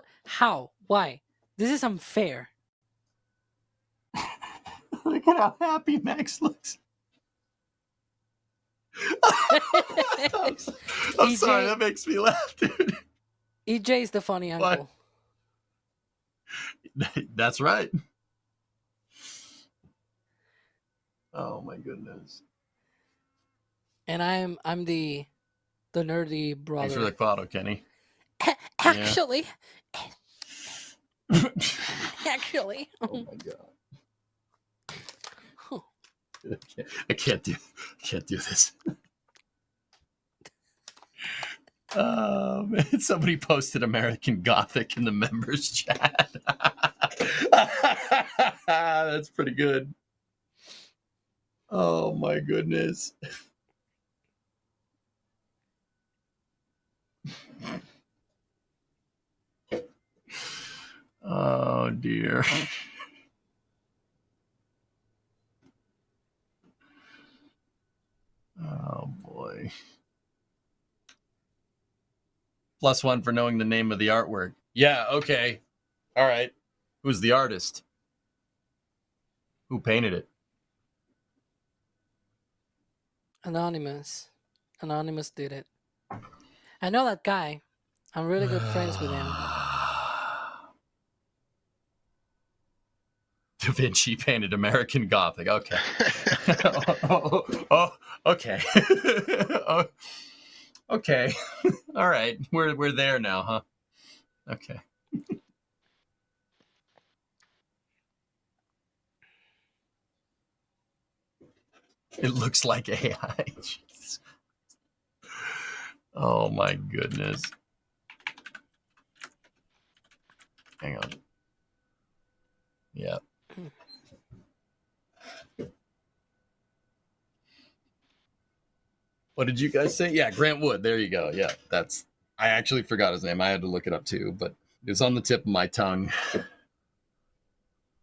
why? This is unfair. Look at how happy Max looks. I'm sorry, that makes me laugh, dude. EJ is the funny uncle. That's right. Oh my goodness. And I'm the nerdy brother. Thanks for the photo, Kenny. Actually. Yeah. Actually. Oh my God. I can't do this. Somebody posted American Gothic in the members chat. That's pretty good. Oh my goodness. Oh dear. Oh boy. +1 for knowing the name of the artwork. Yeah, okay. All right. Who's the artist? Who painted it? Anonymous. Anonymous did it. I know that guy. I'm really good friends with him. Da Vinci painted American Gothic. Okay. Okay. Okay. All right. We're there now, huh? Okay. It looks like AI. Jesus. Oh my goodness. Hang on. Yeah. What did you guys say? Yeah, Grant Wood. There you go. Yeah, I actually forgot his name. I had to look it up too, but it was on the tip of my tongue.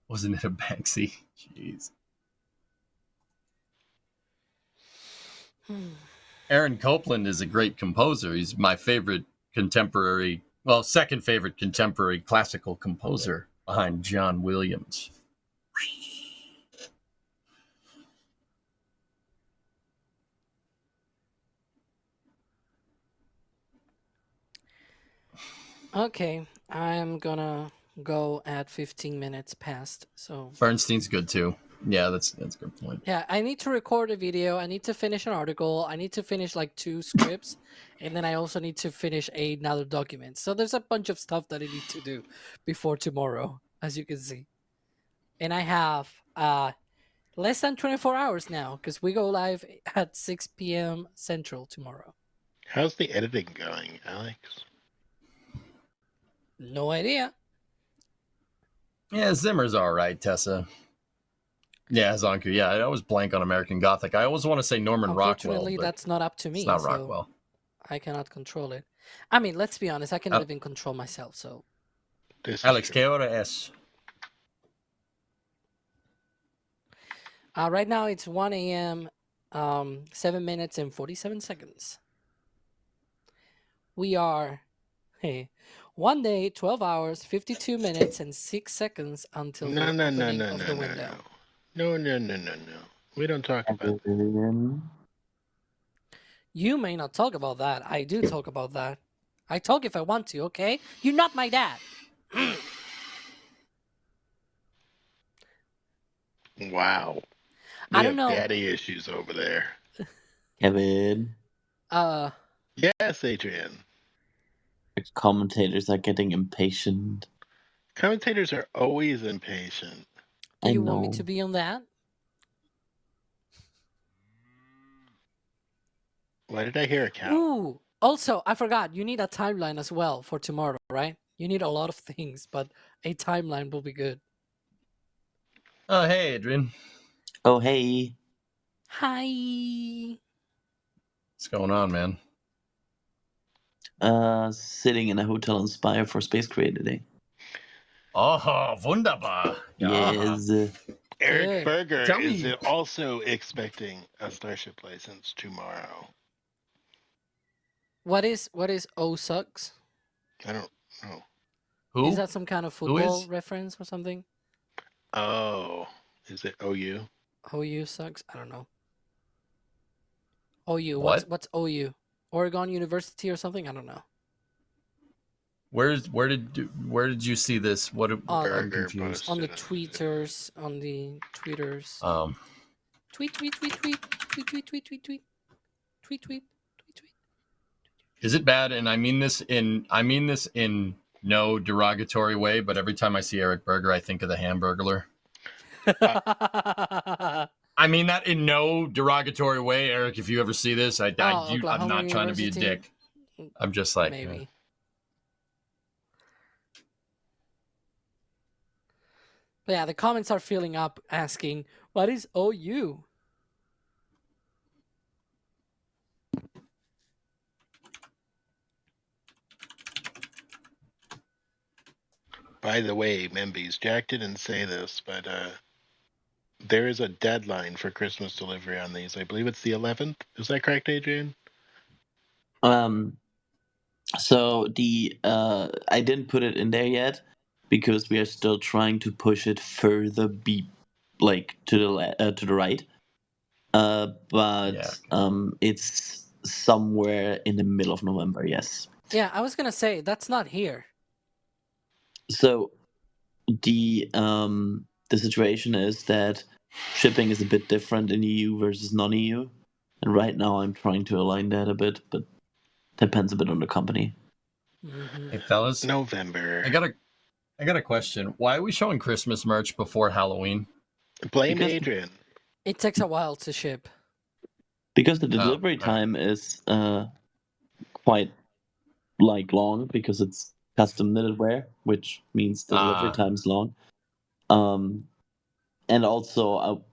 Wasn't it a Banksy? Jeez. Aaron Copland is a great composer. He's my favorite contemporary, well, second favorite contemporary classical composer behind John Williams. Okay, I'm gonna go at 15 minutes past. So Bernstein's good too. Yeah, that's a good point. yeah, I need to record a video. I need to finish an article. I need to finish like 2 scripts, and then I also need to finish another document. So there's a bunch of stuff that I need to do before tomorrow, as you can see. And I have less than 24 hours now because we go live at 6 p.m. Central tomorrow. How's the editing going, Alex? No idea. Yeah, Zimmer's all right, Tessa. Yeah, Zonku. Yeah, I always blank on American Gothic. I always want to say Norman Rockwell. Unfortunately, that's not up to me. It's not so Rockwell. I cannot control it. I mean, let's be honest. I cannot even control myself. So, Alex, ¿qué hora es? right now it's 1 a.m. 7 minutes and 47 seconds. We are, 1 day, 12 hours, 52 minutes and 6 seconds until the opening of the window. No. We don't talk about that. You may not talk about that. I do talk about that. I talk if I want to, okay? You're not my dad. Wow. I don't know. Daddy issues over there. Kevin. Yes, Adrian. Commentators are getting impatient. Commentators are always impatient. Do you want me to be on that? Why did I hear a cow? Ooh. Also, I forgot. You need a timeline as well for tomorrow, right? You need a lot of things, but a timeline will be good. Oh, hey, Adrian. Oh, hey. Hi. What's going on, man? Sitting in a hotel in Spire for Space Creator Day. Oh, wunderbar. Yes. Eric Berger is also expecting a Starship license tomorrow. What is O sucks? I don't know. Who? Is that some kind of football reference or something? Oh, is it OU? OU sucks? I don't know. OU. What? What's OU? Oregon University or something? I don't know. Where did you see this? What? I'm confused. On the tweeters. Tweet. Is it bad? And I mean this in no derogatory way, but every time I see Eric Berger, I think of the Hamburglar. I I mean that in no derogatory way, Eric. If you ever see this, I'm Oklahoma not trying to be a University? dick. I'm just like, Maybe. But yeah, the comments are filling up asking, what is OU? By the way, Membies, Jack didn't say this, but there is a deadline for Christmas delivery on these. I believe it's the 11th. Is that correct, Adrian? So the I didn't put it in there yet because we are still trying to push it further to the right. But yeah. it's somewhere in the middle of November. Yes. Yeah, I was gonna say that's not here. So the situation is that shipping is a bit different in EU versus non-EU, and right now I'm trying to align that a bit, but depends a bit on the company. Hey fellas, November. I got a question. Why are we showing Christmas merch before Halloween? Blame Adrian. It takes a while to ship. Because the delivery time is quite long because it's custom knitted wear, which means the delivery time's long. And also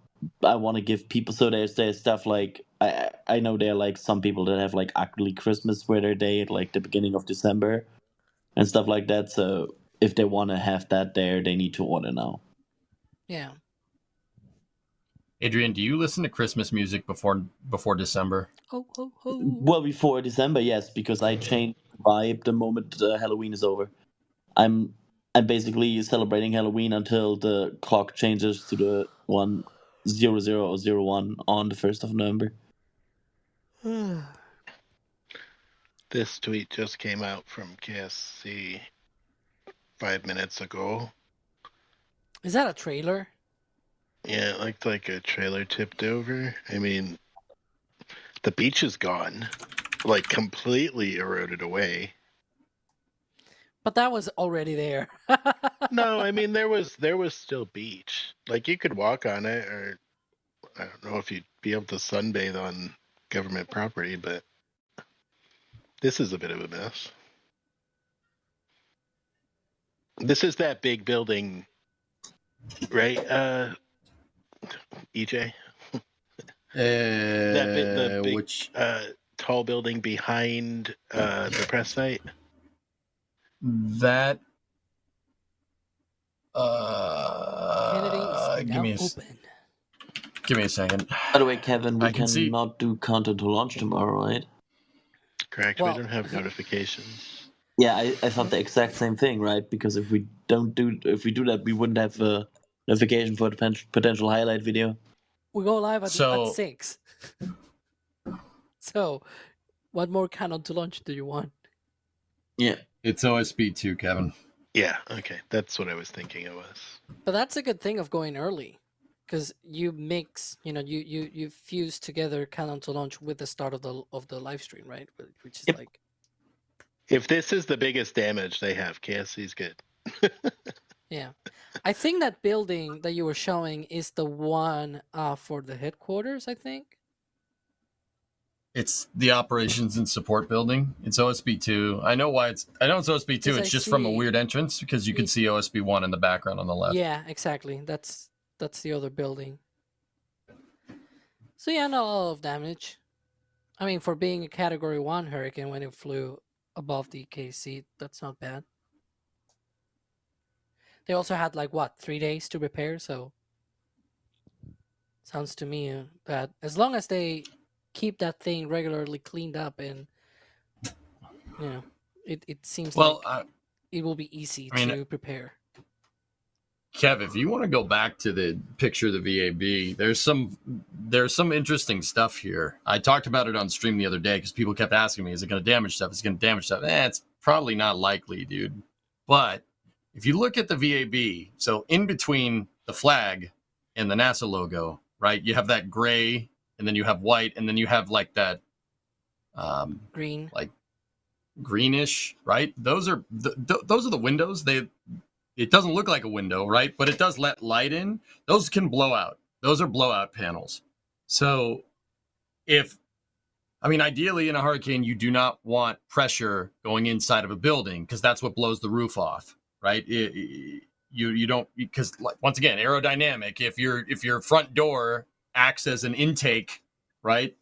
I want to give people, so there's stuff like I know there are like some people that have like ugly Christmas sweater day at like the beginning of December and stuff like that. So if they want to have that there, they need to order now. Yeah. Adrian, do you listen to Christmas music before December? Ho ho ho. Well, before December, yes, because I change vibe the moment Halloween is over. I'm basically celebrating Halloween until the clock changes to the 1:0001 on the 1st of November. This tweet just came out from KSC 5 minutes ago. Is that a trailer? Yeah, it looked like a trailer tipped over. I mean, the beach is gone, like completely eroded away. But that was already there. No, I mean there was still beach. Like you could walk on it, or I don't know if you'd be able to sunbathe on government property, but this is a bit of a mess. This is that big building, right? EJ? The big which tall building behind the press site. That Kennedy is now open. Give me a second. By the way, Kevin, we I can cannot do content to launch tomorrow, right? Correct. Well, we don't have notifications. Yeah, I thought the exact same thing, right? Because if we do that, we wouldn't have a notification for the potential highlight video. We go live at 6. So, what more canon to launch do you want? Yeah. It's OSB 2, Kevin. Yeah, okay. That's what I was thinking it was. But that's a good thing of going early. Because you mix, you fuse together canon to launch with the start of the live stream, right? Which is like, if this is the biggest damage they have, KSC's good. yeah, I think that building that you were showing is the one for the headquarters. I think it's the operations and support building. It's OSB 2. I know it's OSB 2. It's just from a weird entrance because you can see OSB 1 in the background on the left. Yeah, exactly. That's the other building. So yeah, not a lot of damage. I mean, for being a Category 1 hurricane when it flew above the KC, that's not bad. They also had 3 days to repair, so sounds to me that as long as they keep that thing regularly cleaned up and it seems it will be easy to prepare. Kev, if you want to go back to the picture of the VAB, there's some interesting stuff here. I talked about it on stream the other day because people kept asking me, is it going to damage stuff? Is it going to damage stuff? It's probably not likely, dude. But if you look at the VAB, so in between the flag and the NASA logo, right, you have that gray, and then you have white, and then you have that green, greenish, right? Those are the windows. It doesn't look like a window, right? But it does let light in. Those can blow out. Those are blowout panels. So ideally in a hurricane, you do not want pressure going inside of a building because that's what blows the roof off, right? You don't, because once again, aerodynamic. If your front door acts as an intake, right?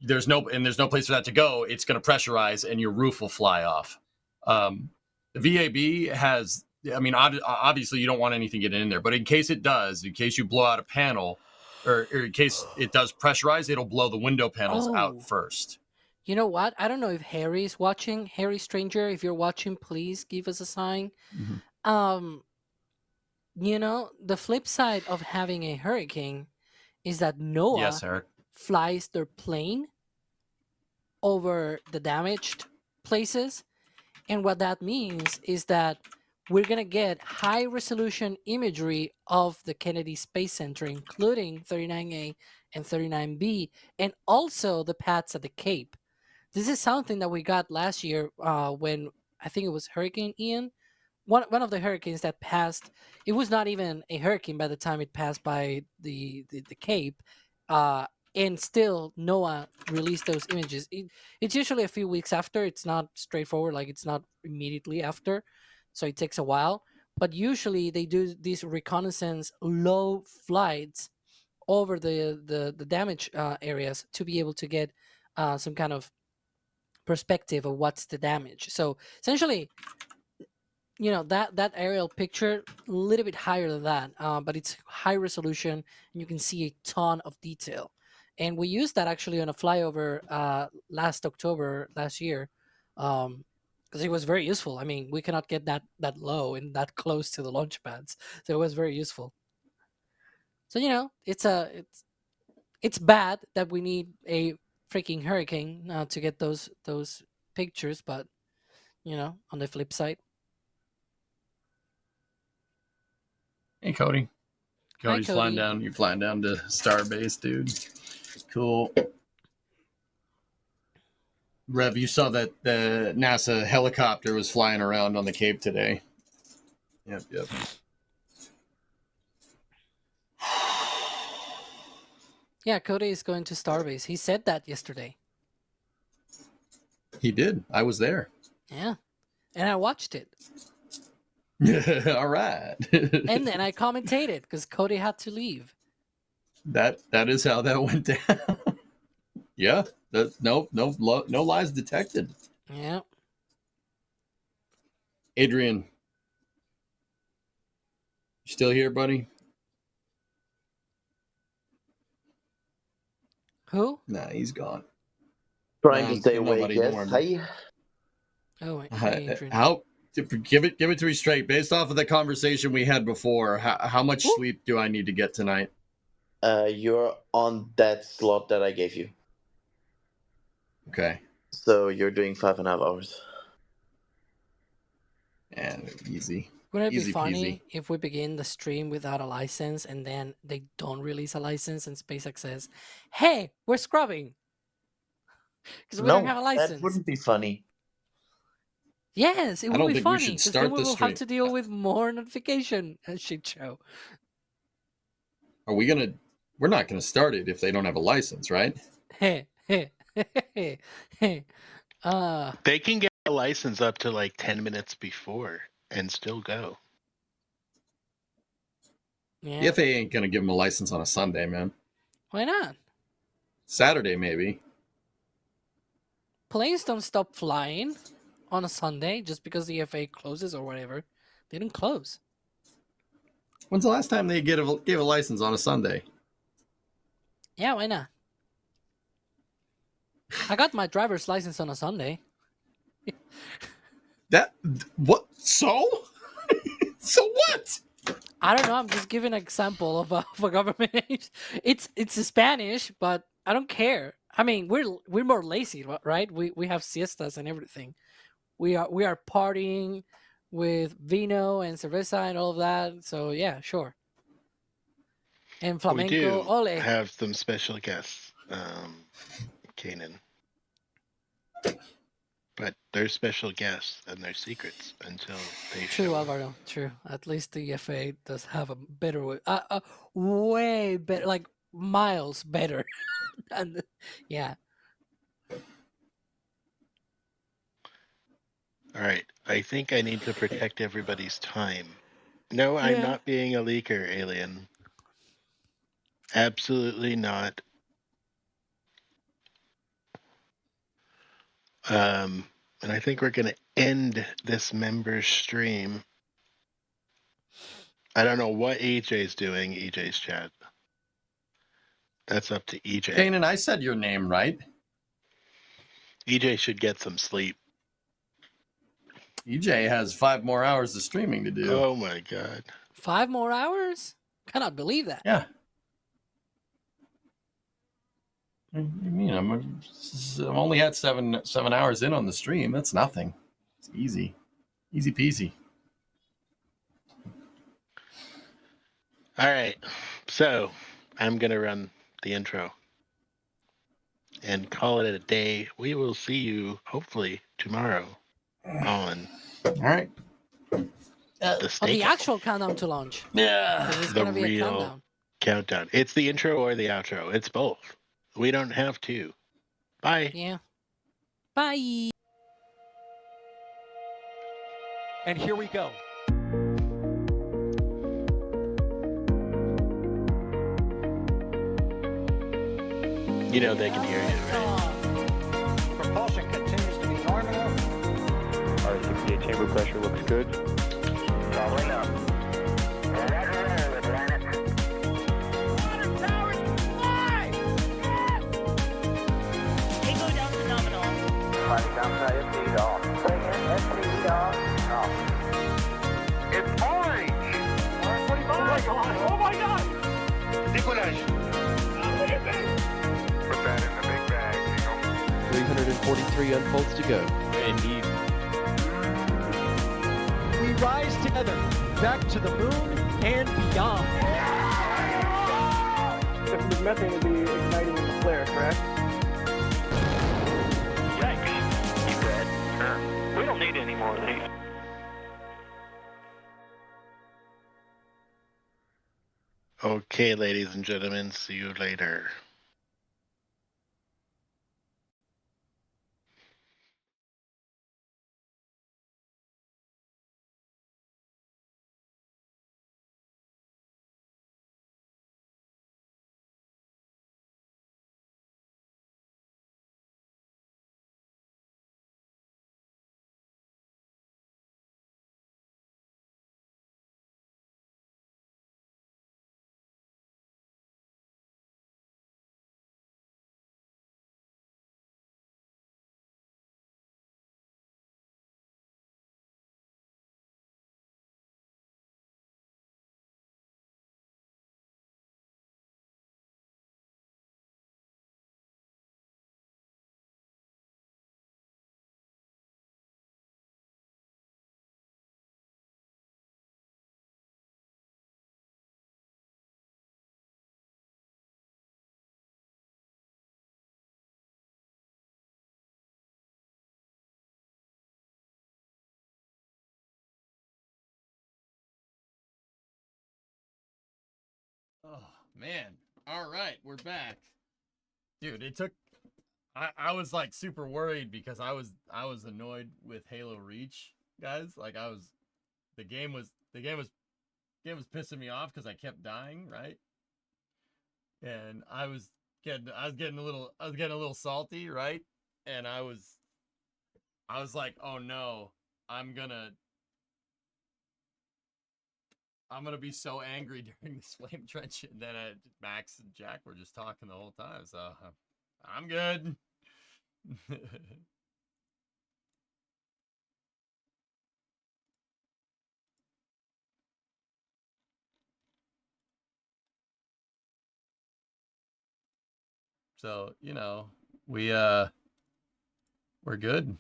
There's no place for that to go. It's going to pressurize and your roof will fly off. The VAB has, obviously you don't want anything getting in there, but in case it does, in case you blow out a panel, or in case it does pressurize, it'll blow the window panels out first. You know what? I don't know if Harry is watching. Harry Stranger, if you're watching, please give us a sign. Mm-hmm. The flip side of having a hurricane is that NOAA flies their plane over the damaged places. And what that means is that we're going to get high resolution imagery of the Kennedy Space Center, including 39A and 39B, and also the paths at the Cape. This is something that we got last year when I think it was Hurricane Ian. One of the hurricanes that passed, it was not even a hurricane by the time it passed by the Cape. And still NOAA released those images. It's usually a few weeks after. It's not straightforward, like it's not immediately after, so it takes a while. But usually they do these reconnaissance low flights over the damage areas to be able to get some kind of perspective of what's the damage. So essentially, that aerial picture a little bit higher than that, but it's high resolution and you can see a ton of detail. And we used that actually on a flyover last year, because it was very useful. I mean, we cannot get that low and that close to the launch pads, so it was very useful. So it's bad that we need a freaking hurricane to get those pictures, but on the flip side. Hey, Cody. Cody's Hi, flying Cody. down. You're flying down to Starbase, dude. Cool. Rev, you saw that the NASA helicopter was flying around on the Cape today. Yep. Yeah, Cody is going to Starbase. He said that yesterday. He did. I was there. Yeah. And I watched it. All right. And then I commentated because Cody had to leave. That is how that went down. Yeah. No lies detected. Yeah. Adrian, you still here, buddy? Who? Nah, he's gone. Trying to stay awake, nobody, yes. Hi. Oh, hey, Adrian. How? Give it to me straight. Based off of the conversation we had before, how much sleep do I need to get tonight? You're on that slot that I gave you. Okay. So you're doing 5.5 hours. And easy. Wouldn't it Easy be funny peasy. if we begin the stream without a license and then they don't release a license and SpaceX says, "Hey, we're scrubbing because we don't have a license." That wouldn't be funny. Yes, it would be funny because then we will stream. have to deal with more notification shit show. We're not gonna start it if they don't have a license, right? They can get a license up to like 10 minutes before and still go. Yeah. The FAA ain't gonna give them a license on a Sunday, man. Why not? Saturday, maybe. Planes don't stop flying on a Sunday just because the FAA closes or whatever. They don't close. When's the last time they gave a license on a Sunday? Yeah, why not? I got my driver's license on a Sunday. What? So? So what? I don't know. I'm just giving an example of a government. It's Spanish, but I don't care. I mean, we're more lazy, right? We have siestas and everything. We are partying with vino and cerveza and all of that. So yeah, sure. And flamenco, we do ole. have some special guests, Kanan. But they're special guests and they're secrets until they True, show up. Alvaro. True. At least the FA does have a better way, way better, like miles better. And yeah, All right. I think I need to protect everybody's time. No, I'm yeah. not being a leaker, alien. Absolutely not. And I think we're going to end this member's stream. I don't know what EJ's doing, EJ's chat. That's up to EJ. Kanan, I said your name right. EJ should get some sleep. EJ has 5 more hours of streaming to do. Oh my God. 5 more hours? Cannot believe that. Yeah. I'm only had seven hours in on the stream. That's nothing. It's easy peasy. All right. So I'm going to run the intro and call it a day. We will see you hopefully tomorrow on All right. the On the stakeout. actual countdown to launch. Yeah. Because it's The going to be a real countdown. countdown. It's the intro or the outro. It's both. We don't have to. Bye. Yeah. Bye. And here we go. You know they can hear you, right? Propulsion continues to be normal. R68 chamber pressure looks good. Traveling up. Roger, roll, Atlantis. Water towers, fly! Yes! Echo down to nominal. Flight downside FD off. Bring in FD off. It's orange! Orange 45! Oh my god! Oh my god! Decollage. Look at this! Put that in the big bag, Eagle. 343 unfolds to go. Indeed. We rise together back to the moon and beyond. This methane would be igniting in the flare, correct? Yikes. You dead? Sure. We don't need any more of these. Okay, ladies and gentlemen, see you later. Oh man. All right, we're back. Dude, it took I was like super worried because I was annoyed with Halo Reach, guys. Like the game was pissing me off because I kept dying, right? And I was getting a little salty, right? And I was like, oh no, I'm gonna be so angry during this flame trench. And then Max and Jack were just talking the whole time, so I'm good. So, we're good.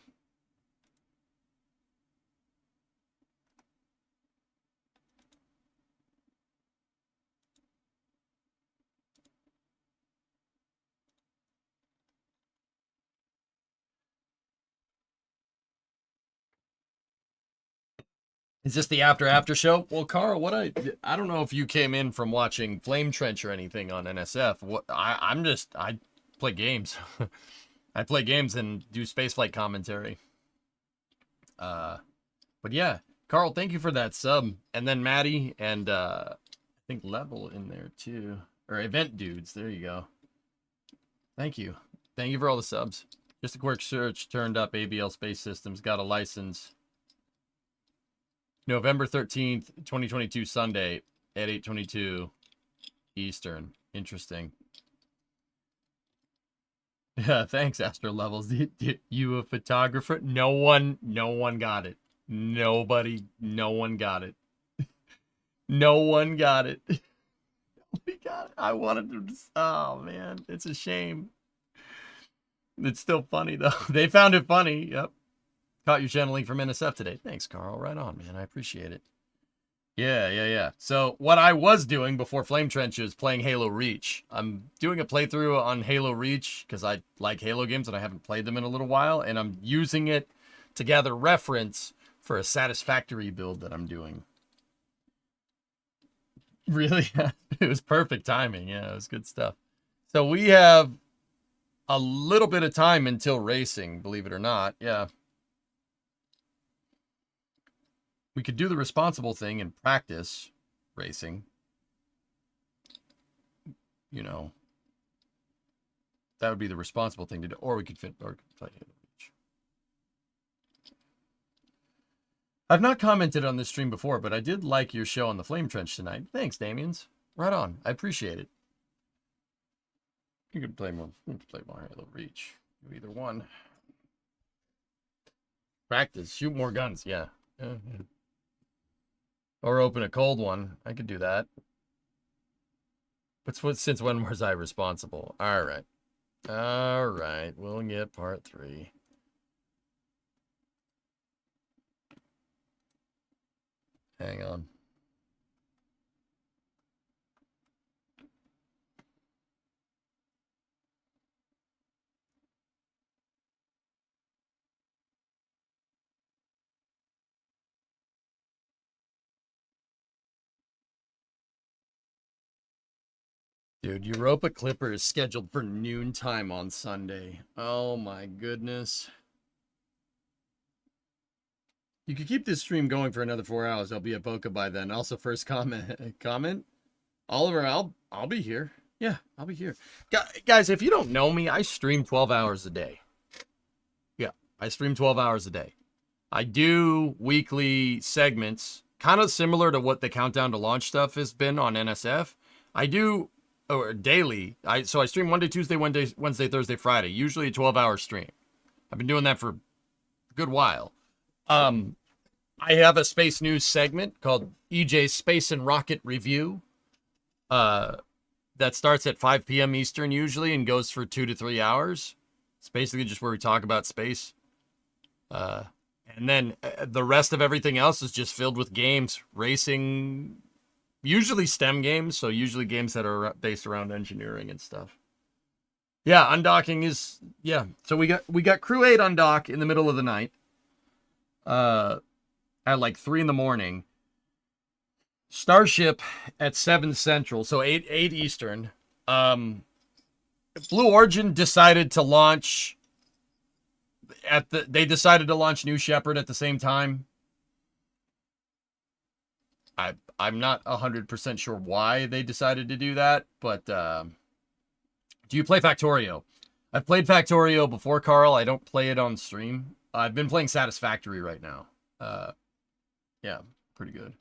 Is this the after show? Well, Carl, I don't know if you came in from watching Flame Trench or anything on NSF. I play games. I play games and do spaceflight commentary. But yeah, Carl, thank you for that sub. And then Maddie and I think Level in there too. Or Event Dudes, there you go. Thank you. Thank you for all the subs. Just a quick search, turned up ABL Space Systems, got a license. November 13th, 2022, Sunday at 8:22 Eastern. Interesting. Yeah, thanks, Astro Levels. You a photographer? No one got it. No one got it. No one got it. Nobody got it. I wanted to, oh man, it's a shame. It's still funny though. They found it funny. Yep. Caught you channeling from NSF today. Thanks, Carl. Right on, man. I appreciate it. Yeah. So what I was doing before Flame Trench is playing Halo Reach. I'm doing a playthrough on Halo Reach because I like Halo games and I haven't played them in a little while. And I'm using it to gather reference for a Satisfactory build that I'm doing. Really? It was perfect timing. Yeah, it was good stuff. So we have a little bit of time until racing, believe it or not. Yeah. We could do the responsible thing and practice racing. You know, that would be the responsible thing to do. Or we could play Halo Reach. I've not commented on this stream before, but I did like your show on the Flame Trench tonight. Thanks, Damians. Right on. I appreciate it. You could play more Halo Reach. Do either one. Practice. Shoot more guns. Yeah. Yeah. Or open a cold one. I could do that. But since when was I responsible? All right. We'll get part 3. Hang on. Dude, Europa Clipper is scheduled for noontime on Sunday. Oh my goodness. You could keep this stream going for another 4 hours. I'll be at Boca by then. Also, first comment? Oliver, I'll be here. Yeah, I'll be here. Guys, if you don't know me, I stream 12 hours a day. Yeah, I stream 12 hours a day. I do weekly segments, kind of similar to what the Countdown to Launch stuff has been on NSF. I do... or daily. So I stream Monday, Tuesday, Wednesday, Thursday, Friday. Usually a 12-hour stream. I've been doing that for a good while. I have a space news segment called EJ's Space and Rocket Review. That starts at 5 p.m. Eastern usually and goes for 2 to 3 hours. It's basically just where we talk about space. And then the rest of everything else is just filled with games, racing. Usually STEM games, so usually games that are based around engineering and stuff. Yeah, undocking is... yeah, so we got Crew 8 undock in the middle of the night. At like 3 in the morning. Starship at 7 Central, so 8 Eastern. Blue Origin decided to launch... they decided to launch New Shepard at the same time. I'm not 100% sure why they decided to do that, but do you play Factorio? I've played Factorio before, Carl. I don't play it on stream. I've been playing Satisfactory right now. Yeah, pretty good.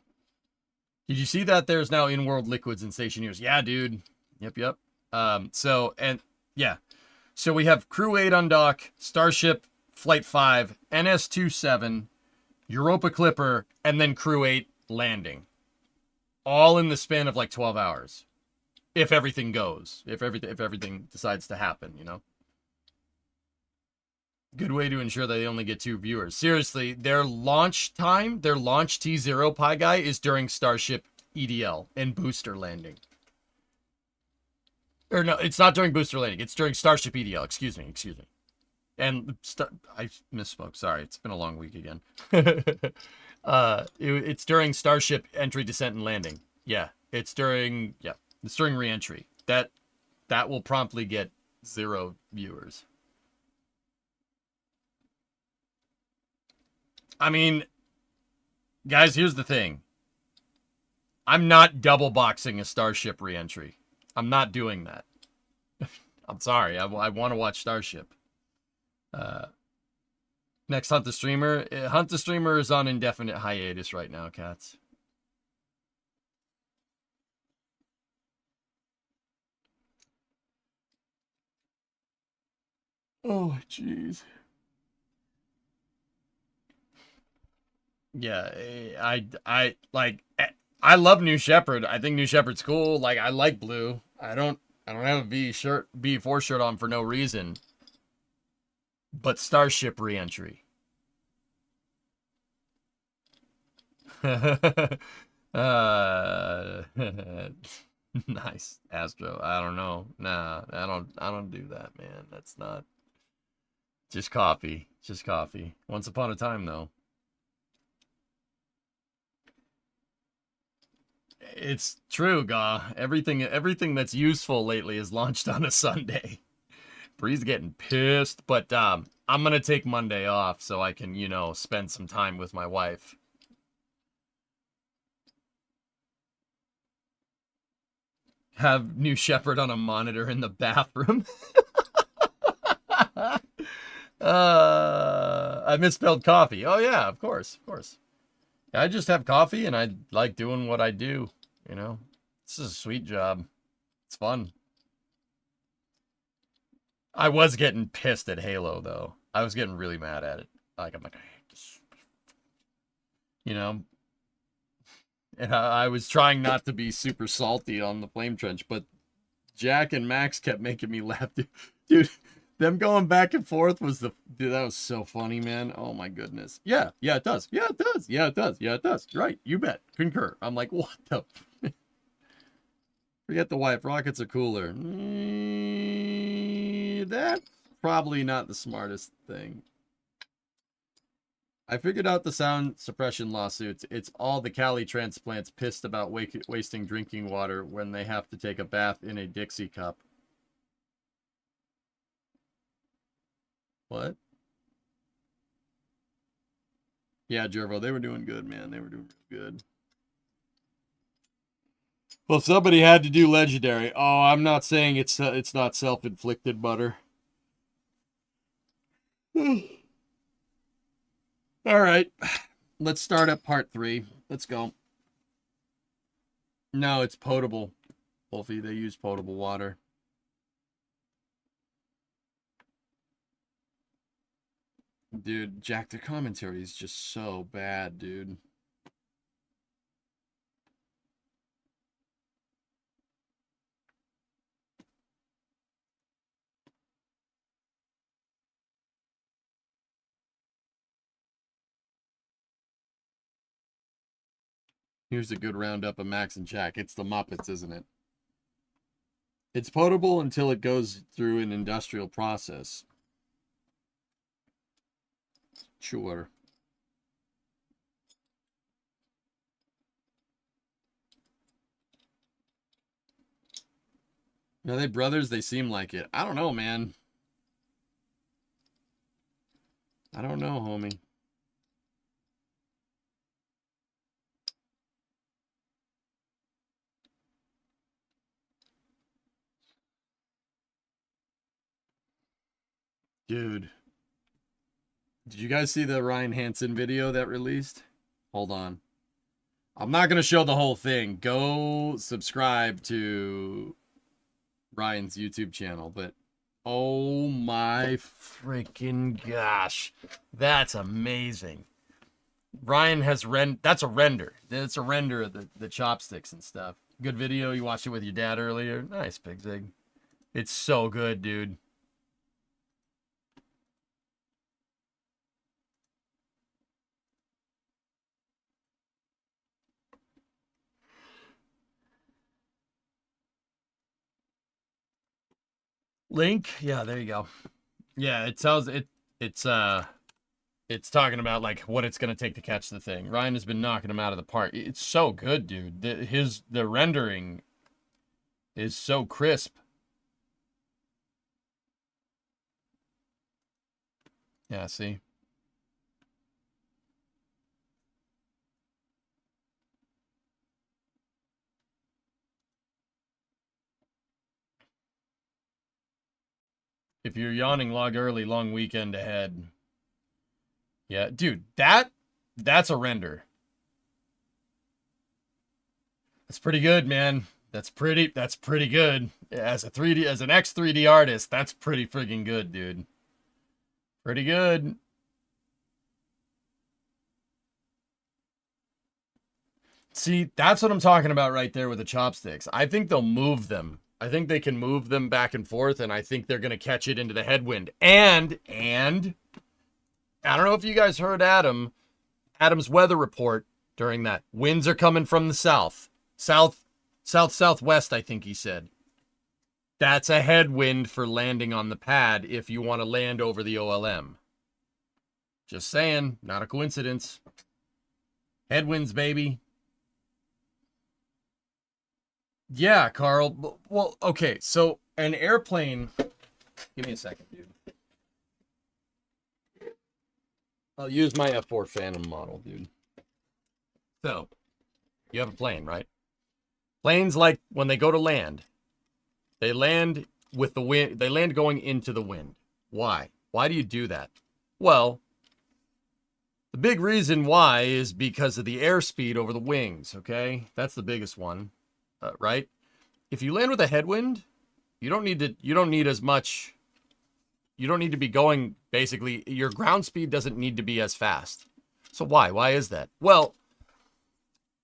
Did you see that there's now in-world liquids and stationeers? Yeah, dude. Yep. So we have Crew 8 undock, Starship Flight 5, NS-27, Europa Clipper, and then Crew 8 landing. All in the span of like 12 hours. If everything goes. If everything decides to happen, you know? Good way to ensure that they only get 2 viewers. Seriously, their launch time, their launch T0 Pi Guy is during Starship EDL and booster landing. Or no, it's not during booster landing. It's during Starship EDL. Excuse me. And I misspoke. Sorry, it's been a long week again. It's during Starship entry, descent, and landing. Yeah, it's during re-entry. That will promptly get 0 viewers. I mean, guys, here's the thing. I'm not double boxing a Starship re-entry. I'm not doing that. I'm sorry. I want to watch Starship. Next Hunt the Streamer. Hunt the Streamer is on indefinite hiatus right now, cats. Oh, jeez. Yeah, I love New Shepard. I think New Shepard's cool. Like, I like blue. I don't have a B4 shirt on for no reason. But Starship re-entry. Nice, Astro. I don't know. Nah, I don't do that, man. That's not just coffee. Just coffee. Once upon a time, though. It's true, Ga. Everything that's useful lately is launched on a Sunday. Bree's getting pissed, but I'm gonna take Monday off so I can, spend some time with my wife. Have New Shepard on a monitor in the bathroom. I misspelled coffee. Oh yeah, of course. I just have coffee and I like doing what I do, This is a sweet job. It's fun. I was getting pissed at Halo, though. I was getting really mad at it. Like, I'm like, I hate this. And I was trying not to be super salty on the Flame Trench, but Jack and Max kept making me laugh. Dude, them going back and forth that was so funny, man. Oh, my goodness. Yeah, it does. Yeah, it does. Yeah, it does. Yeah, it does. Right, you bet. Concur. I'm like, what the... Forget the wife. Rockets are cooler. That's probably not the smartest thing. I figured out the sound suppression lawsuits. It's all the Cali transplants pissed about wasting drinking water when they have to take a bath in a Dixie cup. What? Yeah, Jervo, they were doing good, man. They were doing good. Well, somebody had to do legendary. Oh, I'm not saying it's not self-inflicted, butter. All right, let's start at part 3. Let's go. No, it's potable. Wolfie, they use potable water. Dude, Jack, the commentary is just so bad, dude. Here's a good roundup of Max and Jack. It's the Muppets, isn't it? It's potable until it goes through an industrial process. Sure. Are they brothers? They seem like it. I don't know, man. I don't know, homie. Dude. Did you guys see the Ryan Hansen video that released? Hold on. I'm not going to show the whole thing. Go subscribe to Ryan's YouTube channel, but oh my freaking gosh. That's amazing. Ryan has that's a render. That's a render of the chopsticks and stuff. Good video. You watched it with your dad earlier. Nice, Big Zig. It's so good, dude. Link? Yeah, there you go. Yeah, it It's talking about like what it's going to take to catch the thing. Ryan has been knocking him out of the park. It's so good, dude. The rendering is so crisp. Yeah, see. If you're yawning, log early, long weekend ahead. Yeah, dude, that's a render. That's pretty good, man. That's pretty good. As an X3D artist, that's pretty friggin' good, dude. Pretty good. See, that's what I'm talking about right there with the chopsticks. I think they'll move them. I think they can move them back and forth, and I think they're going to catch it into the headwind. And I don't know if you guys heard Adam's weather report during that. Winds are coming from the south. Southwest, I think he said. That's a headwind for landing on the pad if you want to land over the OLM. Just saying, not a coincidence. Headwinds, baby. Yeah, Carl. Well, okay, so an airplane... Give me a second, dude. I'll use my F4 Phantom model, dude. So, you have a plane, right? Planes, like, when they go to land, they land with the wind. They land going into the wind. Why? Why do you do that? Well, the big reason why is because of the airspeed over the wings, okay? That's the biggest one. Right? If you land with a headwind, you don't need as much. You don't need to be going, basically, your ground speed doesn't need to be as fast. So why? Why is that? Well,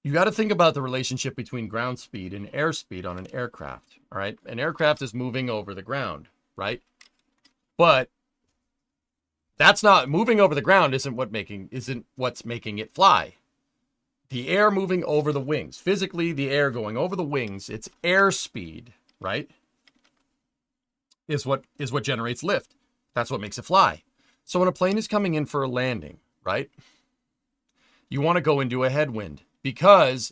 you got to think about the relationship between ground speed and airspeed on an aircraft, all right? An aircraft is moving over the ground, right? But that's not moving over the ground isn't what's making it fly. The air moving over the wings, physically the air going over the wings, its airspeed, right, is what generates lift. That's what makes it fly. So when a plane is coming in for a landing, right, you want to go into a headwind because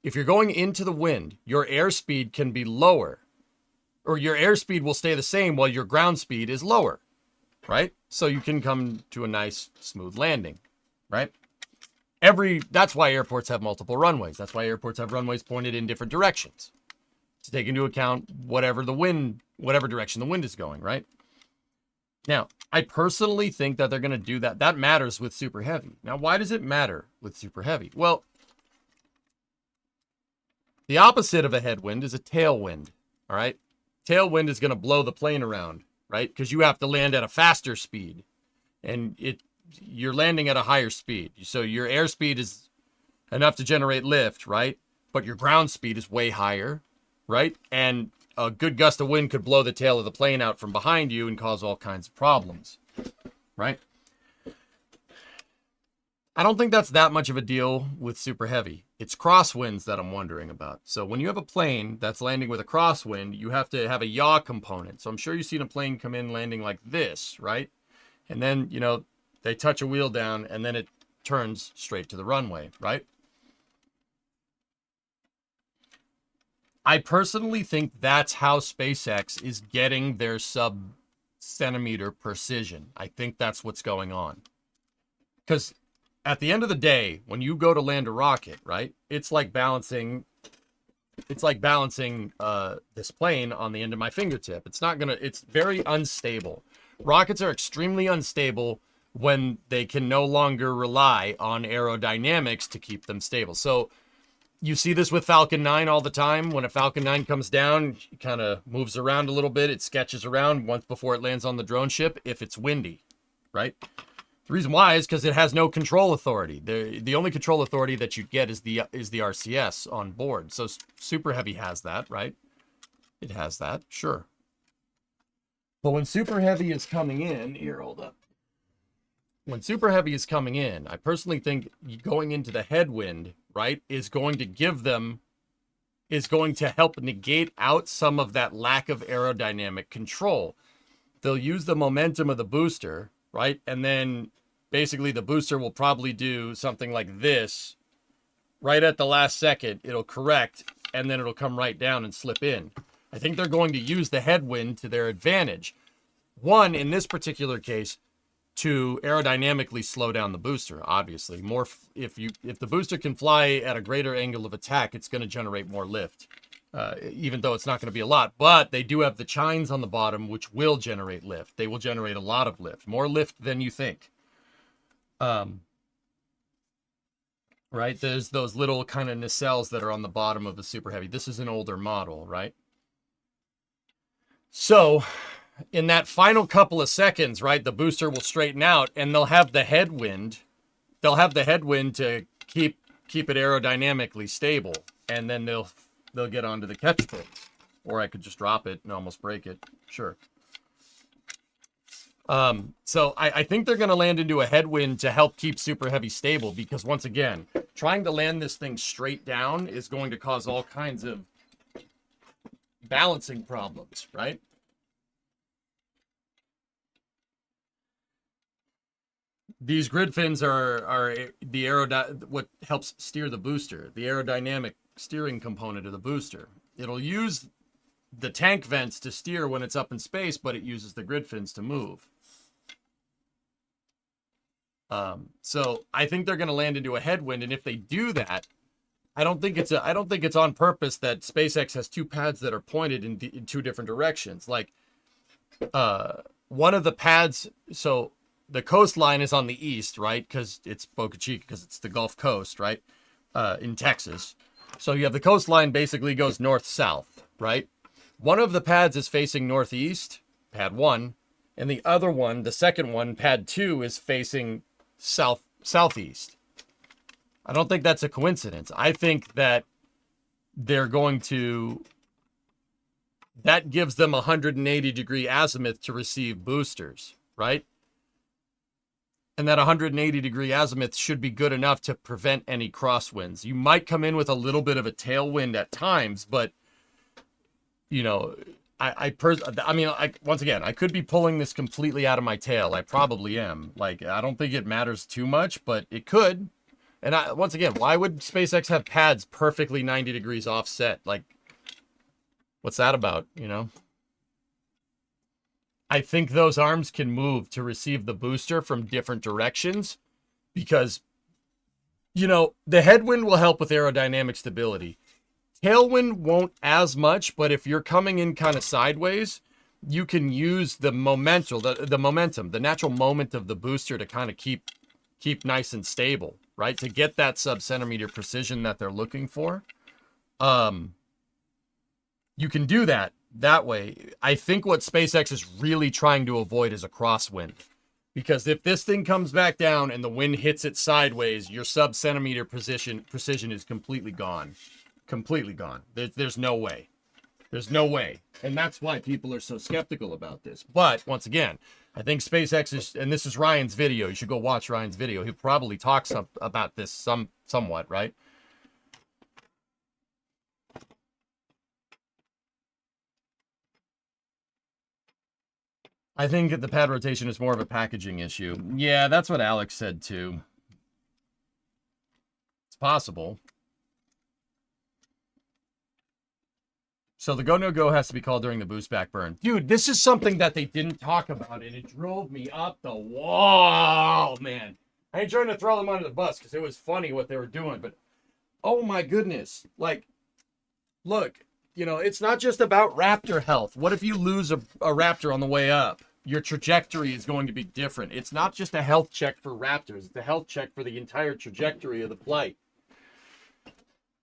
if you're going into the wind, your airspeed can be lower, or your airspeed will stay the same while your ground speed is lower, right? So you can come to a nice smooth landing, right? That's why airports have multiple runways. That's why airports have runways pointed in different directions to take into account whatever direction the wind is going, right? Now, I personally think that they're going to do that. That matters with Super Heavy. Now, why does it matter with Super Heavy? Well, the opposite of a headwind is a tailwind, all right? Tailwind is going to blow the plane around, right? Because you have to land at a faster speed, and you're landing at a higher speed. So your airspeed is enough to generate lift, right? But your ground speed is way higher, right? And a good gust of wind could blow the tail of the plane out from behind you and cause all kinds of problems, right? I don't think that's that much of a deal with Super Heavy. It's crosswinds that I'm wondering about. So when you have a plane that's landing with a crosswind, you have to have a yaw component. So I'm sure you've seen a plane come in landing like this, right? And then, they touch a wheel down, and then it turns straight to the runway, right? I personally think that's how SpaceX is getting their sub-centimeter precision. I think that's what's going on. Because at the end of the day, when you go to land a rocket, right, it's like balancing this plane on the end of my fingertip. It's very unstable. Rockets are extremely unstable when they can no longer rely on aerodynamics to keep them stable. So you see this with Falcon 9 all the time. When a Falcon 9 comes down, it kind of moves around a little bit. It sketches around once before it lands on the drone ship if it's windy, right? The reason why is because it has no control authority. The only control authority that you get is the RCS on board. So Super Heavy has that, right? It has that, sure. But when Super Heavy is coming in, here, hold up. When Super Heavy is coming in, I personally think going into the headwind, right, is going to help negate out some of that lack of aerodynamic control. They'll use the momentum of the booster, right, and then basically the booster will probably do something like this. Right at the last second, it'll correct, and then it'll come right down and slip in. I think they're going to use the headwind to their advantage. One, in this particular case, to aerodynamically slow down the booster, obviously. If the booster can fly at a greater angle of attack, it's going to generate more lift. Even though it's not going to be a lot. But they do have the chines on the bottom, which will generate lift. They will generate a lot of lift. More lift than you think. Right? There's those little kind of nacelles that are on the bottom of the Super Heavy. This is an older model, right? So, in that final couple of seconds, right, the booster will straighten out, and they'll have the headwind. They'll have the headwind to keep it aerodynamically stable, and then they'll get onto the catch pit. Or I could just drop it and almost break it. Sure. So I think they're going to land into a headwind to help keep Super Heavy stable, because once again, trying to land this thing straight down is going to cause all kinds of balancing problems, right? These grid fins are the what helps steer the booster, the aerodynamic steering component of the booster. It'll use the tank vents to steer when it's up in space, but it uses the grid fins to move. So I think they're going to land into a headwind, and if they do that, I don't think it's on purpose that SpaceX has two pads that are pointed in two different directions. Like, one of the pads, so the coastline is on the east, right? Because it's Boca Chica, because it's the Gulf Coast, right? In Texas. So you have the coastline basically goes north-south, right? One of the pads is facing northeast, pad 1, and the other one, the second one, pad 2, is facing southeast. I don't think that's a coincidence. I think that they're going to... That gives them a 180-degree azimuth to receive boosters, right? And that 180-degree azimuth should be good enough to prevent any crosswinds. You might come in with a little bit of a tailwind at times, but, you know, once again, I could be pulling this completely out of my tail. I probably am. Like, I don't think it matters too much, but it could. And once again, why would SpaceX have pads perfectly 90 degrees offset? Like, what's that about, you know? I think those arms can move to receive the booster from different directions because, you know, the headwind will help with aerodynamic stability. Tailwind won't as much, but if you're coming in kind of sideways, you can use the momentum, the natural moment of the booster to kind of keep nice and stable, right? To get that sub-centimeter precision that they're looking for. You can do that way. I think what SpaceX is really trying to avoid is a crosswind. Because if this thing comes back down and the wind hits it sideways, your sub-centimeter precision is completely gone. Completely gone. There's no way. There's no way. And that's why people are so skeptical about this. But, once again, I think SpaceX is, and this is Ryan's video. You should go watch Ryan's video. He probably talks about this somewhat, right? I think the pad rotation is more of a packaging issue. Yeah, that's what Alex said too. It's possible. So the go-no-go has to be called during the boost back burn. Dude, this is something that they didn't talk about, and it drove me up the wall, man. I ain't trying to throw them under the bus because it was funny what they were doing, but oh my goodness. Like, look, you know, it's not just about Raptor health. What if you lose a Raptor on the way up? Your trajectory is going to be different. It's not just a health check for Raptors. It's a health check for the entire trajectory of the flight.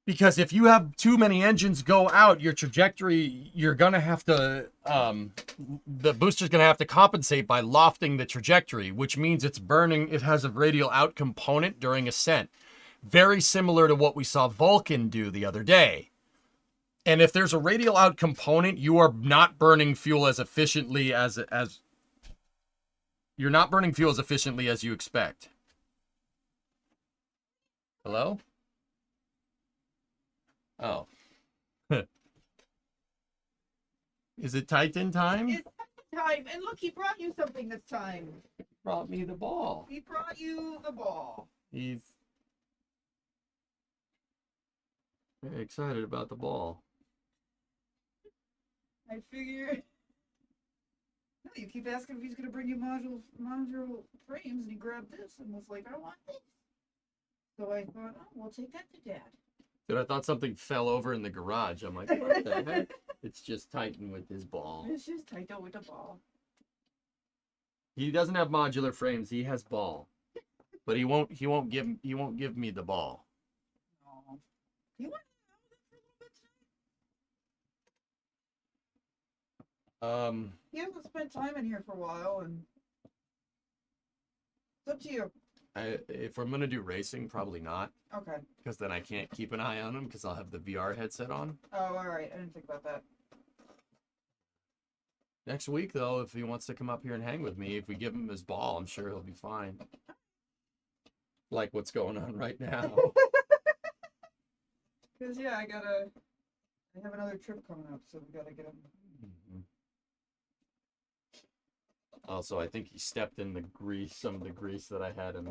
Because if you have too many engines go out, your trajectory, you're going to have to, the booster's going to have to compensate by lofting the trajectory, which means it's burning, it has a radial out component during ascent. Very similar to what we saw Vulcan do the other day. And if there's a radial out component, you are not burning fuel as efficiently as you're not burning fuel as efficiently as you expect. Hello? Oh. Is it Titan time? It's time, and look, he brought you something this time. brought me the ball. He brought you the ball. He's very excited about the ball. I figured. No, you keep asking if he's gonna bring you module frames, and he grabbed this and was like, "I want this." So I thought, "Oh, we'll take that to Dad." Dude, I thought something fell over in the garage. I'm like, what the heck? It's just Titan with his ball. It's just Taito with the ball. He doesn't have modular frames. He has ball, but he won't give me the ball. No. You want to know that for a little bit? He hasn't spent time in here for a while, and it's up to you. If I'm gonna do racing, probably not, Okay. because then I can't keep an eye on him because I'll have the VR headset on. Oh, all right. I didn't think about that. Next week, though, if he wants to come up here and hang with me, if we give him his ball, I'm sure he'll be fine. Like what's going on right now. Because, yeah, I have another trip coming up, so we gotta get him. Mm-hmm. Also, I think he stepped in the grease, some of the grease that I had in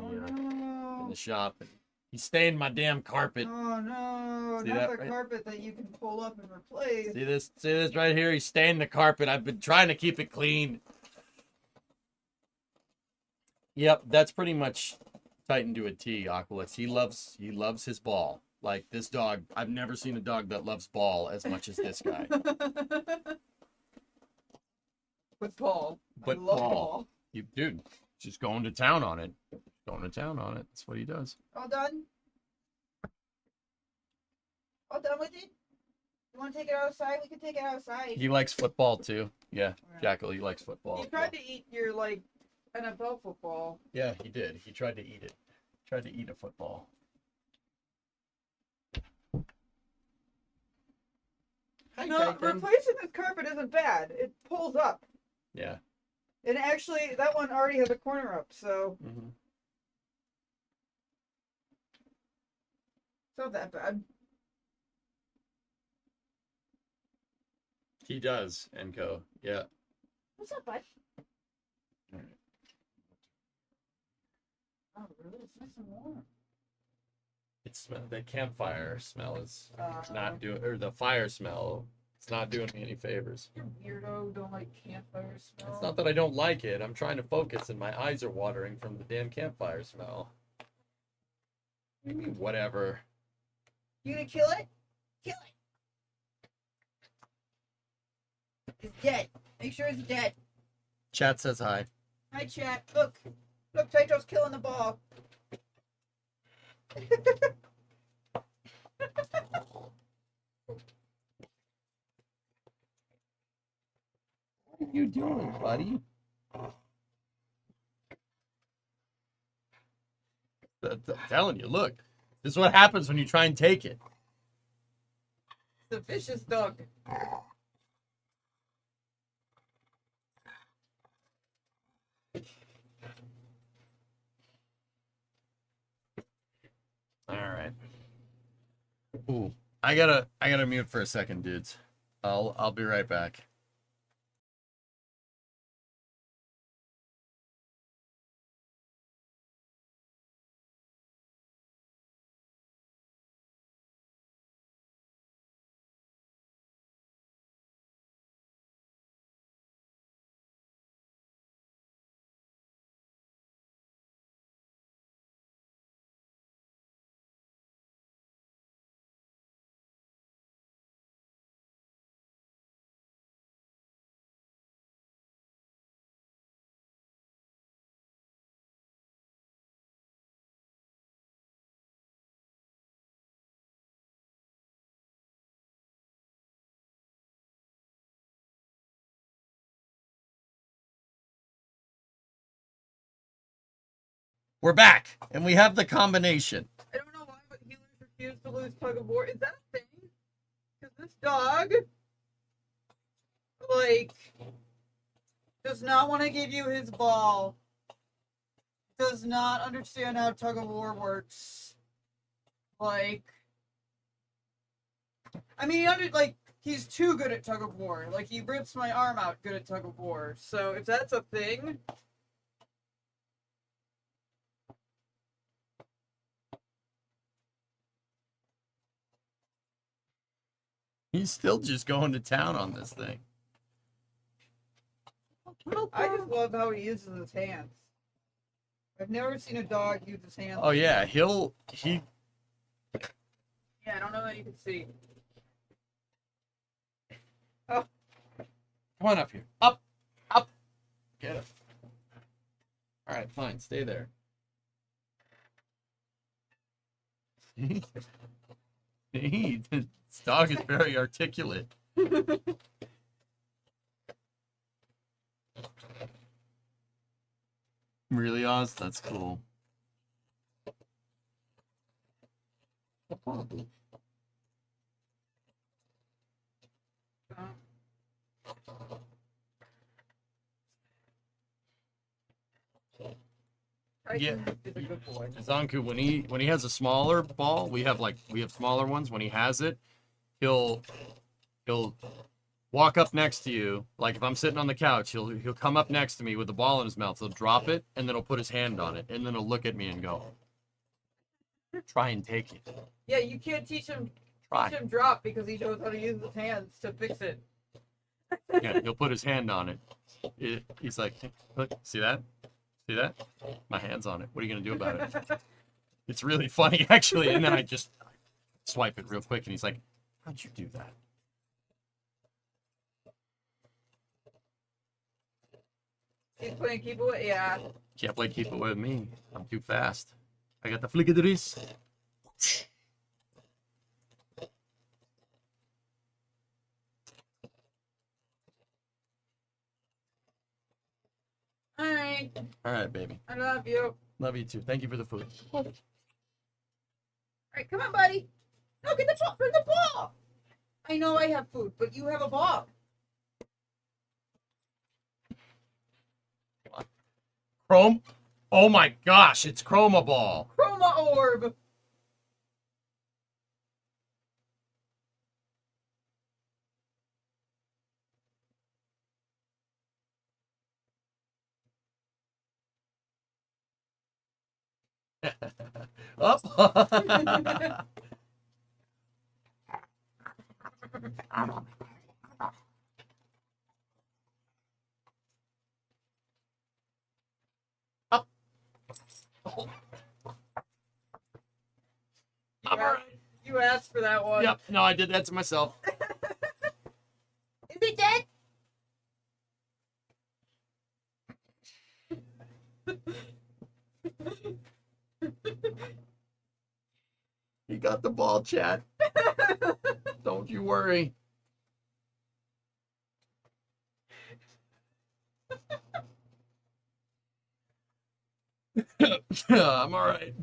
the shop. He stained my damn carpet. Oh no, See not that, the right? carpet that you can pull up and replace. See this right here? He stained the carpet. I've been trying to keep it clean. Yep, that's pretty much Titan to a T, Aqualix. He loves his ball. Like this dog, I've never seen a dog that loves ball as much as this guy. But Paul. But I love Paul, dude, just going to town on it. Going to town on it. That's what he does. All done? All done with it? You want to take it outside? We can take it outside. He likes football too. Yeah, Right. Jackal, he likes football. You tried to eat your, like, NFL football. Yeah, he did. He tried to eat it. Tried to eat a football. Hi, No, Titan. replacing this carpet isn't bad. It pulls up. Yeah. And actually, that one already has a corner up, so Mm-hmm. it's not that bad. He does, Enco. Yeah. What's up, bud? All right. Oh, really? It's nice and warm. It's the campfire smell is Uh, not doing, or the fire smell. It's not doing me any favors. You weirdo, don't like campfire smell. It's not that I don't like it. I'm trying to focus, and my eyes are watering from the damn campfire smell. I mean, whatever. You gonna kill it? Kill it! It's dead. Make sure it's dead. Chat says hi. Hi, chat. Look. Look, Taito's killing the ball. What are you doing, buddy? I'm telling you, look. This is what happens when you try and take it. The vicious dog. All right. Ooh, I gotta mute for a second, dudes. I'll be right back. We're back, and we have the combination. I don't know why, but healers refuse to lose tug of war. Is that a thing? Because this dog, like, does not want to give you his ball. Does not understand how tug of war works. Like, I mean, he's too good at tug of war. Like, he rips my arm out good at tug of war. So if that's a thing, He's still just going to town on this thing. I just love how he uses his hands. I've never seen a dog use his hands. Oh yeah, he. Yeah, I don't know that you can see. Oh. Come on up here. Up. Get up. All right, fine. Stay there. See, this dog is very articulate. Really, Oz? That's cool. Yeah, is a good boy. Zanku, when he has a smaller ball, we have smaller ones. When he has it, he'll walk up next to you. Like if I'm sitting on the couch, he'll come up next to me with the ball in his mouth. He'll drop it and then he'll put his hand on it and then he'll look at me and go, "Try and take it." Yeah, you can't teach him drop because he knows how to use his hands to fix it. Yeah, he'll put his hand on it. He's like, "Look, see that? See that? My hand's on it. What are you gonna do about it?" It's really funny actually. And then I just swipe it real quick and he's like, "How'd you do that?" He's playing keep away. Yeah. Can't play keep away with me. I'm too fast. I got the flick of the wrist. All right, baby. I love you. Love you too. Thank you for the food. All right, come on, buddy. No, get the ball. Bring the ball. I know I have food, but you have a ball. Chrome? Oh my gosh, it's Chroma Ball. Chroma orb. Up. Up. I'm all right. You asked for that one. Yep. No, I did that to myself. Is he dead? He got the ball, chat. Don't you worry. I'm all right.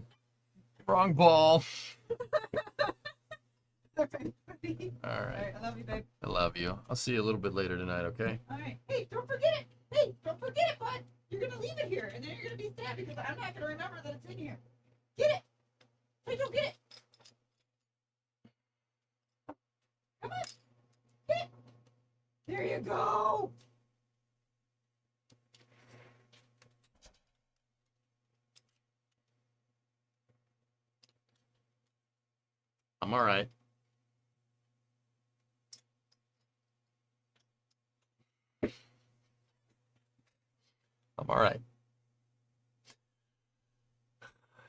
Wrong ball. All right. I love you, babe. I love you. I'll see you a little bit later tonight, okay? All right. Hey, don't forget it. Hey, don't forget it, bud. You're gonna leave it here, and then you're gonna be sad because I'm not gonna remember that it's in here. Get it. Hey, don't get it. Come on. Get it. There you go. I'm all right. I'm all right.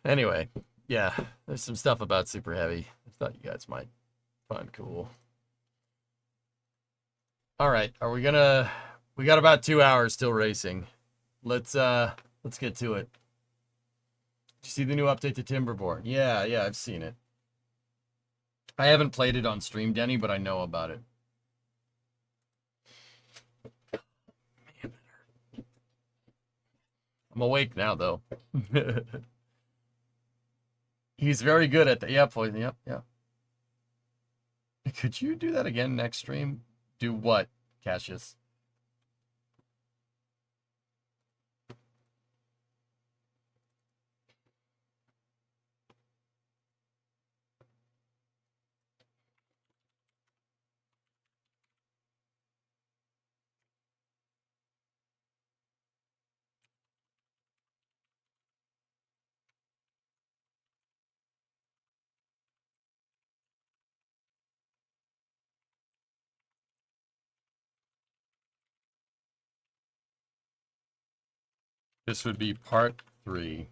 Anyway, yeah, there's some stuff about Super Heavy I thought you guys might find cool. All right, we got about 2 hours still racing. Let's get to it. Did you see the new update to Timberborn? Yeah, I've seen it. I haven't played it on stream, Denny, but I know about it. Man, I'm awake now, though. He's very good at that. Yeah, poison. Yep. Could you do that again next stream? Do what, Cassius? This would be part 3.